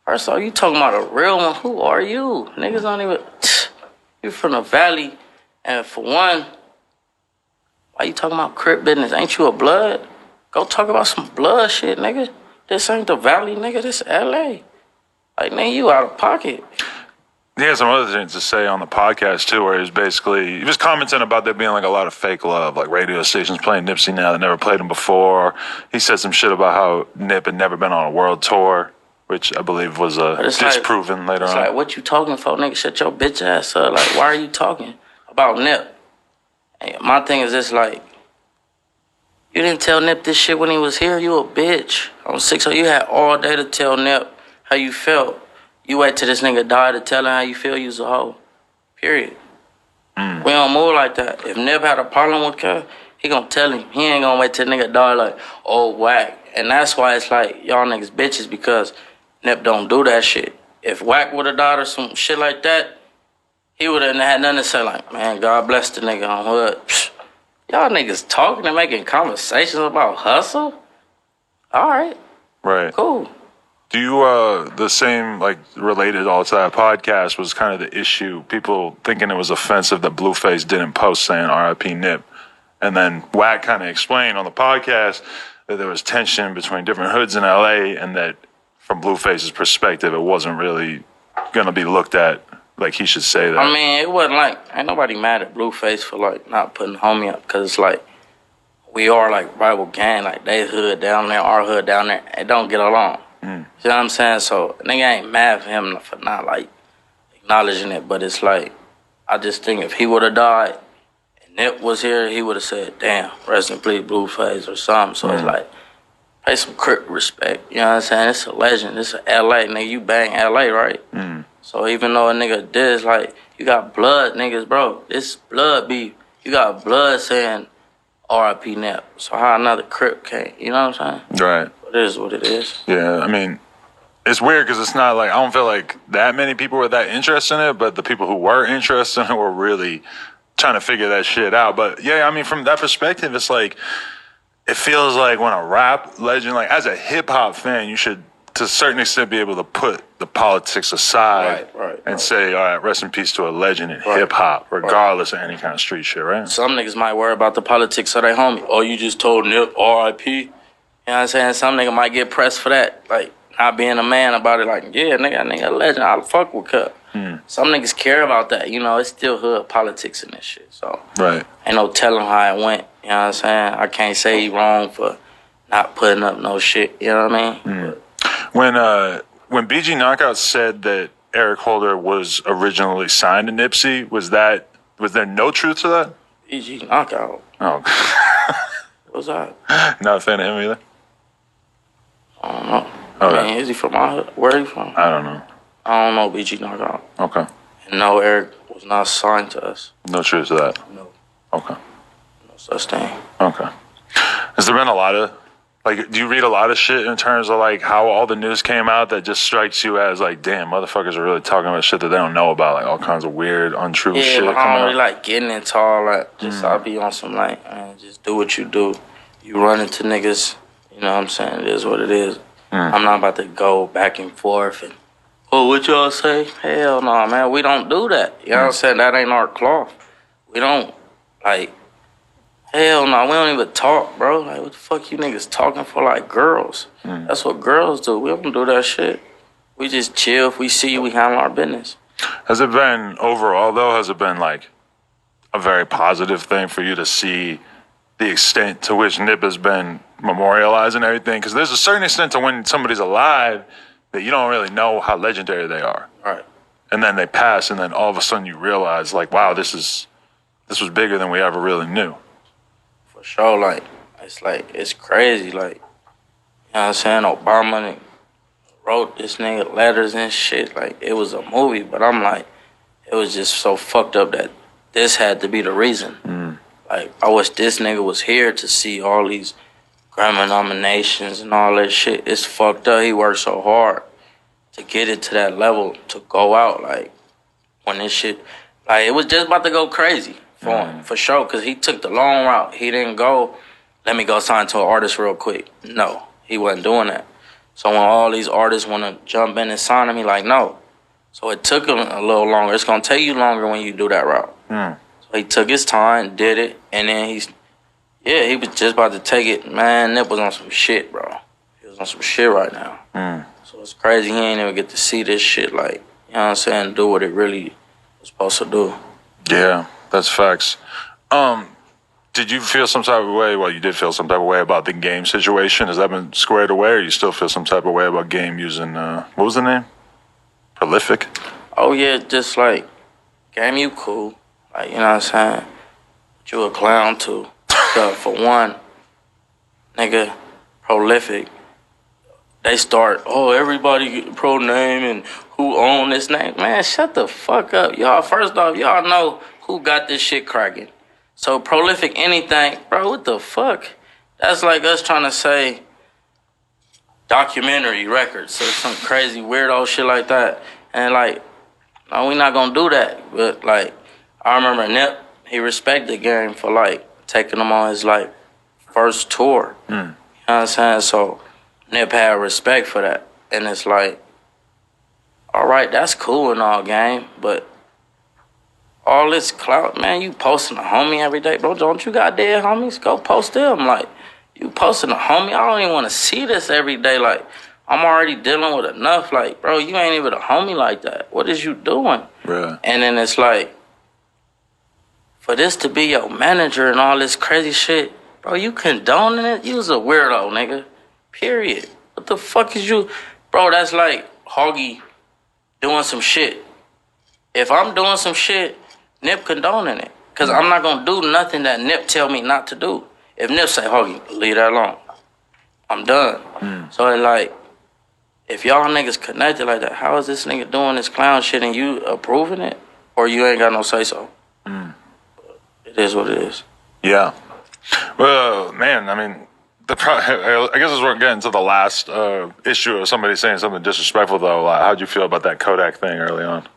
first of all, you talking about a real one. Who are you? Niggas don't even, you from the valley. And for one, why you talking about crip business? Ain't you a blood? Go talk about some blood shit, nigga. This ain't the valley, nigga. This LA. Like, nigga, you out of pocket. He had some other things to say on the podcast, too, where he was commenting about there being, like, a lot of fake love, like radio stations playing Nipsey now that never played him before. He said some shit about how Nip had never been on a world tour, which I believe was disproven later on. It's like, what you talking for, nigga? Shut your bitch ass up. Like, why are you talking about Nip? Hey, my thing is this, like, you didn't tell Nip this shit when he was here. You a bitch. On 6, so you had all day to tell Nip how you felt. You wait till this nigga die to tell him how you feel. You was a hoe. Period. We don't move like that. If Nip had a problem with Kev, he gonna tell him. He ain't gonna wait till nigga die like, oh, Wack. And that's why it's like, y'all niggas bitches, because Nip don't do that shit. If Wack would've died or some shit like that, he would've had nothing to say like, man, God bless the nigga on hood. Psh, y'all niggas talking and making conversations about hustle? All right. Right. Cool. Do you, the same, like, related all to that podcast was kind of the issue, people thinking it was offensive that Blueface didn't post saying RIP Nip. And then Wack kind of explained on the podcast that there was tension between different hoods in LA and that from Blueface's perspective, it wasn't really going to be looked at like he should say that. I mean, it wasn't like, ain't nobody mad at Blueface for, like, not putting homie up, because it's like, we are, like, rival gang, like, they hood down there, our hood down there, and don't get along. You know what I'm saying? So, nigga ain't mad for him for not, like, acknowledging it, but it's like, I just think if he would have died and Nip was here, he would have said, damn, rest in peace, Blueface or something. So it's like, pay some Crip respect. You know what I'm saying? It's a legend. It's a LA. Nigga, you bang LA, right? So even though a nigga did, like, you got blood niggas, bro. This blood beef. You got blood saying R.I.P. Nip. So how another Crip can't? You know what I'm saying? Right. It is what it is. Yeah, I mean, it's weird because it's not like, I don't feel like that many people were that interested in it, but the people who were interested in it were really trying to figure that shit out. But yeah, I mean, from that perspective, it's like, it feels like when a rap legend, like as a hip hop fan, you should, to a certain extent, be able to put the politics aside and say, all right, rest in peace to a legend in hip hop, regardless of any kind of street shit, right? Some niggas might worry about the politics of their homie. Oh, you just told Nip R.I.P. You know what I'm saying? Some nigga might get pressed for that. Like, not being a man about it. Like, yeah, nigga a legend. I'll fuck with Cup. Some niggas care about that. You know, it's still hood politics in this shit. So, right. Ain't no telling how it went. You know what I'm saying? I can't say he wrong for not putting up no shit. You know what I mean? When BGKnoccout said that Eric Holder was originally signed to Nipsey, was there no truth to that? BGKnoccout. Oh. What's that? Not a fan of him either? I don't know. Okay. I mean, is he from my hood? Where he from? I don't know. I don't know BGKnockout. Okay. And no, Eric was not signed to us. No truth to that? No. Okay. No such thing. Okay. Has there been a lot of, like, do you read a lot of shit in terms of, like, how all the news came out that just strikes you as, like, damn, motherfuckers are really talking about shit that they don't know about, like, all kinds of weird, untrue Yeah, shit but coming I don't out? really like getting into all that. Just I'll be on some, like, man, just do what you do. You run into niggas, you know what I'm saying? It is what it is. I'm not about to go back and forth and, oh, what y'all say? Hell no, man. We don't do that. You know what I'm saying? That ain't our cloth. We don't, like, hell no. We don't even talk, bro. Like, what the fuck you niggas talking for like girls? That's what girls do. We don't do that shit. We just chill. If we see you, we handle our business. Has it been, overall, though, has it been, like, a very positive thing for you to see the extent to which Nip has been memorialized and everything? Because there's a certain extent to when somebody's alive that you don't really know how legendary they are. Right. And then they pass, and then all of a sudden you realize, like, wow, this was bigger than we ever really knew. For sure, like, it's crazy. Like, you know what I'm saying? Obama wrote this nigga letters and shit. Like, it was a movie, but I'm like, it was just so fucked up that this had to be the reason. Like, I wish this nigga was here to see all these Grammy nominations and all that shit. It's fucked up. He worked so hard to get it to that level, to go out, like, when this shit, like, it was just about to go crazy for him, for sure, because he took the long route. He didn't go, let me go sign to an artist real quick. No, he wasn't doing that. So when all these artists want to jump in and sign him, he like, no. So it took him a little longer. It's going to take you longer when you do that route. So he took his time, did it, and then he was just about to take it. Man, Nip was on some shit, bro. He was on some shit right now. So it's crazy. He ain't even get to see this shit, like, you know what I'm saying, do what it really was supposed to do. Yeah, that's facts. Did you feel some type of way? Well, you did feel some type of way about the Game situation. Has that been squared away, or you still feel some type of way about Game using, what was the name? Prolific? Oh, yeah, just like, Game, you cool. Like, you know what I'm saying? But you a clown, too. So, for one, nigga, Prolific, they start, oh, everybody get pro name and who own this name. Man, shut the fuck up. Y'all, first off, y'all know who got this shit cracking. So, Prolific anything, bro, what the fuck? That's like us trying to say documentary records or some crazy weirdo shit like that. And, like, no, we not gonna do that. But, like, I remember Nip, he respected Game for, like, taking him on his, like, first tour. You know what I'm saying? So Nip had respect for that. And it's like, all right, that's cool and all, Game, but all this clout, man, you posting a homie every day, bro. Don't you got dead homies? Go post them. Like, you posting a homie, I don't even want to see this every day. Like, I'm already dealing with enough. Like, bro, you ain't even a homie like that. What is you doing? Right. And then it's like, for this to be your manager and all this crazy shit, bro, you condoning it? You was a weirdo, nigga. Period. What the fuck is you? Bro, that's like Hoggy doing some shit. if I'm doing some shit, Nip condoning it. Because I'm not going to do nothing that Nip tell me not to do. If Nip say, Hoggy, leave that alone, I'm done. So it's like, if y'all niggas connected like that, how is this nigga doing this clown shit and you approving it? Or you ain't got no say-so? It is what it is. Yeah. Well, man, I mean, I guess as we're getting to the last issue of somebody saying something disrespectful, though, how'd you feel about that Kodak thing early on?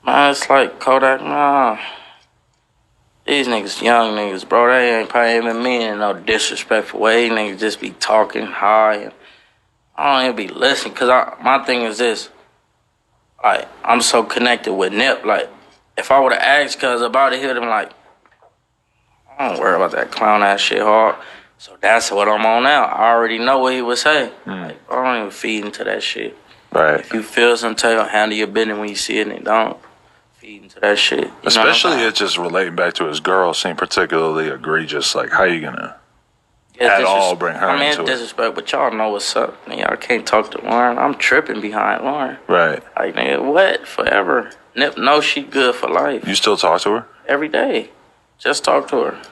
Man, it's like Kodak, nah. These niggas, young niggas, bro, they ain't probably even meaning no disrespectful way. Niggas just be talking high, and I don't even be listening. Cause my thing is this, like, I'm so connected with Nip. Like, if I would've asked cuz about it, he'd have been like, I don't worry about that clown ass shit hard. So that's what I'm on now. I already know what he would say. Like, I don't even feed into that shit. Right. If you feel some type, handle your business when you see it, and don't feed into that shit. You Especially it just relating back to his girl seemed particularly egregious. Like, how you gonna at all bring her I mean, into it's it? disrespect, but y'all know what's up. Y'all can't talk to Lauren. I'm tripping behind Lauren. Right. Like, nigga, what? Forever. Nip knows she good for life. You still talk to her? Every day. Just talk to her.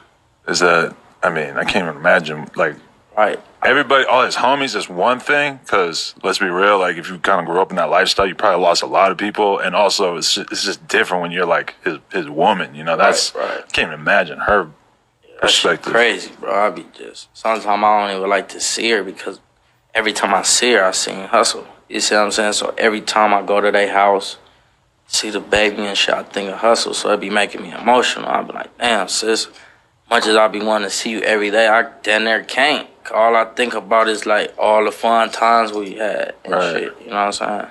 Is that, I mean, I can't even imagine, like, right. Everybody, all his homies is one thing, because let's be real, like, if you kind of grew up in that lifestyle, you probably lost a lot of people, and also it's just different when you're, like, his woman, you know? That's, I can't even imagine her perspective. Crazy, bro. I be just, sometimes I don't even like to see her, because every time I see her, I seen Hustle. You see what I'm saying? So every time I go to their house, see the baby and shit, I think of Hustle, so it be making me emotional. I be like, damn, sis, much as I be wanting to see you every day, I damn near can't. All I think about is like all the fun times we had and shit. You know what I'm saying?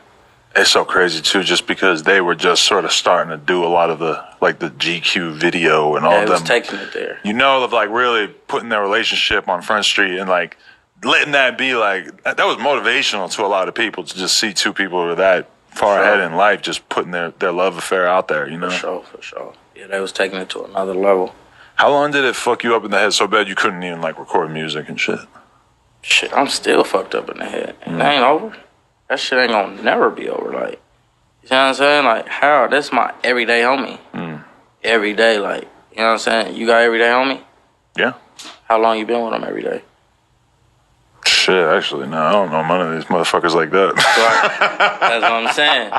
It's so crazy too, just because they were just sort of starting to do a lot of the GQ video and all It them. was taking it there. You know, of like really putting their relationship on Front Street and like letting that be like that was motivational to a lot of people to just see two people who are that far ahead in life, just putting their love affair out there. You know, for sure. Yeah, they was taking it to another level. How long did it fuck you up in the head so bad you couldn't even like record music and shit? Shit, I'm still fucked up in the head. It ain't over. That shit ain't gonna never be over. Like, you know what I'm saying? Like, how? That's my everyday homie. Every day, like, you know what I'm saying? You got everyday homie? Yeah. How long you been with him every day? Shit, actually, no, I don't know none of these motherfuckers like that. That's what I'm saying.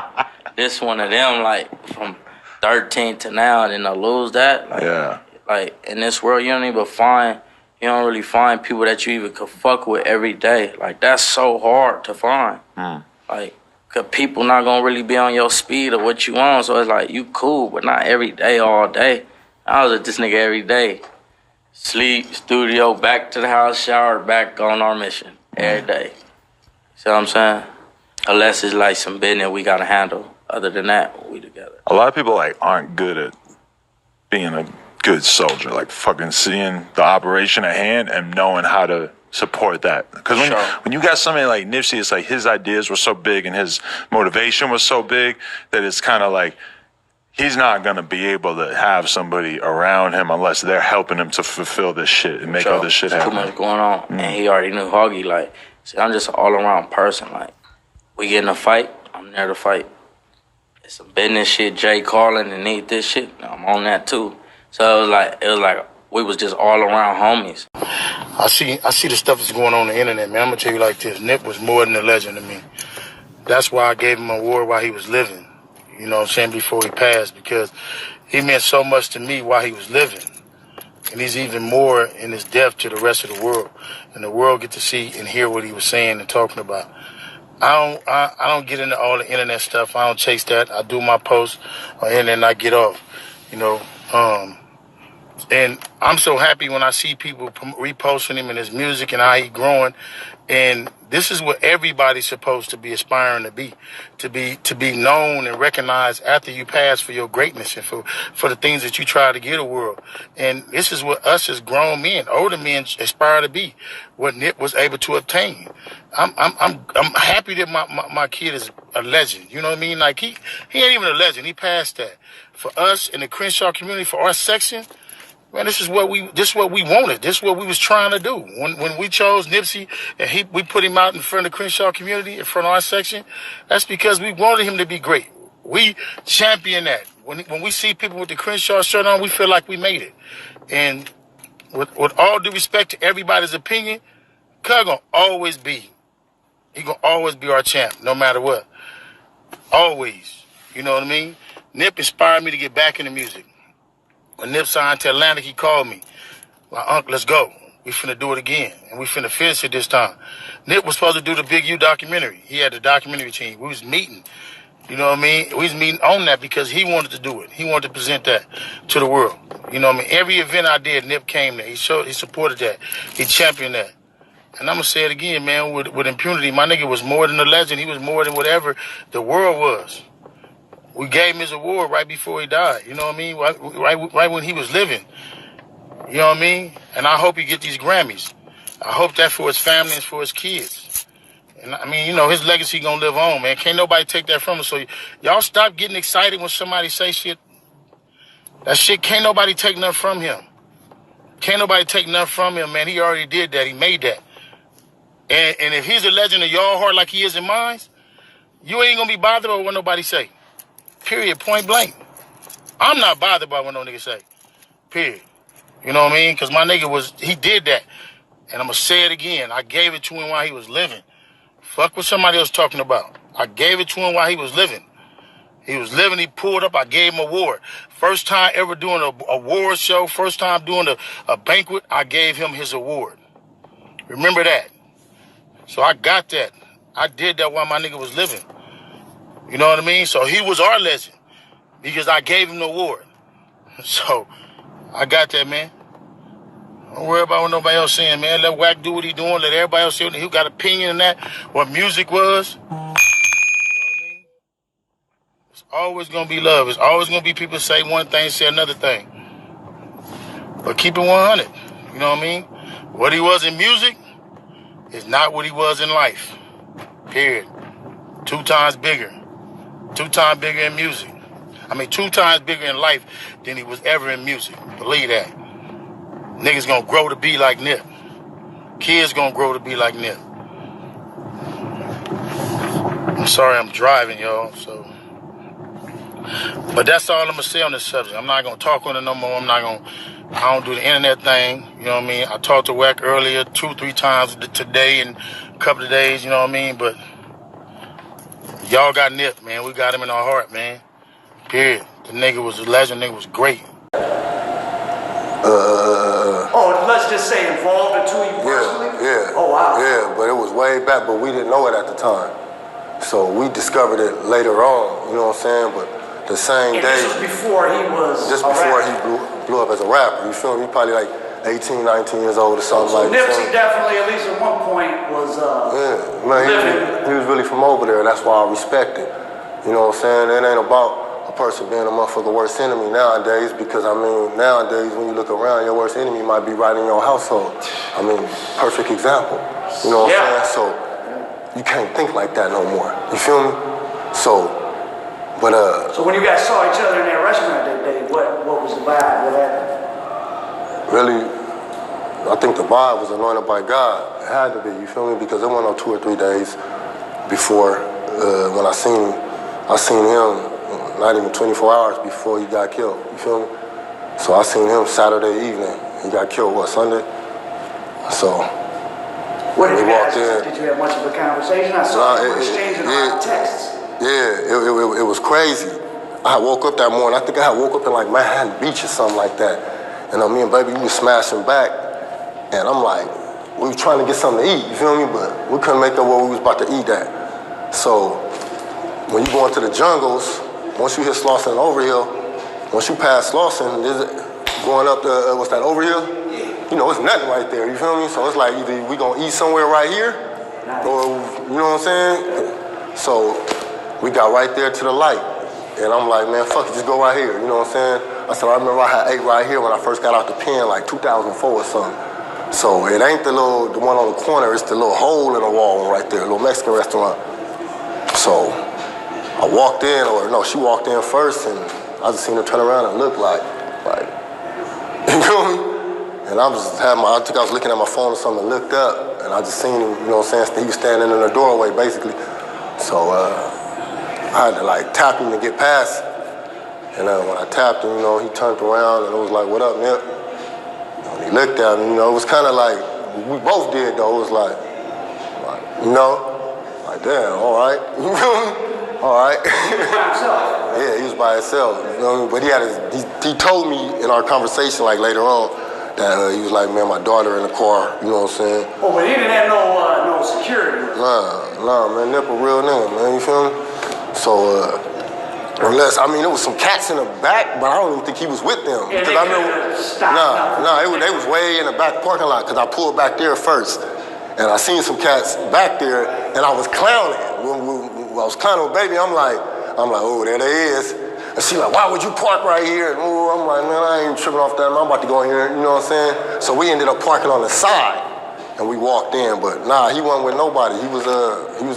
This one of them, like, from 13 to now, and then I lose that. Like, yeah. Like, in this world, you don't really find people that you even could fuck with every day. Like, that's so hard to find. Like, cause people not gonna really be on your speed or what you want. So it's like, you cool, but not every day, all day. I was with this nigga every day. Sleep, studio, back to the house, shower, back on our mission. Every day. See what I'm saying? Unless it's like some business we gotta handle. Other than that, we together. A lot of people like aren't good at being a good soldier, like fucking seeing the operation at hand and knowing how to support that. Because when you got somebody like Nipsey, it's like his ideas were so big and his motivation was so big that it's kind of like he's not going to be able to have somebody around him unless they're helping him to fulfill this shit and make all this shit happen. Too much going on. And he already knew Hoggy. Like, see, I'm just an all-around person. Like, we get in a fight, I'm there to fight. It's some business shit, Jay calling and need this shit, I'm on that too. So it was like we was just all around homies. I see the stuff that's going on the internet, man. I'm gonna tell you like this. Nip was more than a legend to me. That's why I gave him an award while he was living. You know what I'm saying, before he passed, because he meant so much to me while he was living. And he's even more in his death to the rest of the world. And the world get to see and hear what he was saying and talking about. I don't get into all the internet stuff. I don't chase that. I do my posts on the internet and I get off. You know, and I'm so happy when I see people reposting him and his music and how he growing. And this is what everybody's supposed to be aspiring to be known and recognized after you pass for your greatness and for the things that you try to give the world. And this is what us as grown men, older men, aspire to be. What Nip was able to obtain. I'm happy that my kid is a legend. You know what I mean? Like he ain't even a legend. He passed that. For us in the Crenshaw community, for our section, man, this is what we wanted. This is what we was trying to do. When we chose Nipsey and we put him out in front of the Crenshaw community, in front of our section, that's because we wanted him to be great. We champion that. When we see people with the Crenshaw shirt on, we feel like we made it. And with all due respect to everybody's opinion, Cuz gonna always be. He gonna always be our champ, no matter what. Always. You know what I mean? Nip inspired me to get back into music. When Nip signed to Atlantic, he called me. Like, Unc, let's go. We finna do it again. And we finna finish it this time. Nip was supposed to do the BigU documentary. He had the documentary team. We was meeting. You know what I mean? We was meeting on that because he wanted to do it. He wanted to present that to the world. You know what I mean? Every event I did, Nip came there. He supported that. He championed that. And I'm going to say it again, man, with impunity. My nigga was more than a legend. He was more than whatever the world was. We gave him his award right before he died. You know what I mean? Right when he was living. You know what I mean? And I hope he get these Grammys. I hope that for his family and for his kids. And I mean, you know, his legacy gonna live on, man. Can't nobody take that from him. So y'all stop getting excited when somebody say shit. That shit can't nobody take nothing from him. Can't nobody take nothing from him, man. He already did that. He made that. And if he's a legend in y'all heart like he is in mine, you ain't gonna be bothered by what nobody say. Period. Point blank. I'm not bothered by what no nigga say. Period. You know what I mean? Because my nigga he did that. And I'm gonna say it again. I gave it to him while he was living. Fuck what somebody else talking about. I gave it to him while he was living. He was living, he pulled up, I gave him an award. First time ever doing an award show, first time doing a banquet, I gave him his award. Remember that. So I got that. I did that while my nigga was living. You know what I mean? So he was our legend because I gave him the award. So I got that, man. Don't worry about what nobody else saying, man. Let Wack do what he doing. Let everybody else say what he got opinion in that, what music was. You know what I mean? It's always going to be love. It's always going to be people say one thing, say another thing. But keep it 100. You know what I mean? What he was in music is not what he was in life. Period. 2 times bigger. 2 times bigger in music. 2 times bigger in life than he was ever in music. Believe that. Niggas gonna grow to be like Nip. Kids gonna grow to be like Nip. I'm sorry I'm driving, y'all, so. But that's all I'm gonna say on this subject. I'm not gonna talk on it no more. I don't do the internet thing, you know what I mean? I talked to Wack earlier 2-3 times today and a couple of days, you know what I mean? But y'all got Nip, man. We got him in our heart, man. Period. The nigga was a legend, nigga was great. Let's just say involved into you personally? Yeah. Oh, wow. Yeah, but it was way back, but we didn't know it at the time. So we discovered it later on, you know what I'm saying? But the same day. This was before he was Just before he blew up as a rapper, you feel me? Probably like 18, 19 years old or something like that. So Nipsey definitely, at least at one point, was man, he was really from over there. That's why I respect it. You know what I'm saying? It ain't about a person being a motherfucking worst enemy nowadays, because nowadays when you look around, your worst enemy might be right in your household. Perfect example. You know what I'm saying? So you can't think like that no more. You feel me? So when you guys saw each other in that restaurant that day, what was the vibe? What happened? Really, I think the vibe was anointed by God. It had to be, you feel me? Because it went on 2 or 3 days before when I seen him. Not even 24 hours before he got killed, you feel me? So I seen him Saturday evening. He got killed, Sunday? So, what did you walked in. Did you have much of a conversation? I saw you were exchanging a lot of texts. Yeah, it was crazy. I woke up that morning, I think I woke up in like Manhattan Beach or something like that. And me and baby, we was smashing back. And I'm like, we were trying to get something to eat, you feel me? But we couldn't make up where we was about to eat at. So, when you go into the jungles, once you hit Slauson and Overhill, once you pass Slauson, going up the, what's that, Overhill? You know, it's nothing right there, you feel me? So it's like either we gonna eat somewhere right here, or, you know what I'm saying? So we got right there to the light. And I'm like, man, fuck it, just go right here, you know what I'm saying? I said, I remember I had ate right here when I first got out the pen, like 2004 or something. So it ain't the one on the corner, it's the little hole in the wall right there, a little Mexican restaurant. So I walked in, she walked in first, and I just seen her turn around and look like, you know what I mean? And I think I was looking at my phone or something and looked up, and I just seen him, you know what I'm saying? He was standing in the doorway, basically. So I I had to like tap him to get past. And when I tapped him, you know, he turned around and it was like, "What up, Nip?" And he looked at me, you know, it was kind of like, we both did though. It was like you know, like damn, all right. All right. Yeah, he was by himself. You know, but he had he told me in our conversation like later on that he was like, "Man, my daughter in the car." You know what I'm saying? Oh, but he didn't have no security. Nah, man, Nip a real nigga, man. You feel me? So unless it was some cats in the back, but I don't even think he was with them because I remember. They was way in the back parking lot because I pulled back there first, and I seen some cats back there, and I was clowning. When I was clowning with baby, I'm like, oh, there they is. And she like, "Why would you park right here?" And I'm like, "Man, I ain't tripping off that. I'm about to go in here." You know what I'm saying? So we ended up parking on the side, and we walked in. But nah, he wasn't with nobody. He was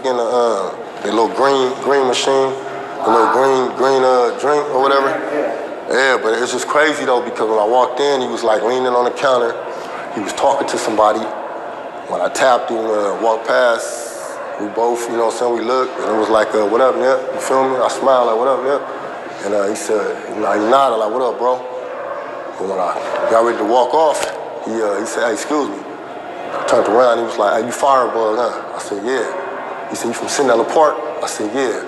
getting the little green machine, the little green drink or whatever. Yeah, but it's just crazy though because when I walked in, he was like leaning on the counter. He was talking to somebody. When I tapped him, walked past. We both, you know what I'm saying, we looked, and it was like, "What up, Nip?" You feel me? I smiled like, "What up, Nip?" And he said, he nodded like, "What up, bro?" And when I got ready to walk off, he said, "Hey, excuse me." I turned around, he was like, "Hey, you Firebugg, huh?" I said, "Yeah." He said, "You from Cinderella Park?" I said, "Yeah."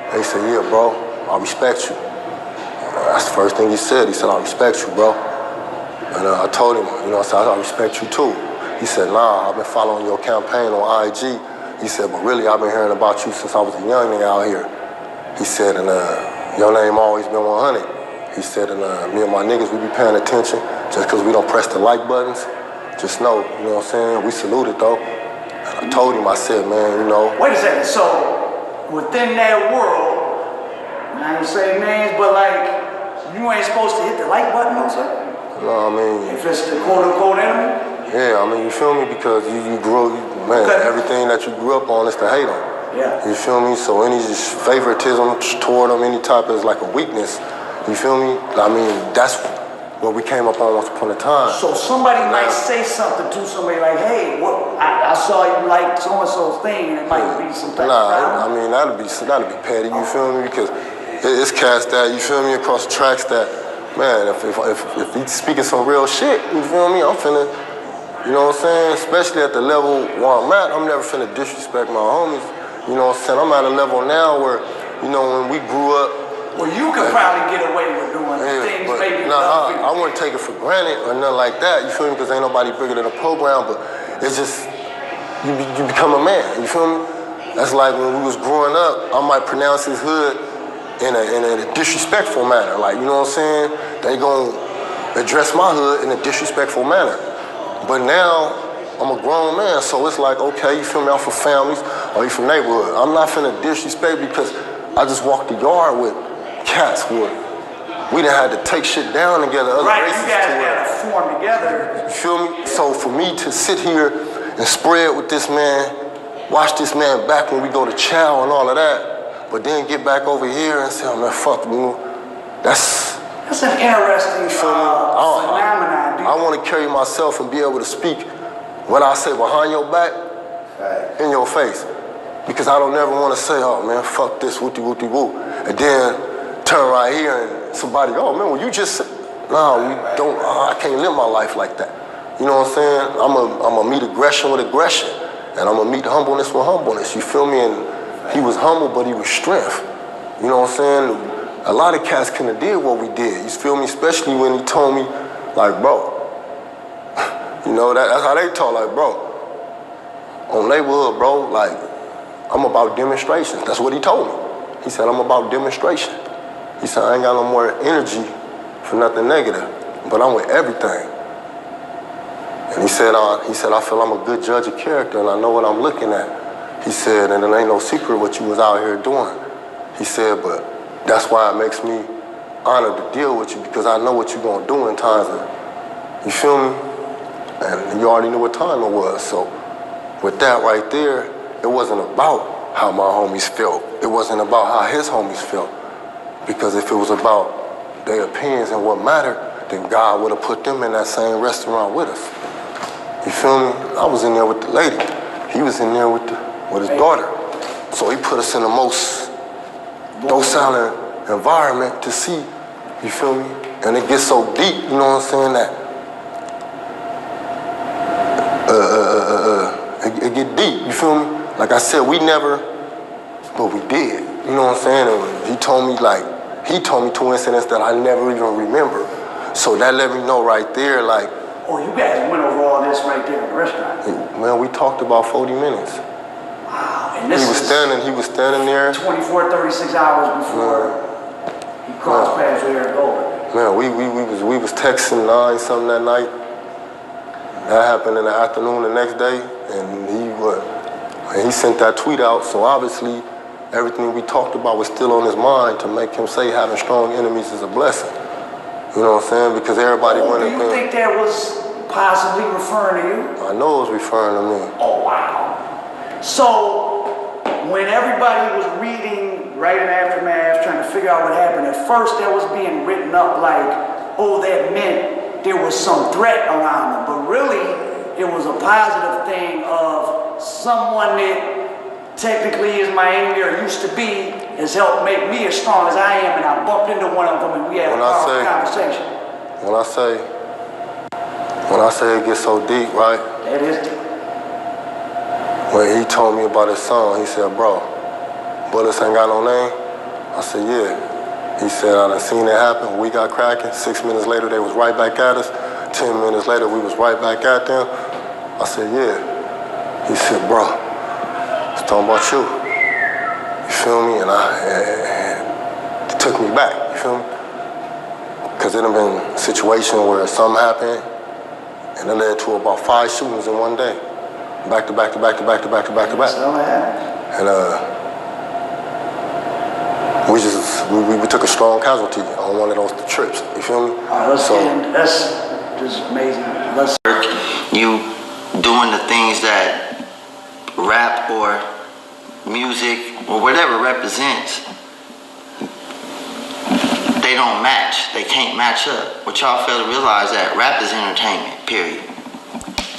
And he said, "Yeah, bro, I respect you." That's the first thing he said. He said, "I respect you, bro." And I told him, you know, I said, "I respect you too." He said, "Nah, I've been following your campaign on IG." He said, "But really, I've been hearing about you since I was a young nigga out here." He said, "And your name always been 100. He said, "And me and my niggas, we be paying attention just because we don't press the like buttons. Just know, you know what I'm saying? We salute it though." And I told him, I said, "Man, you know." Wait a second. So within that world, I ain't say names, but like you ain't supposed to hit the like button, no sir? No, I mean. If it's the quote unquote enemy. Yeah, I mean, you feel me? Because you grew, man, everything that you grew up on is to hate them. Yeah. You feel me? So any just favoritism toward them, any type is like a weakness. You feel me? I mean, that's what we came up on once upon a time. So somebody might say something to somebody like, "Hey, what? I saw you like so-and-so's thing," and it might be some type of problem. I mean, that'd be petty, you feel me? Because it's cast that, you feel me, across the tracks that, man, if he's speaking some real shit, you feel me, I'm finna, you know what I'm saying? Especially at the level where I'm at, I'm never finna disrespect my homies. You know what I'm saying? I'm at a level now where, you know, when we grew up. Well, you could probably get away with doing things but, maybe. I wouldn't take it for granted or nothing like that. You feel me? Because ain't nobody bigger than the program. But it's just you become a man. You feel me? That's like when we was growing up. I might pronounce his hood in a disrespectful manner. Like, you know what I'm saying? They gonna address my hood in a disrespectful manner. But now, I'm a grown man, so it's like, okay, you feel me, I'm from families, or you from neighborhood. I'm not finna disrespect because I just walked the yard with cats who we done had to take shit down together, other races you guys gotta form together. You feel me? So for me to sit here and spread with this man, watch this man back when we go to chow and all of that, but then get back over here and say, "Oh man, fuck you." That's an interesting phenomenon. I want to carry myself and be able to speak what I say behind your back, in your face. Because I don't never want to say, "Oh man, fuck this, wooty-wooty-woo," and then turn right here and somebody, "Oh man, well you just said," no, we don't, I can't live my life like that. You know what I'm saying? I'm gonna meet aggression with aggression, and I'm gonna meet humbleness with humbleness, you feel me? And he was humble, but he was strength. You know what I'm saying? A lot of cats couldn't have did what we did, you feel me? Especially when he told me, like, bro, you know, that's how they talk, like, bro, on neighborhood, bro, like, I'm about demonstrations. That's what he told me. He said, "I'm about demonstration." He said, "I ain't got no more energy for nothing negative, but I'm with everything." And he said, "I feel I'm a good judge of character and I know what I'm looking at." He said, "And it ain't no secret what you was out here doing." He said, "But that's why it makes me honored to deal with you because I know what you're gonna do in times of," you feel me? And you already knew what time it was. So with that right there, it wasn't about how my homies felt. It wasn't about how his homies felt. Because if it was about their opinions and what mattered, then God would have put them in that same restaurant with us. You feel me? I was in there with the lady. He was in there with his daughter. So he put us in the most docile environment to see, you feel me? And it gets so deep, you know what I'm saying, that it get deep, you feel me? Like I said, we never, but we did, you know what I'm saying? And he told me two incidents that I never even remember. So that let me know right there, like, oh, you guys went over all this right there in the restaurant. Man, we talked about 40 minutes. Wow, and this he was standing there. 24, 36 hours before he crossed paths with Eric Golden. Man, we was texting 9-something that night. That happened in the afternoon the next day, and he sent that tweet out. So obviously, everything we talked about was still on his mind to make him say having strong enemies is a blessing. You know what I'm saying? Because everybody went in. Do you think that was possibly referring to you? I know it was referring to me. Oh, wow. So, when everybody was reading right in Aftermath, trying to figure out what happened, at first that was being written up like, oh, that meant there was some threat around them. But really, it was a positive thing of someone that technically is my enemy or used to be, has helped make me as strong as I am, and I bumped into one of them and we had a powerful conversation. When I say it gets so deep, right? That is deep. When he told me about his son, he said, bro, bullets ain't got no name? I said, yeah. He said, I done seen it happen. We got cracking. 6 minutes later, they was right back at us. 10 minutes later, we was right back at them. I said, yeah. He said, bro, it's talking about you. You feel me? And it took me back, you feel me? Because it done been a situation where something happened and it led to about 5 shootings in one day. Back to back to back to back to back to back to back. And we took a strong casualty on one of those trips, you feel me? That's just amazing. You doing the things that rap or music or whatever represents, they don't match. They can't match up. What y'all fail to realize that rap is entertainment, period.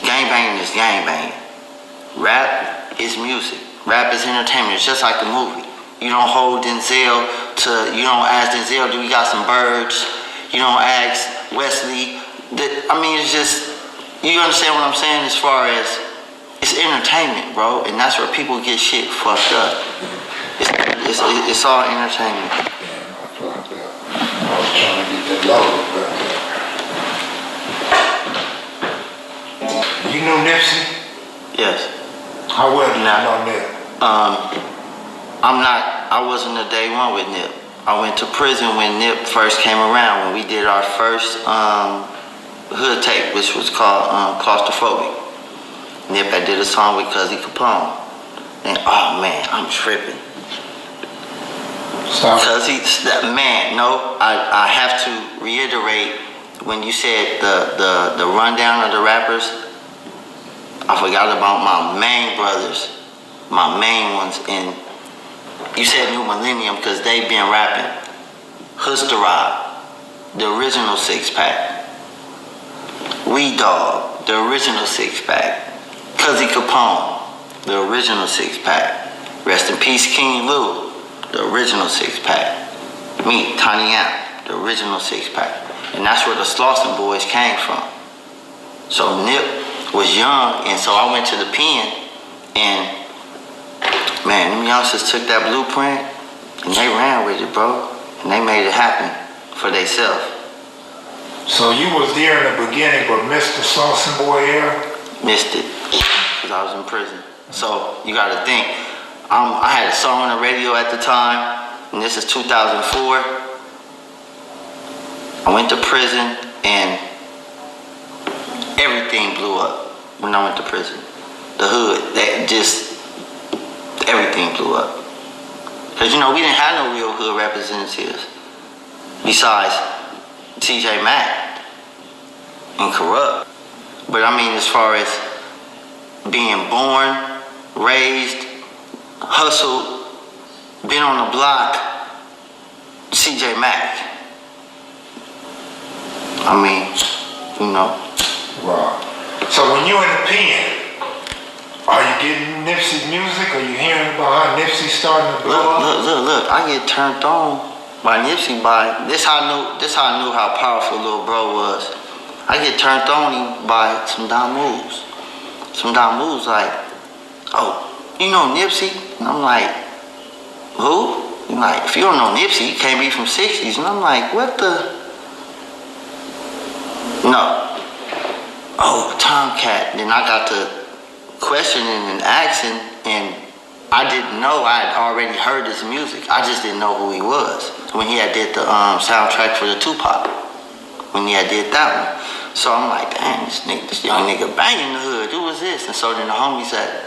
Gangbanging is gangbanging. Rap is music. Rap is entertainment. It's just like the movie. You don't hold Denzel to, you don't ask Denzel, do we got some birds? You don't ask Wesley. It's just, you understand what I'm saying as far as, it's entertainment, bro, and that's where people get shit fucked up. It's all entertainment. You know Nipsey? Yes. How well do you know Nip? I wasn't a day one with Nip. I went to prison when Nip first came around, when we did our first hood tape, which was called Claustrophobic. Nip had did a song with Cuzzy Capone. And oh man, I'm tripping. I have to reiterate when you said the rundown of the rappers, I forgot about my main brothers, my main ones, and you said New Millennium because they've been rapping. Hustarab, the original 6-pack. Weed Dog, the original 6-pack. Cuzzy Capone, the original 6-pack. Rest in peace, King Lou, the original 6-pack. Me, TyloTinyAmp, the original 6-pack. And that's where the Slauson boys came from. So Nip was young, and so I went to the pen, and man, them youngsters took that blueprint, and they ran with it, bro. And they made it happen for themselves. So you was there in the beginning, but missed the Slauson boy era? Missed it, because I was in prison. So you gotta think, I had a song on the radio at the time, and this is 2004. I went to prison, and everything blew up when I went to prison. The hood, everything blew up. Because we didn't have no real hood representatives besides TJ Mack and Corrupt. But as far as being born, raised, hustled, been on the block, CJ Mack. Wow. So when you in the pen, Are you getting Nipsey's music? Are you hearing about how Nipsey's starting to blow up? Look. I get turned on by Nipsey this how I knew how powerful Lil Bro was. I get turned on him by some dumb moves. Some dumb moves like, oh, you know Nipsey? And I'm like, who? And like, if you don't know Nipsey, you can't be from 60s. And I'm like, what the? No. Oh, Tomcat. Then I got to questioning and asking, and I didn't know. I had already heard his music. I just didn't know who he was. When he had did the soundtrack for the Tupac. When he had did that one. So I'm like, damn, this young nigga banging the hood. Who was this? And so then the homie said,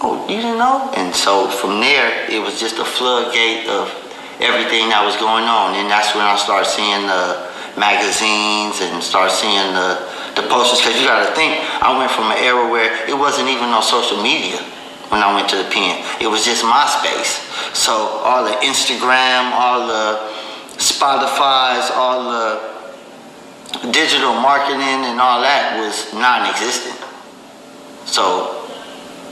oh, you didn't know? And so from there, it was just a floodgate of everything that was going on. And that's when I started seeing the magazines and started seeing the posters. Because you got to think, I went from an era where it wasn't even on social media when I went to the pen. It was just MySpace. So all the Instagram, all the Spotify's, all the digital marketing and all that was non-existent. So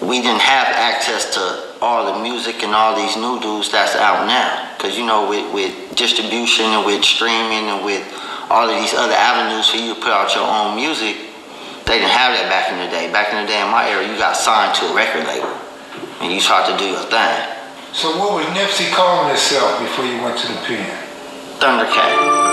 we didn't have access to all the music and all these new dudes that's out now. Because you know, with distribution and with streaming and with all of these other avenues for you to put out your own music, they didn't have that back in the day. Back in the day, in my era, you got signed to a record label and you tried to do your thing. So what was Nipsey calling himself before you went to the pen? Thundercat.